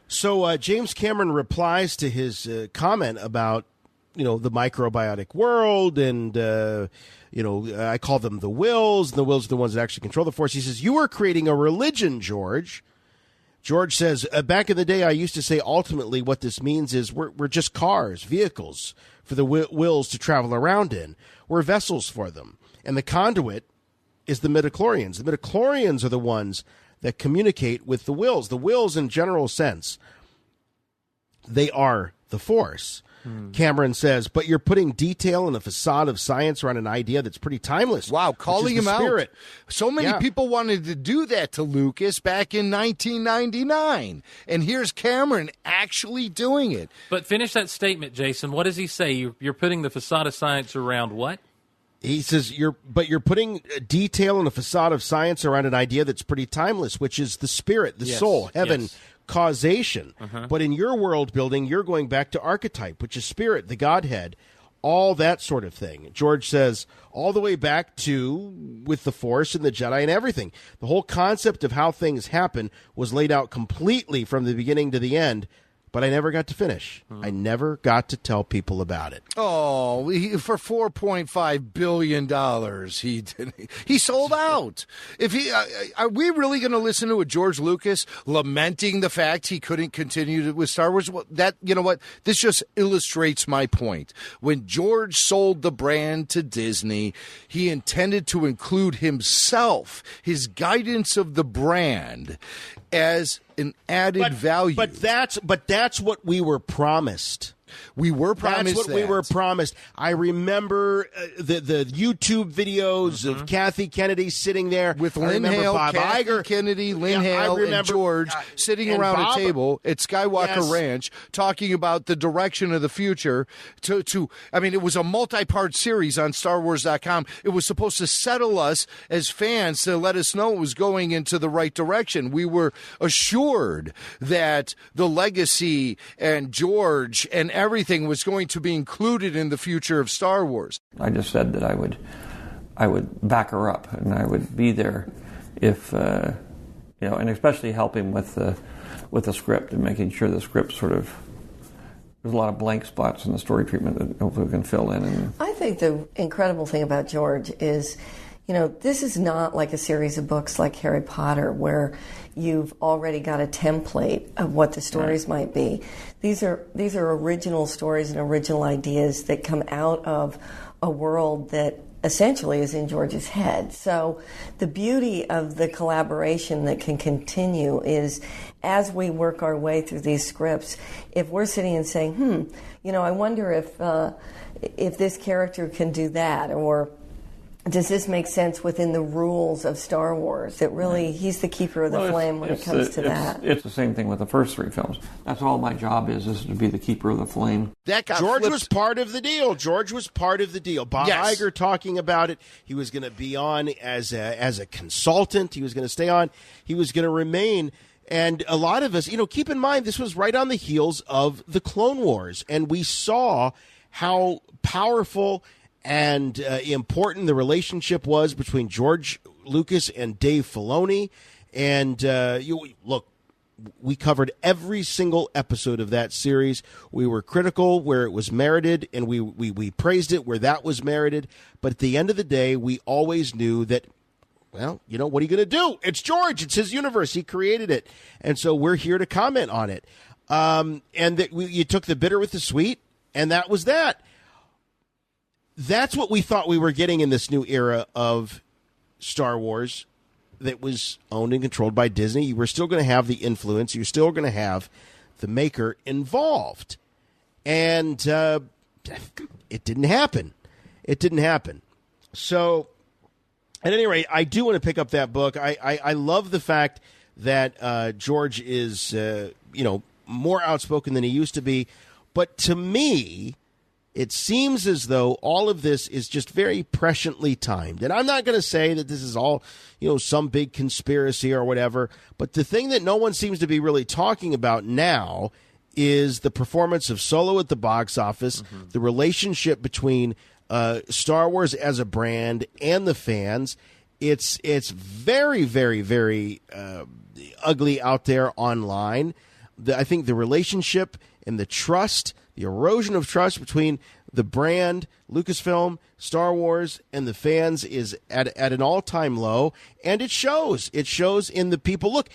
So James Cameron replies to his comment about the microbiotic world, and I call them the wills, and the wills are the ones that actually control the Force. He says, you are creating a religion, George. George says, back in the day, I used to say ultimately what this means is we're just cars, vehicles for the Wills to travel around in. We're vessels for them. And the conduit is the midichlorians. The midichlorians are the ones that communicate with the Wills. The Wills, in general sense, they are the Force. Cameron says, but you're putting detail and a facade of science around an idea that's pretty timeless. Wow, calling him out. So many people wanted to do that to Lucas back in 1999. And here's Cameron actually doing it. But finish that statement, Jason. What does he say? You're putting the facade of science around what? He says, you're putting detail and a facade of science around an idea that's pretty timeless, which is the spirit, the soul, heaven, causation. But in your world building, you're going back to archetype, which is spirit, the Godhead, all that sort of thing. George says, all the way back to with the Force and the Jedi and everything. The whole concept of how things happen was laid out completely from the beginning to the end, but I never got to finish. I never got to tell people about it. Oh, for $4.5 billion, he sold out. If are we really going to listen to a George Lucas lamenting the fact he couldn't continue with Star Wars? Well, you know what? This just illustrates my point. When George sold the brand to Disney, he intended to include himself, his guidance of the brand, as an added value. But that's what we were promised. We were promised That's what we were promised. I remember the YouTube videos of Kathy Kennedy sitting there. With Lynn Hale, Kathy Iger. Kennedy, Lynn Hale, and George sitting around a table at Skywalker Ranch talking about the direction of the future. I mean, it was a multi-part series on StarWars.com. It was supposed to settle us as fans to let us know it was going into the right direction. We were assured that the legacy and George and everything was going to be included in the future of Star Wars. I just said that I would back her up, and I would be there if and especially help him with the script and making sure the script sort of, there's a lot of blank spots in the story treatment that hopefully we can fill in. And I think the incredible thing about George is, this is not like a series of books like Harry Potter where you've already got a template of what the stories might be. These are original stories and original ideas that come out of a world that essentially is in George's head. So the beauty of the collaboration that can continue is as we work our way through these scripts, if we're sitting and saying, I wonder if this character can do that, or does this make sense within the rules of Star Wars? That really, he's the keeper of the flame when it comes to that. It's the same thing with the first three films. That's all my job is to be the keeper of the flame. George was part of the deal. Bob Iger talking about it. He was going to be on as a consultant. He was going to stay on. He was going to remain. And a lot of us, keep in mind, this was right on the heels of the Clone Wars. And we saw how powerful and important the relationship was between George Lucas and Dave Filoni. And we covered every single episode of that series. We were critical where it was merited, and we praised it where that was merited. But at the end of the day, we always knew that, well, what are you going to do? It's George. It's his universe. He created it. And so we're here to comment on it. And that you took the bitter with the sweet, and that was that. That's what we thought we were getting in this new era of Star Wars that was owned and controlled by Disney. You were still going to have the influence. You're still going to have the maker involved. And it didn't happen. So, at any rate, I do want to pick up that book. I love the fact that George is, more outspoken than he used to be. But to me, it seems as though all of this is just very presciently timed. And I'm not going to say that this is all, some big conspiracy or whatever. But the thing that no one seems to be really talking about now is the performance of Solo at the box office, the relationship between Star Wars as a brand and the fans. It's very, very, very ugly out there online. I think the relationship and the trust, the erosion of trust between The brand, Lucasfilm, Star Wars, and the fans is at an all-time low, and it shows. It shows in the people. Look,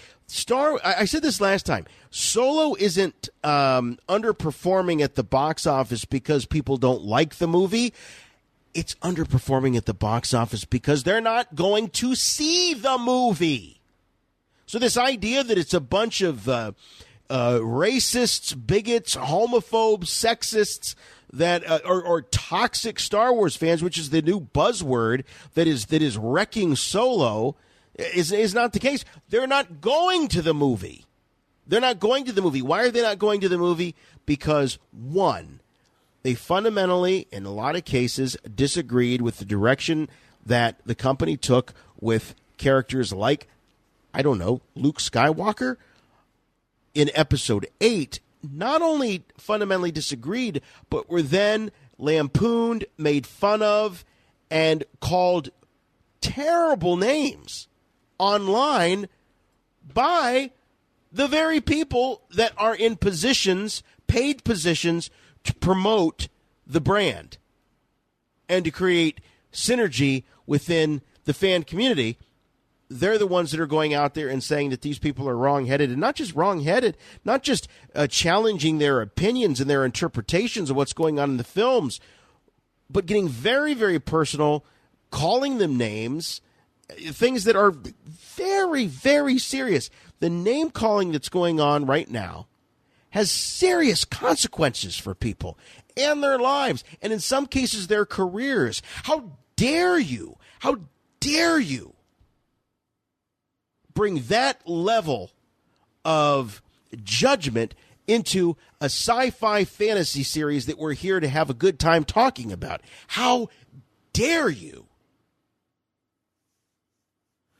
I said this last time. Solo isn't underperforming at the box office because people don't like the movie. It's underperforming at the box office because they're not going to see the movie. So this idea that it's a bunch of racists, bigots, homophobes, sexists that or toxic Star Wars fans, which is the new buzzword that is wrecking Solo, is not the case. They're not going to the movie. They're not going to the movie. Why are they not going to the movie? Because, one, they fundamentally, in a lot of cases, disagreed with the direction that the company took with characters like, I don't know, Luke Skywalker. In Episode 8, not only fundamentally disagreed, but were then lampooned, made fun of, and called terrible names online by the very people that are in positions, paid positions, to promote the brand and to create synergy within the fan community. They're the ones that are going out there and saying that these people are wrong-headed, and not just wrong-headed, not just challenging their opinions and their interpretations of what's going on in the films, but getting very, very personal, calling them names, things that are very, very serious. The name-calling that's going on right now has serious consequences for people and their lives, and in some cases their careers. How dare you? How dare you bring that level of judgment into a sci-fi fantasy series that we're here to have a good time talking about? How dare you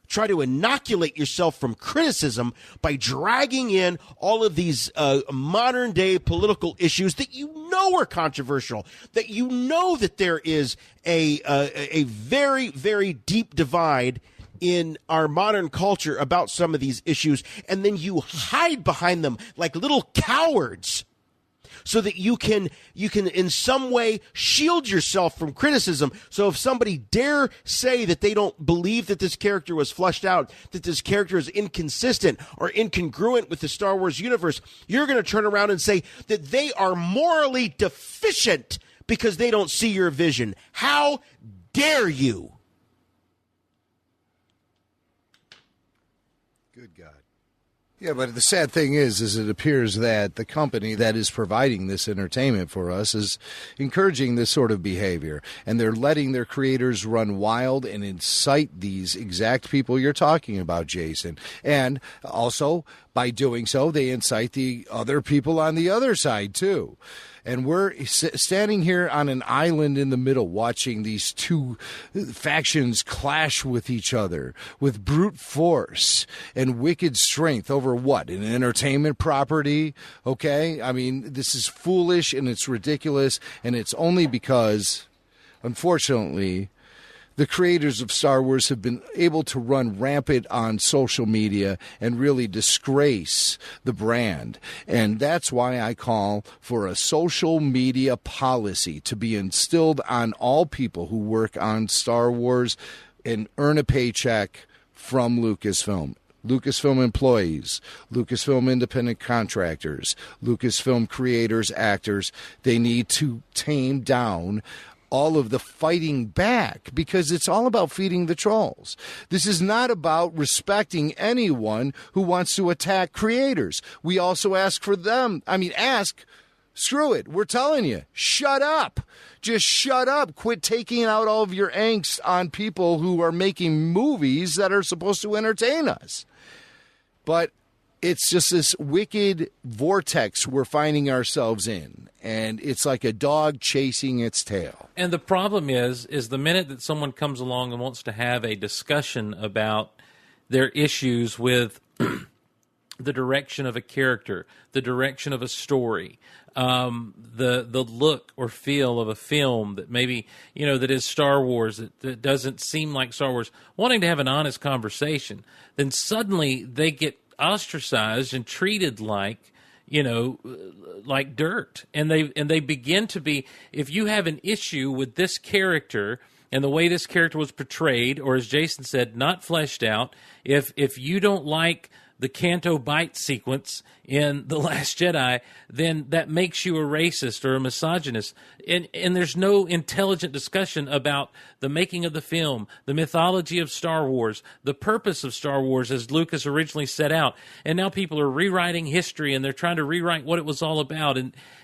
try to inoculate yourself from criticism by dragging in all of these modern-day political issues that you know are controversial, that you know that there is a very, very deep divide in our modern culture about some of these issues, and then you hide behind them like little cowards so that you can in some way shield yourself from criticism. So if somebody dare say that they don't believe that this character was fleshed out, that this character is inconsistent or incongruent with the Star Wars universe, you're going to turn around and say that they are morally deficient because they don't see your vision. How dare you? Good God. Yeah, but the sad thing is it appears that the company that is providing this entertainment for us is encouraging this sort of behavior, and they're letting their creators run wild and incite these exact people you're talking about, Jason. And also, by doing so, they incite the other people on the other side, too. And we're standing here on an island in the middle watching these two factions clash with each other with brute force and wicked strength over what? An entertainment property? Okay? I mean, this is foolish and it's ridiculous, and it's only because, unfortunately, the creators of Star Wars have been able to run rampant on social media and really disgrace the brand. And that's why I call for a social media policy to be instilled on all people who work on Star Wars and earn a paycheck from Lucasfilm. Lucasfilm employees, Lucasfilm independent contractors, Lucasfilm creators, actors, they need to tame down all of the fighting back, because it's all about feeding the trolls. This is not about respecting anyone who wants to attack creators. We also ask for them. Screw it. We're telling you, shut up. Just shut up. Quit taking out all of your angst on people who are making movies that are supposed to entertain us. But it's just this wicked vortex we're finding ourselves in, and it's like a dog chasing its tail. And the problem is the minute that someone comes along and wants to have a discussion about their issues with the direction of a character, the direction of a story, the look or feel of a film that maybe, that is Star Wars, that doesn't seem like Star Wars, wanting to have an honest conversation, then suddenly they get ostracized and treated like, like dirt. And they begin to be, if you have an issue with this character and the way this character was portrayed, or as Jason said, not fleshed out, if you don't like the Canto Bight sequence in The Last Jedi, then that makes you a racist or a misogynist. And there's no intelligent discussion about the making of the film, the mythology of Star Wars, the purpose of Star Wars as Lucas originally set out. And now people are rewriting history, and they're trying to rewrite what it was all about.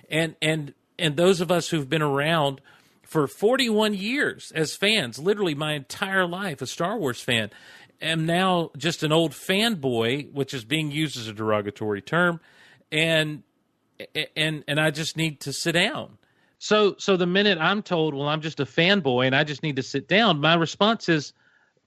And those of us who've been around for 41 years as fans, literally my entire life, a Star Wars fan, am now just an old fanboy, which is being used as a derogatory term, and I just need to sit down. So the minute I'm told, well, I'm just a fanboy and I just need to sit down, my response is,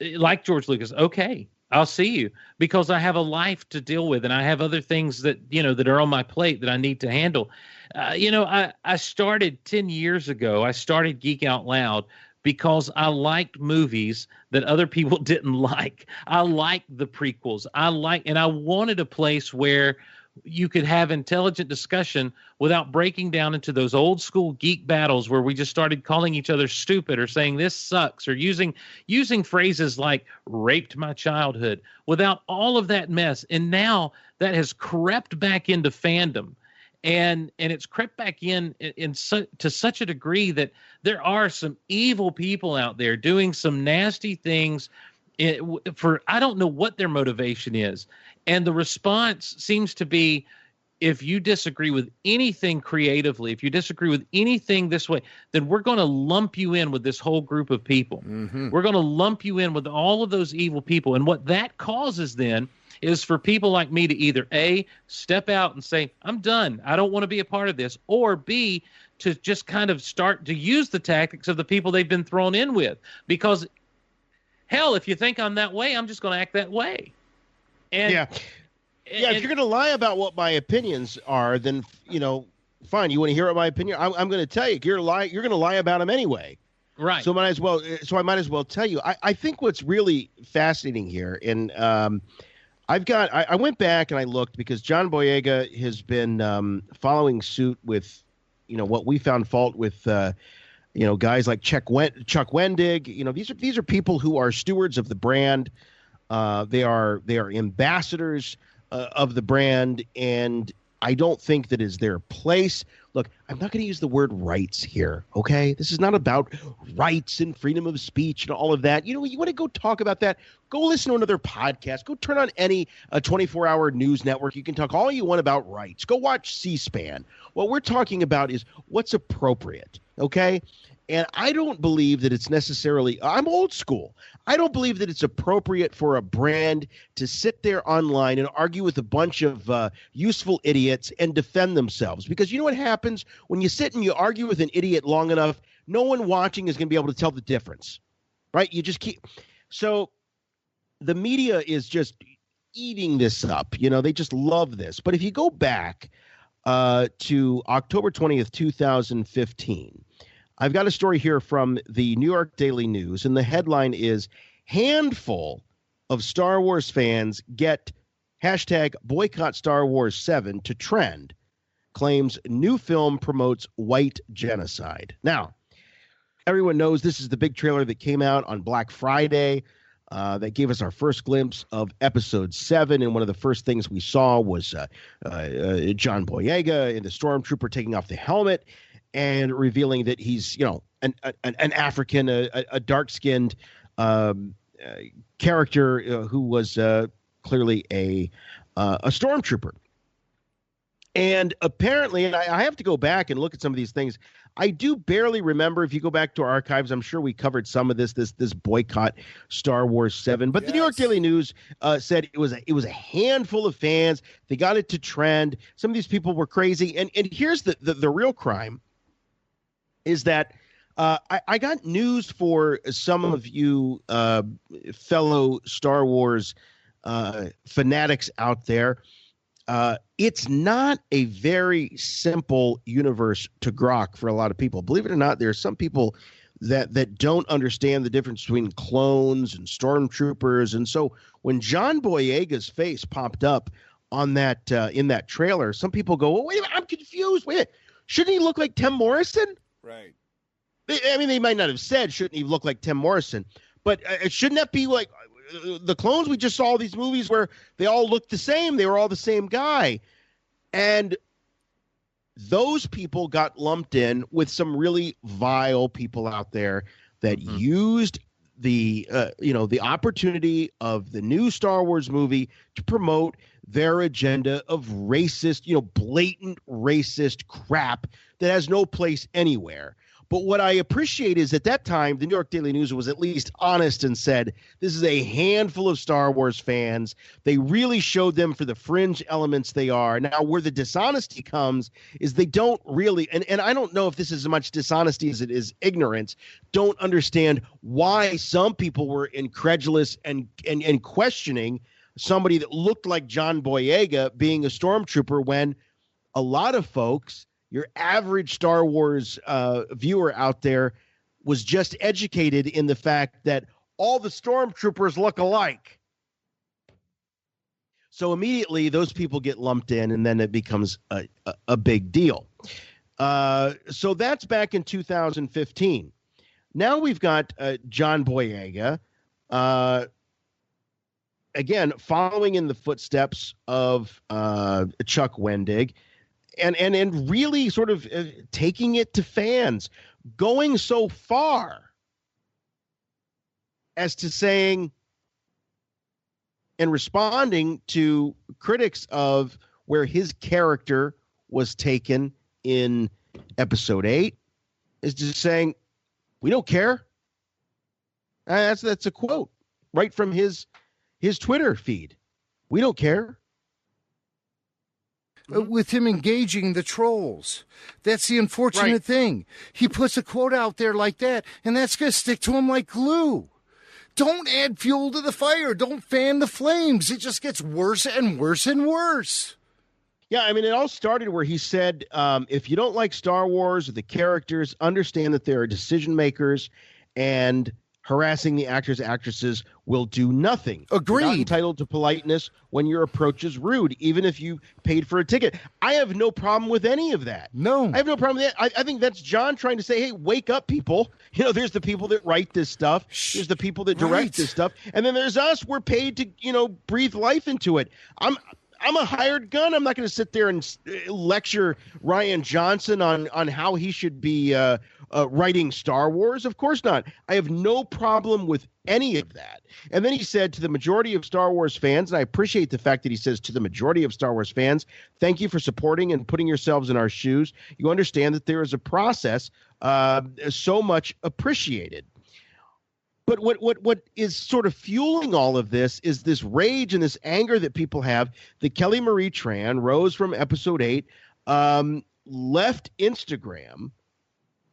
like George Lucas, okay, I'll see you, because I have a life to deal with and I have other things that that are on my plate that I need to handle. I started 10 years ago. I started Geek Out Loud because I liked movies that other people didn't like. I liked the prequels. And I wanted a place where you could have intelligent discussion without breaking down into those old school geek battles where we just started calling each other stupid or saying this sucks or using phrases like raped my childhood, without all of that mess. And now that has crept back into fandom. And it's crept back to such a degree that there are some evil people out there doing some nasty things for, I don't know what their motivation is. And the response seems to be, if you disagree with anything creatively, if you disagree with anything this way, then we're going to lump you in with this whole group of people. Mm-hmm. We're going to lump you in with all of those evil people. And what that causes then is for people like me to either A, step out and say, I'm done, I don't want to be a part of this, or B, to just kind of start to use the tactics of the people they've been thrown in with. Because, hell, if you think I'm that way, I'm just going to act that way. And, if you're going to lie about what my opinions are, then, fine, you want to hear what my opinion, I'm going to tell you, you're going to lie about them anyway. Right. So I might as well tell you. I think what's really fascinating here, and I went back and I looked because John Boyega has been following suit with, what we found fault with, guys like Chuck Wendig. These are people who are stewards of the brand. They are ambassadors of the brand, and I don't think that is their place. Look, I'm not going to use the word rights here, okay? This is not about rights and freedom of speech and all of that. You want to go talk about that? Go listen to another podcast. Go turn on any 24-hour news network. You can talk all you want about rights. Go watch C-SPAN. What we're talking about is what's appropriate, okay? And I don't believe that it's necessarily – I'm old school. I don't believe that it's appropriate for a brand to sit there online and argue with a bunch of useful idiots and defend themselves. Because you know what happens when you sit and you argue with an idiot long enough? No one watching is going to be able to tell the difference, right? You just keep – so the media is just eating this up. They just love this. But if you go back to October 20th, 2015 – I've got a story here from the New York Daily News, and the headline is, handful of Star Wars fans get hashtag boycott Star Wars 7 to trend, claims new film promotes white genocide. Now, everyone knows this is the big trailer that came out on Black Friday that gave us our first glimpse of Episode 7, and one of the first things we saw was John Boyega in the Stormtrooper taking off the helmet and revealing that he's, an African, a dark-skinned character who was clearly a stormtrooper. And apparently, and I have to go back and look at some of these things. I do barely remember. If you go back to our archives, I'm sure we covered some of this boycott Star Wars 7. But the New York Daily News said it was a handful of fans. They got it to trend. Some of these people were crazy. And here's the real crime. Is that I got news for some of you fellow Star Wars fanatics out there. It's not a very simple universe to grok for a lot of people. Believe it or not, there are some people that don't understand the difference between clones and stormtroopers. And so when John Boyega's face popped up on that in that trailer, some people go, well, wait a minute, I'm confused. Wait, shouldn't he look like Tim Morrison? Right. I mean, they might not have said, shouldn't he look like Tim Morrison? But shouldn't that be like the clones? We just saw these movies where they all looked the same. They were all the same guy. And those people got lumped in with some really vile people out there that used the the opportunity of the new Star Wars movie to promote their agenda of racist, blatant racist crap that has no place anywhere. But what I appreciate is at that time, the New York Daily News was at least honest and said, this is a handful of Star Wars fans. They really showed them for the fringe elements they are. Now, where the dishonesty comes is they don't really, and I don't know if this is as much dishonesty as it is ignorance, don't understand why some people were incredulous and questioning somebody that looked like John Boyega being a stormtrooper when a lot of folks, your average Star Wars viewer out there, was just educated in the fact that all the stormtroopers look alike. So immediately those people get lumped in, and then it becomes a big deal. So that's back in 2015. Now we've got John Boyega, again, following in the footsteps of Chuck Wendig, and really sort of taking it to fans, going so far as to saying and responding to critics of where his character was taken in Episode 8, is just saying, we don't care. That's a quote right from his Twitter feed. We don't care. With him engaging the trolls. That's the unfortunate thing. He puts a quote out there like that, and that's going to stick to him like glue. Don't add fuel to the fire. Don't fan the flames. It just gets worse and worse and worse. Yeah, I mean, it all started where he said, if you don't like Star Wars or the characters, understand that there are decision makers, and harassing the actors, actresses will do nothing. Agreed. You're not entitled to politeness when your approach is rude, even if you paid for a ticket. I have no problem with any of that. No. I have no problem with that. I think that's John trying to say, hey, wake up, people. There's the people that write this stuff. There's the people that direct this stuff. And then there's us. We're paid to, breathe life into it. I'm a hired gun. I'm not going to sit there and lecture Rian Johnson on how he should be writing Star Wars. Of course not. I have no problem with any of that. And then he said to the majority of Star Wars fans, and I appreciate the fact that he says to the majority of Star Wars fans, thank you for supporting and putting yourselves in our shoes. You understand that there is a process so much appreciated. But what is sort of fueling all of this is this rage and this anger that people have that Kelly Marie Tran rose from Episode 8, left Instagram,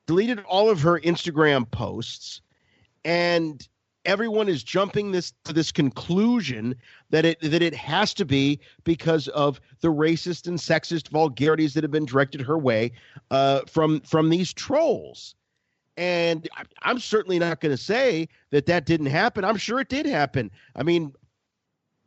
deleted all of her Instagram posts, and everyone is jumping to this conclusion that it has to be because of the racist and sexist vulgarities that have been directed her way from these trolls. And I'm certainly not going to say that didn't happen. I'm sure it did happen. I mean,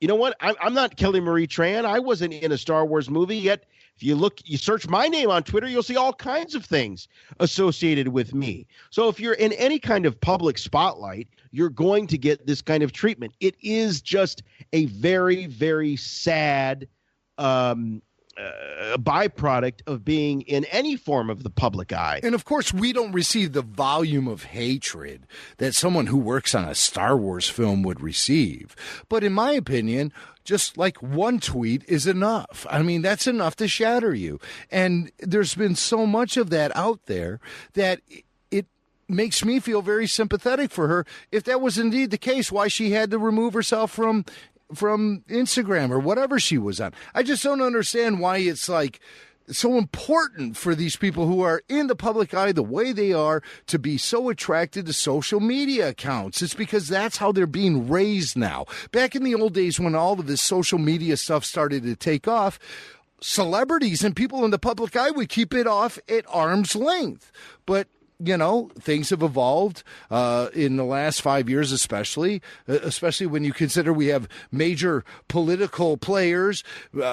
you know what? I'm not Kelly Marie Tran. I wasn't in a Star Wars movie yet. If you search my name on Twitter, you'll see all kinds of things associated with me. So if you're in any kind of public spotlight, you're going to get this kind of treatment. It is just a very, very sad byproduct of being in any form of the public eye. And of course, we don't receive the volume of hatred that someone who works on a Star Wars film would receive. But in my opinion, just like one tweet is enough. I mean, that's enough to shatter you. And there's been so much of that out there that it makes me feel very sympathetic for her. If that was indeed the case, why she had to remove herself from Instagram or whatever she was on. I just don't understand why it's like so important for these people who are in the public eye the way they are to be so attracted to social media accounts. It's because that's how they're being raised now. Back in the old days when all of this social media stuff started to take off, celebrities and people in the public eye would keep it off at arm's length. But things have evolved in the last 5 years, especially when you consider we have major political players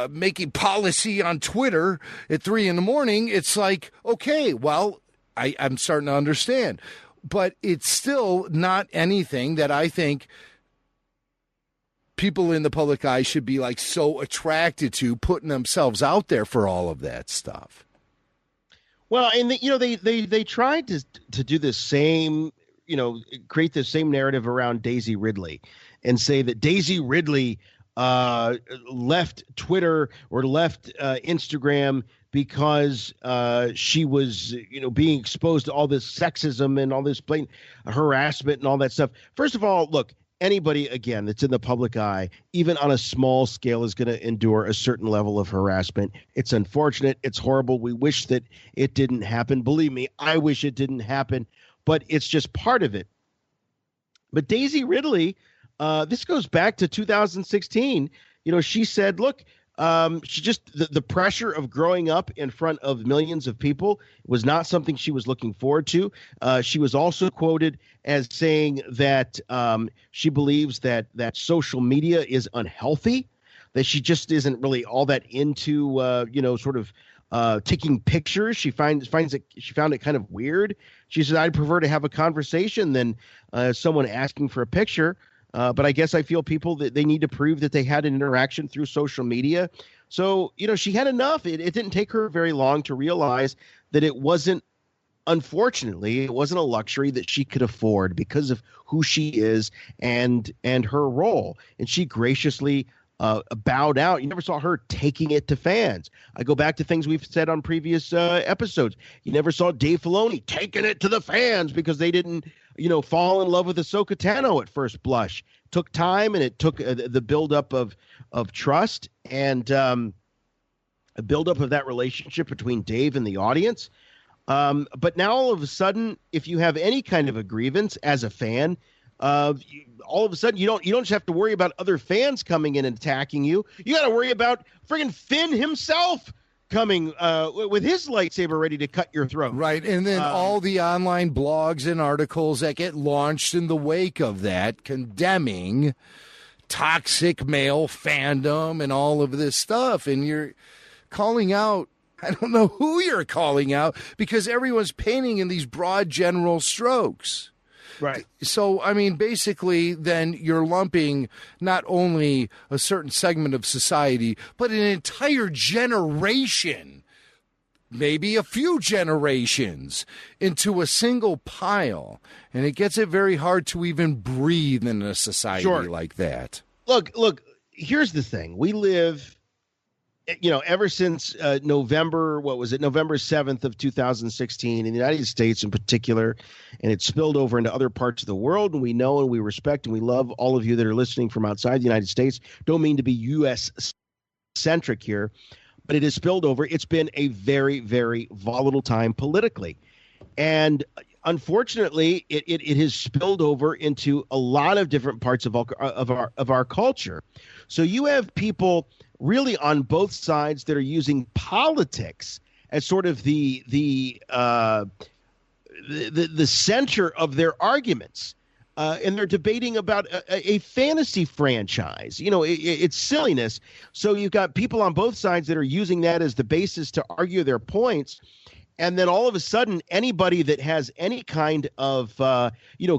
making policy on Twitter at 3 a.m. It's like, okay, well, I'm starting to understand. But it's still not anything that I think people in the public eye should be like so attracted to, putting themselves out there for all of that stuff. Well, and they tried to do the same, create the same narrative around Daisy Ridley and say that Daisy Ridley left Twitter or left Instagram because she was, being exposed to all this sexism and all this blatant harassment and all that stuff. First of all, look, anybody, again, that's in the public eye, even on a small scale, is going to endure a certain level of harassment. It's unfortunate. It's horrible. We wish that it didn't happen. Believe me, I wish it didn't happen, but it's just part of it. But Daisy Ridley, this goes back to 2016. She said, look, she just the pressure of growing up in front of millions of people was not something she was looking forward to. She was also quoted as saying that she believes that social media is unhealthy, that she just isn't really all that into taking pictures. She found it kind of weird. She said, I'd prefer to have a conversation than someone asking for a picture. But I guess I feel people that they need to prove that they had an interaction through social media. So, she had enough. It didn't take her very long to realize that it wasn't a luxury that she could afford because of who she is and her role. And she graciously bowed out. You never saw her taking it to fans. I go back to things we've said on previous episodes. You never saw Dave Filoni taking it to the fans because they didn't fall in love with Ahsoka Tano at first blush. It took time, and it took the buildup of trust and a buildup of that relationship between Dave and the audience. But now all of a sudden, if you have any kind of a grievance as a fan, all of a sudden you don't just have to worry about other fans coming in and attacking you. You got to worry about friggin' Finn himself coming with his lightsaber ready to cut your throat. Right, and then all the online blogs and articles that get launched in the wake of that, condemning toxic male fandom and all of this stuff. And you're calling out, I don't know who you're calling out, because everyone's painting in these broad general strokes. Right. So, I mean, basically, then you're lumping not only a certain segment of society, but an entire generation, maybe a few generations, into a single pile. And it gets it very hard to even breathe in a society like that. Look, here's the thing. We live, ever since November 7th of 2016 in the United States in particular, and it spilled over into other parts of the world, and we know and we respect and we love all of you that are listening from outside the United States. Don't mean to be U.S.-centric here, but it has spilled over. It's been a very, very volatile time politically. And unfortunately, it has spilled over into a lot of different parts of our culture. So you have people really on both sides that are using politics as sort of the center of their arguments, and they're debating about a fantasy franchise. It's silliness. So you've got people on both sides that are using that as the basis to argue their points. And then all of a sudden, anybody that has any kind of,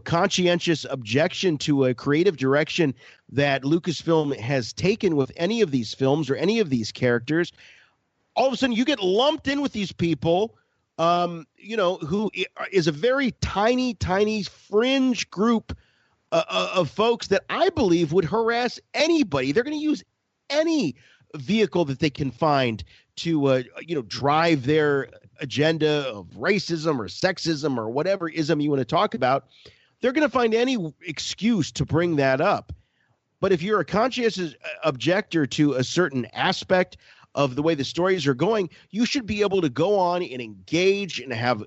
conscientious objection to a creative direction that Lucasfilm has taken with any of these films or any of these characters, all of a sudden you get lumped in with these people, who is a very tiny, tiny fringe group of folks that I believe would harass anybody. They're going to use any vehicle that they can find to, drive their agenda of racism or sexism or whatever ism you want to talk about. They're going to find any excuse to bring that up. But if you're a conscientious objector to a certain aspect of the way the stories are going, you should be able to go on and engage and have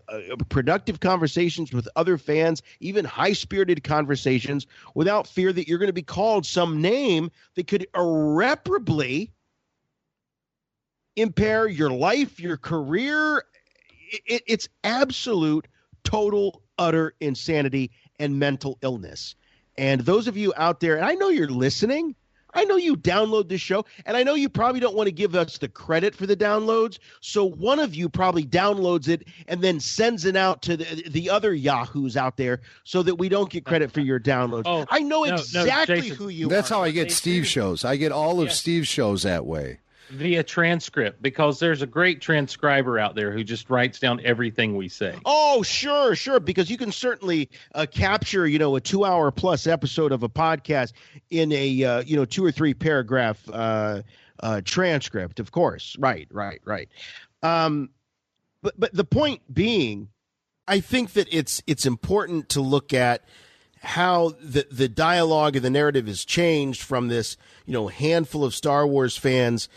productive conversations with other fans, even high-spirited conversations, without fear that you're going to be called some name that could irreparably impair your life, your career. It's absolute total, utter insanity and mental illness. And those of you out there, and I know you're listening, I know you download this show, and I know you probably don't want to give us the credit for the downloads, so one of you probably downloads it and then sends it out to the other yahoos out there so that we don't get credit for your downloads. I know exactly who you are. That's how I get Steve's shows. I get all of Steve's shows that way. Via transcript, because there's a great transcriber out there who just writes down everything we say. Oh, sure, because you can certainly capture, a 2-hour plus episode of a podcast in a 2 or 3 paragraph transcript, of course. Right. But the point being, I think that it's important to look at how the dialogue and the narrative has changed from this, handful of Star Wars fans,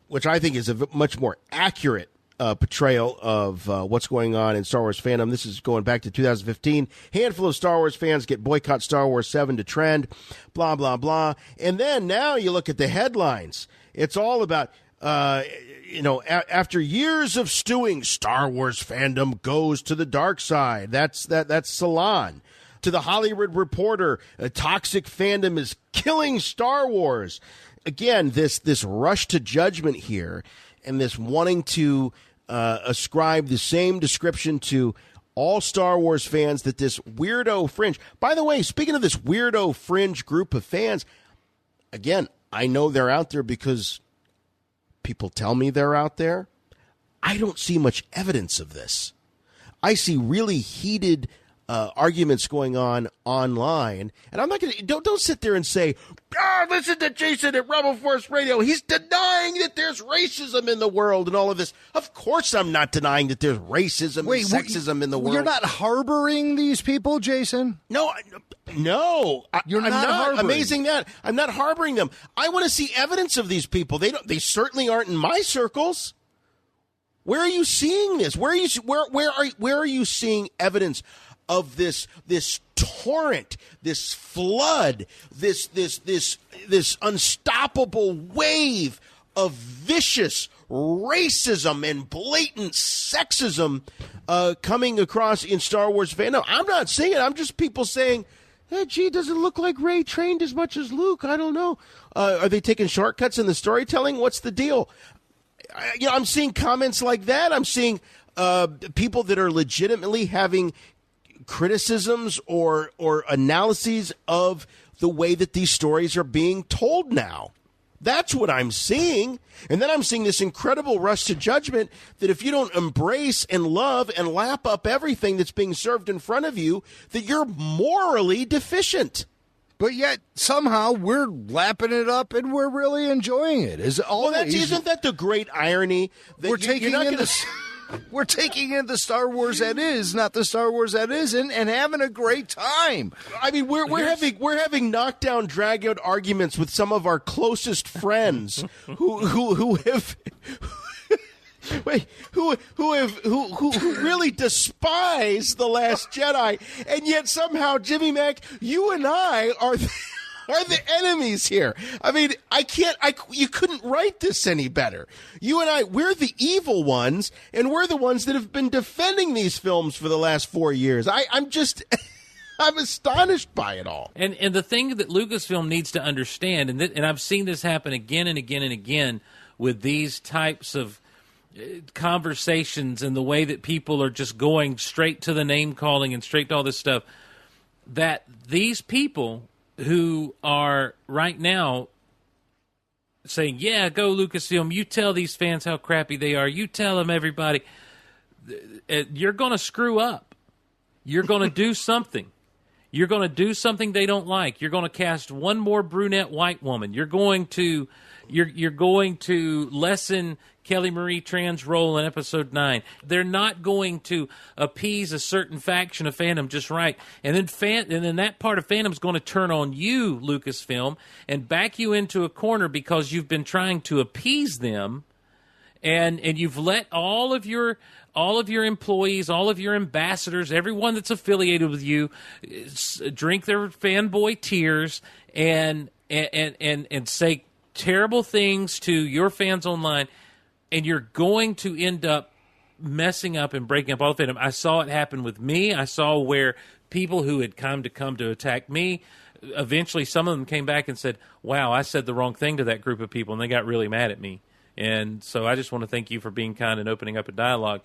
which I think is a much more accurate portrayal of what's going on in Star Wars fandom. This is going back to 2015. Handful of Star Wars fans get boycott Star Wars 7 to trend, blah, blah, blah. And then now you look at the headlines. It's all about, after years of stewing, Star Wars fandom goes to the dark side. That's Salon. To the Hollywood Reporter, a toxic fandom is killing Star Wars. Again, this rush to judgment here and this wanting to ascribe the same description to all Star Wars fans that this weirdo fringe. By the way, speaking of this weirdo fringe group of fans, again, I know they're out there because people tell me they're out there. I don't see much evidence of this. I see really heated arguments going on online, and I'm not going to don't sit there and say, listen to Jason at Rebel Force Radio. He's denying that there's racism in the world and all of this. Of course, I'm not denying that there's racism and sexism in the world. You're not harboring these people, Jason? No, I'm not amazing that I'm not harboring them. I want to see evidence of these people. They certainly aren't in my circles. Where are you seeing this? Where are you seeing evidence of this torrent, this flood, this unstoppable wave of vicious racism and blatant sexism coming across in Star Wars fandom? I'm not saying it. I'm just people saying, gee, does it look like Rey trained as much as Luke? I don't know. Are they taking shortcuts in the storytelling? What's the deal? I'm seeing comments like that. I'm seeing people that are legitimately having criticisms or analyses of the way that these stories are being told now. That's what I'm seeing. And then I'm seeing this incredible rush to judgment that if you don't embrace and love and lap up everything that's being served in front of you, that you're morally deficient. But yet somehow we're lapping it up and we're really enjoying it. Isn't that the great irony? That we're taking in the Star Wars that is, not the Star Wars that isn't, and having a great time. I mean, we're having knockdown, drag out arguments with some of our closest friends who really despise The Last Jedi, and yet somehow, Jimmy Mack, you and I are the enemies here. I mean, you couldn't write this any better. You and I, we're the evil ones, and we're the ones that have been defending these films for the last 4 years. I'm astonished by it all. And the thing that Lucasfilm needs to understand, and I've seen this happen again and again and again with these types of conversations and the way that people are just going straight to the name calling and straight to all this stuff, that these people who are right now saying, yeah, go Lucasfilm, you tell these fans how crappy they are, you tell them everybody, you're going to screw up. You're going to do something. You're going to do something they don't like. You're going to cast one more brunette white woman. You're going to lessen Kelly Marie Tran's role in Episode 9. They're not going to appease a certain faction of fandom just right. And then that part of fandom is going to turn on you, Lucasfilm, and back you into a corner because you've been trying to appease them, and you've let all of your employees, all of your ambassadors, everyone that's affiliated with you, drink their fanboy tears and say terrible things to your fans online. And you're going to end up messing up and breaking up all the fandom. I saw it happen with me. I saw where people who had come to attack me, eventually some of them came back and said, wow, I said the wrong thing to that group of people, and they got really mad at me. And so I just want to thank you for being kind and opening up a dialogue.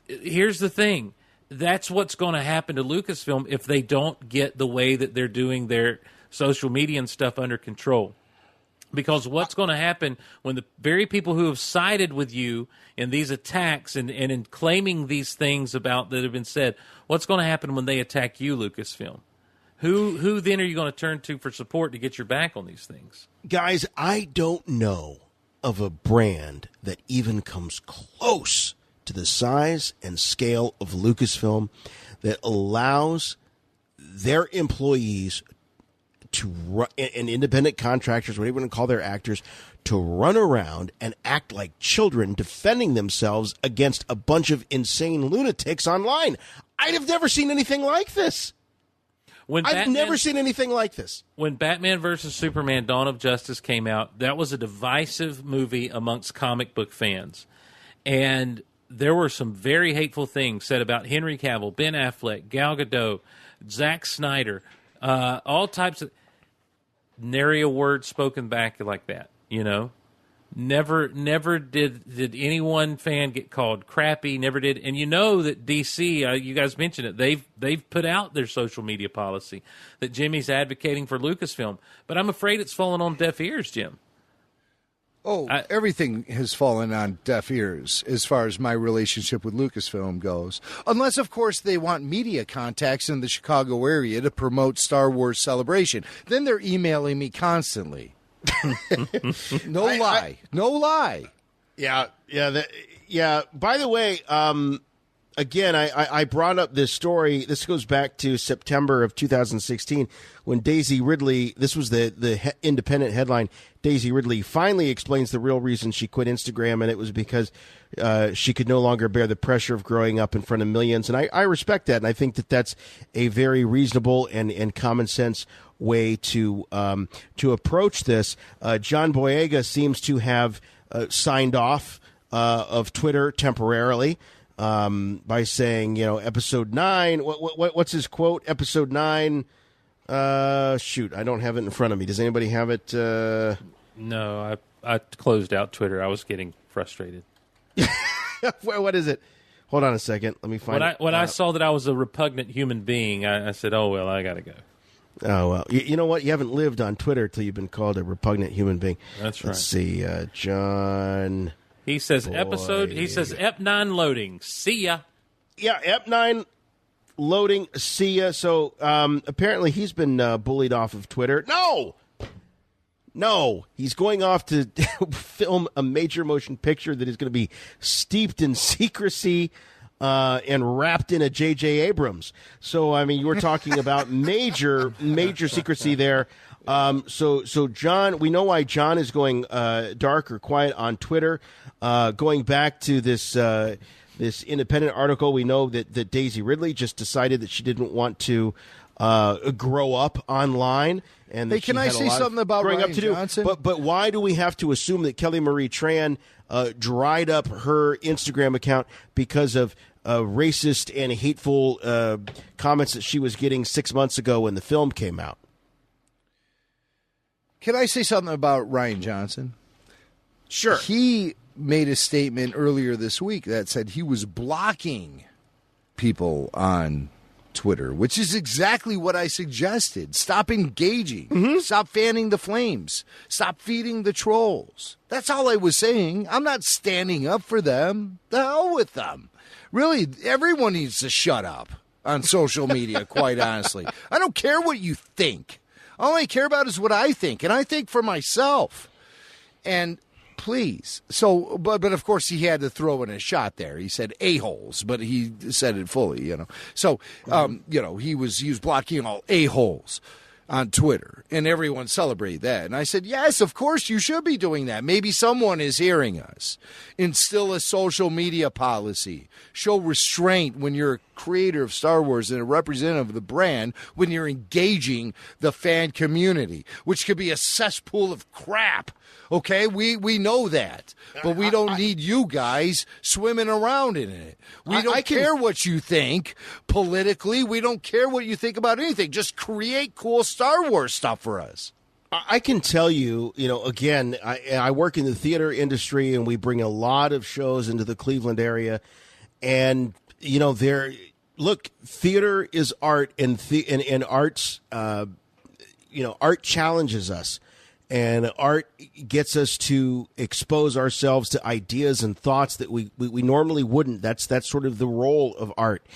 Here's the thing. That's what's going to happen to Lucasfilm if they don't get the way that they're doing their social media and stuff under control. Because what's going to happen when the very people who have sided with you in these attacks and in claiming these things about that have been said, what's going to happen when they attack you, Lucasfilm? Who then are you going to turn to for support to get your back on these things? Guys, I don't know of a brand that even comes close to the size and scale of Lucasfilm that allows their employees to run, and independent contractors, whatever you want to call their actors, to run around and act like children defending themselves against a bunch of insane lunatics online. I'd have never seen anything like this. I've never seen anything like this. When Batman vs. Superman Dawn of Justice came out, that was a divisive movie amongst comic book fans. And there were some very hateful things said about Henry Cavill, Ben Affleck, Gal Gadot, Zack Snyder, all types of... Nary a word spoken back like that, you know? Never did any one fan get called crappy, never did. And you know that DC, you guys mentioned it, they've put out their social media policy that Jimmy's advocating for Lucasfilm. But I'm afraid it's fallen on deaf ears, Jim. Oh, everything has fallen on deaf ears as far as my relationship with Lucasfilm goes. Unless, of course, they want media contacts in the Chicago area to promote Star Wars Celebration. Then they're emailing me constantly. No lie. Yeah. By the way, again, I brought up this story. This goes back to September of 2016 when Daisy Ridley, this was the independent headline, Daisy Ridley finally explains the real reason she quit Instagram, and it was because she could no longer bear the pressure of growing up in front of millions. And I respect that, and I think that that's a very reasonable and common sense way to approach this. John Boyega seems to have signed off of Twitter temporarily. By saying, episode 9, what's his quote? Episode 9, shoot, I don't have it in front of me. Does anybody have it? No, I closed out Twitter. I was getting frustrated. What is it? Hold on a second. Let me find it. When I saw that I was a repugnant human being, I said, oh, well, I got to go. Oh, well, you know what? You haven't lived on Twitter till you've been called a repugnant human being. That's right. Let's see, John... He says Ep 9 loading. See ya. Yeah, Ep 9 loading. See ya. So apparently he's been bullied off of Twitter. No, he's going off to film a major motion picture that is going to be steeped in secrecy and wrapped in a J.J. Abrams. So, I mean, you were talking about major secrecy there. So John, we know why John is going dark or quiet on Twitter. Going back to this independent article, we know that Daisy Ridley just decided that she didn't want to grow up online. And hey, can I say something about Ryan Johnson? But why do we have to assume that Kelly Marie Tran dried up her Instagram account because of racist and hateful comments that she was getting 6 months ago when the film came out? Can I say something about Ryan Johnson? Sure. He made a statement earlier this week that said he was blocking people on Twitter, which is exactly what I suggested. Stop engaging. Mm-hmm. Stop fanning the flames. Stop feeding the trolls. That's all I was saying. I'm not standing up for them. The hell with them. Really, everyone needs to shut up on social media, quite honestly. I don't care what you think. All I care about is what I think, and I think for myself. And please. So, but of course he had to throw in a shot there. He said a-holes, but he said it fully, So, he was blocking all a-holes. on Twitter, and everyone celebrated that. And I said, yes, of course you should be doing that. Maybe someone is hearing us. Instill a social media policy. Show restraint when you're a creator of Star Wars and a representative of the brand, when you're engaging the fan community, which could be a cesspool of crap. Okay, we know that, but we don't need you guys swimming around in it. We don't care what you think politically. We don't care what you think about anything. Just create cool Star Wars stuff for us. I can tell you, again, I work in the theater industry, and we bring a lot of shows into the Cleveland area, and look, theater is art, and arts, art challenges us. And art gets us to expose ourselves to ideas and thoughts that we normally wouldn't. That's sort of the role of art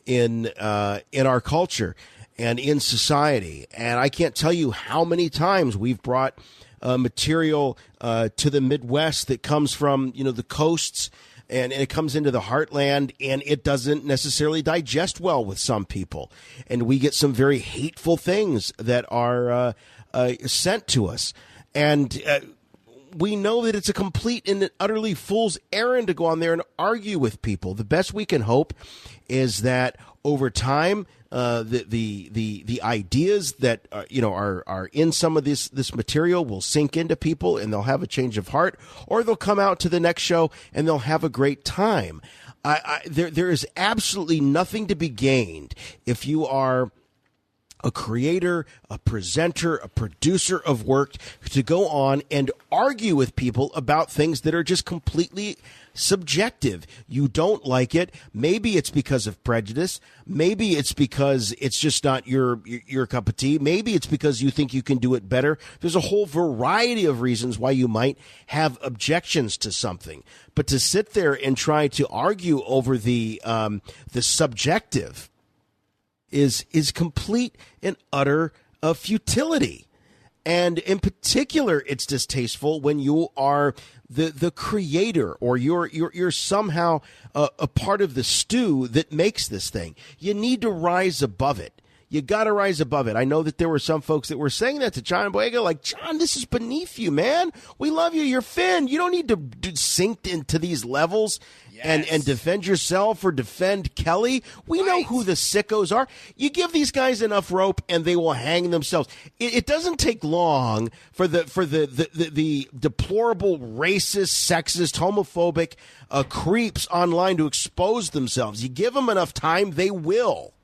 in our culture and in society. And I can't tell you how many times we've brought material to the Midwest that comes from the coasts, and it comes into the heartland, and it doesn't necessarily digest well with some people, and we get some very hateful things that are sent to us. And we know that it's a complete and utterly fool's errand to go on there and argue with people. The best we can hope is that over time, the ideas that are in some of this material will sink into people, and they'll have a change of heart, or they'll come out to the next show and they'll have a great time. There is absolutely nothing to be gained if you are a creator, a presenter, a producer of work, to go on and argue with people about things that are just completely subjective. You don't like it. Maybe it's because of prejudice. Maybe it's because it's just not your cup of tea. Maybe it's because you think you can do it better. There's a whole variety of reasons why you might have objections to something. But to sit there and try to argue over the subjective is complete and utter futility. And in particular, it's distasteful when you are the creator, or you're somehow a part of the stew that makes this thing. You need to rise above it. You got to rise above it. I know that there were some folks that were saying that to John Boyega, like, John, this is beneath you, man. We love you. You're Finn. You don't need to sink into these levels and defend yourself or defend Kelly. We know who the sickos are. You give these guys enough rope and they will hang themselves. It doesn't take long for the deplorable, racist, sexist, homophobic creeps online to expose themselves. You give them enough time, they will.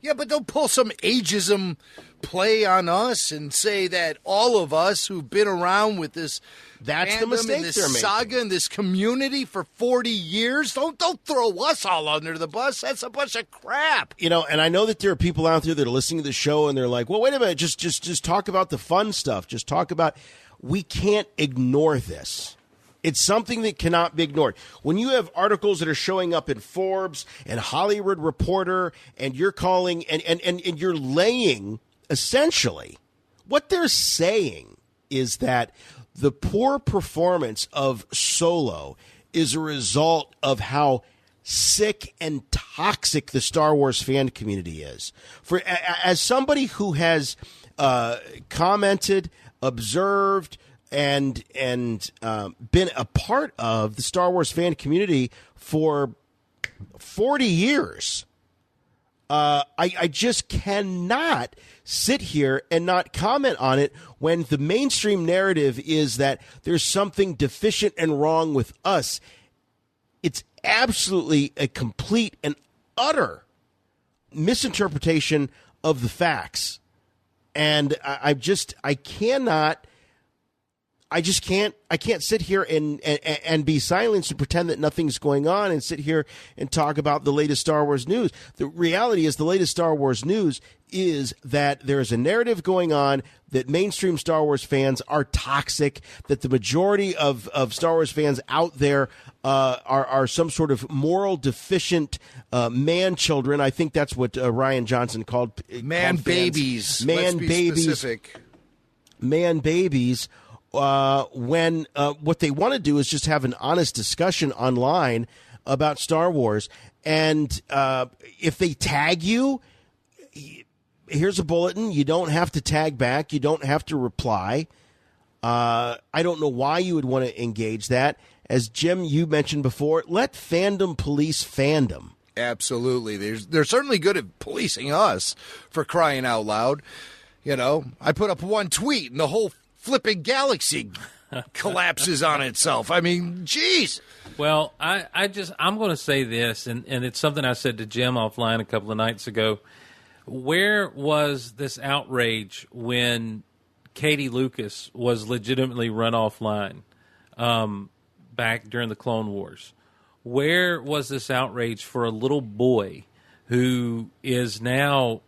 Yeah, but don't pull some ageism play on us and say that all of us who've been around with this that's the mistake this they're making. Saga and this community for 40 years, don't throw us all under the bus. That's a bunch of crap. And I know that there are people out there that are listening to the show and they're like, well, wait a minute, just talk about the fun stuff. Just talk about, we can't ignore this. It's something that cannot be ignored. When you have articles that are showing up in Forbes and Hollywood Reporter, and you're calling and you're laying, essentially, what they're saying is that the poor performance of Solo is a result of how sick and toxic the Star Wars fan community is. As somebody who has commented, observed, and been a part of the Star Wars fan community for 40 years, I just cannot sit here and not comment on it when the mainstream narrative is that there's something deficient and wrong with us. It's absolutely a complete and utter misinterpretation of the facts. And I can't sit here and be silenced and pretend that nothing's going on and sit here and talk about the latest Star Wars news. The reality is the latest Star Wars news is that there is a narrative going on that mainstream Star Wars fans are toxic, that the majority of Star Wars fans out there are some sort of moral deficient man children. I think that's what Ryan Johnson called man babies. Man babies. Specific. Man babies. When what they want to do is just have an honest discussion online about Star Wars. And if they tag you, here's a bulletin. You don't have to tag back. You don't have to reply. I don't know why you would want to engage that. As Jim, you mentioned before, let fandom police fandom. Absolutely. They're certainly good at policing us, for crying out loud. You know, I put up one tweet and the whole flipping galaxy collapses on itself. I mean, geez. Well, I'm going to say this, and it's something I said to Jim offline a couple of nights ago. Where was this outrage when Katie Lucas was legitimately run offline back during the Clone Wars? Where was this outrage for a little boy who is now,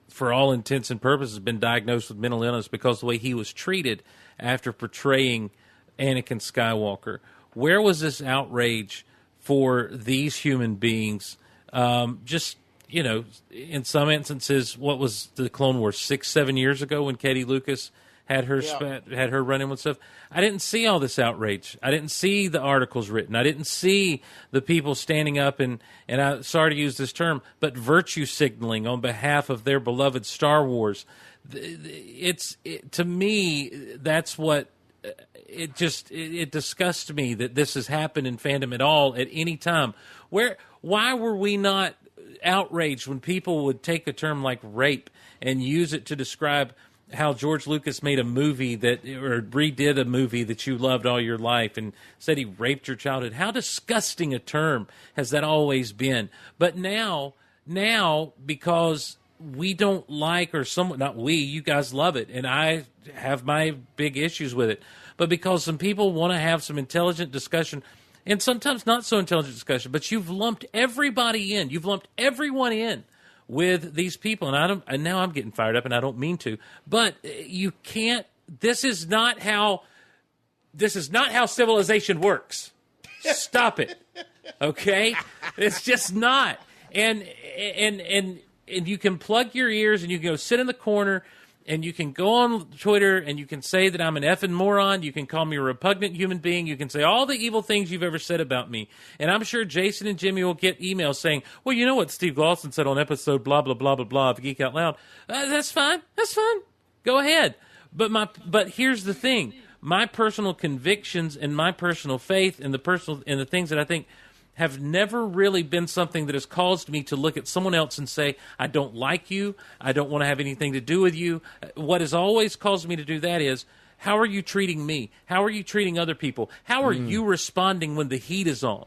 for all intents and purposes, been diagnosed with mental illness because of the way he was treated after portraying Anakin Skywalker? Where was this outrage for these human beings? Just, you know, in some instances, what was the Clone Wars, 6-7 years ago when Katie Lucas had her had her run in with stuff? I didn't see all this outrage. I didn't see the articles written. I didn't see the people standing up and I'm sorry to use this term, but virtue signaling on behalf of their beloved Star Wars. To me, that's what it disgusts me that this has happened in fandom at all at any time. Why were we not outraged when people would take a term like rape and use it to describe how George Lucas made a movie or redid a movie that you loved all your life and said he raped your childhood? How disgusting a term has that always been? But now because we don't like, or someone, not we, you guys love it, and I have my big issues with it, but because some people want to have some intelligent discussion, and sometimes not so intelligent discussion, but you've lumped everybody in. You've lumped everyone in with these people, and now I'm getting fired up, and I don't mean to, but you can't. This is not how civilization works. Stop it, okay? It's just not. And you can plug your ears, and you can go sit in the corner, and you can go on Twitter, and you can say that I'm an effing moron. You can call me a repugnant human being. You can say all the evil things you've ever said about me. And I'm sure Jason and Jimmy will get emails saying, well, you know what Steve Glosson said on episode blah, blah, blah, blah, blah of Geek Out Loud. That's fine. That's fine. Go ahead. But here's the thing. My personal convictions and my personal faith and the things that I think have never really been something that has caused me to look at someone else and say, I don't like you, I don't want to have anything to do with you. What has always caused me to do that is, how are you treating me? How are you treating other people? How are you responding when the heat is on?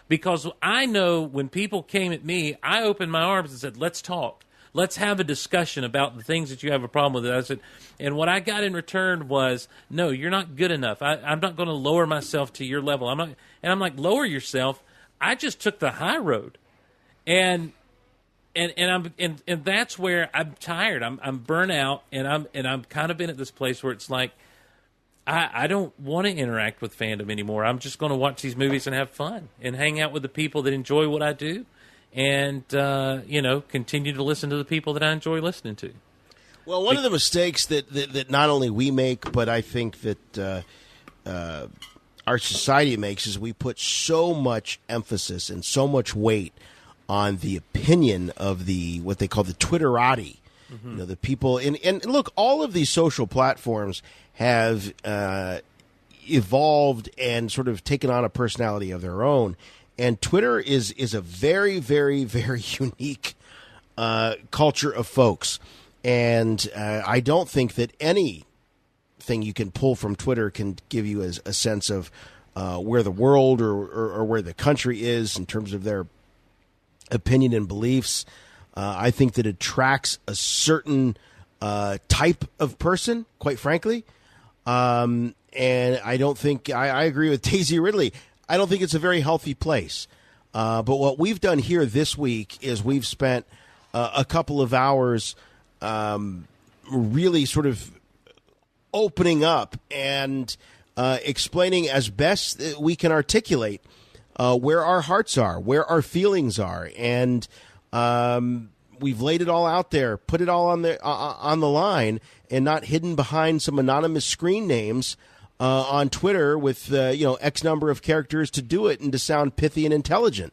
Because I know when people came at me, I opened my arms and said, let's talk. Let's have a discussion about the things that you have a problem with. I said, and what I got in return was, no, you're not good enough. I'm not going to lower myself to your level. I'm like, lower yourself. I just took the high road, and that's where I'm tired. I'm burnt out, and I'm kind of been at this place where it's like I don't want to interact with fandom anymore. I'm just going to watch these movies and have fun and hang out with the people that enjoy what I do, and continue to listen to the people that I enjoy listening to. Well, one of the mistakes that not only we make, but I think that our society makes is we put so much emphasis and so much weight on the opinion of what they call the Twitterati. Mm-hmm. You know, the people and look, all of these social platforms have evolved and sort of taken on a personality of their own. And Twitter is a very, very, very unique culture of folks. And I don't think that anything you can pull from Twitter can give you a sense of where the world or where the country is in terms of their opinion and beliefs. I think that it attracts a certain type of person, quite frankly. And I don't think I agree with Daisy Ridley. I don't think it's a very healthy place. But what we've done here this week is we've spent a couple of hours really sort of opening up and explaining as best we can articulate where our hearts are, where our feelings are, and we've laid it all out there, put it all on the line, and not hidden behind some anonymous screen names on Twitter with X number of characters to do it and to sound pithy and intelligent.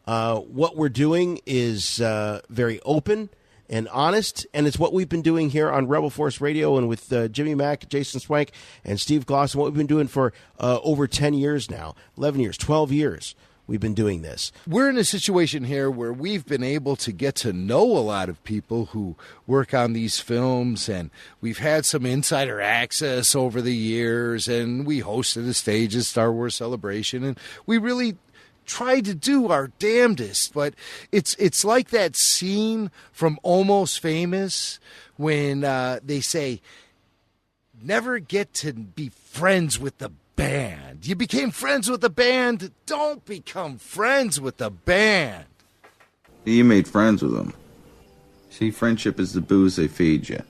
What we're doing is very open and honest, and it's what we've been doing here on Rebel Force Radio and with Jimmy Mack, Jason Swank, and Steve Gloss, and what we've been doing for over 10 years now, 11 years, 12 years. We've been doing this. We're in a situation here where we've been able to get to know a lot of people who work on these films, and we've had some insider access over the years, and we hosted a stage at Star Wars Celebration, and we really tried to do our damnedest. But it's like that scene from Almost Famous when they say, never get to be friends with the band. You became friends with the band. Don't become friends with the band. You made friends with them. See, friendship is the booze they feed you.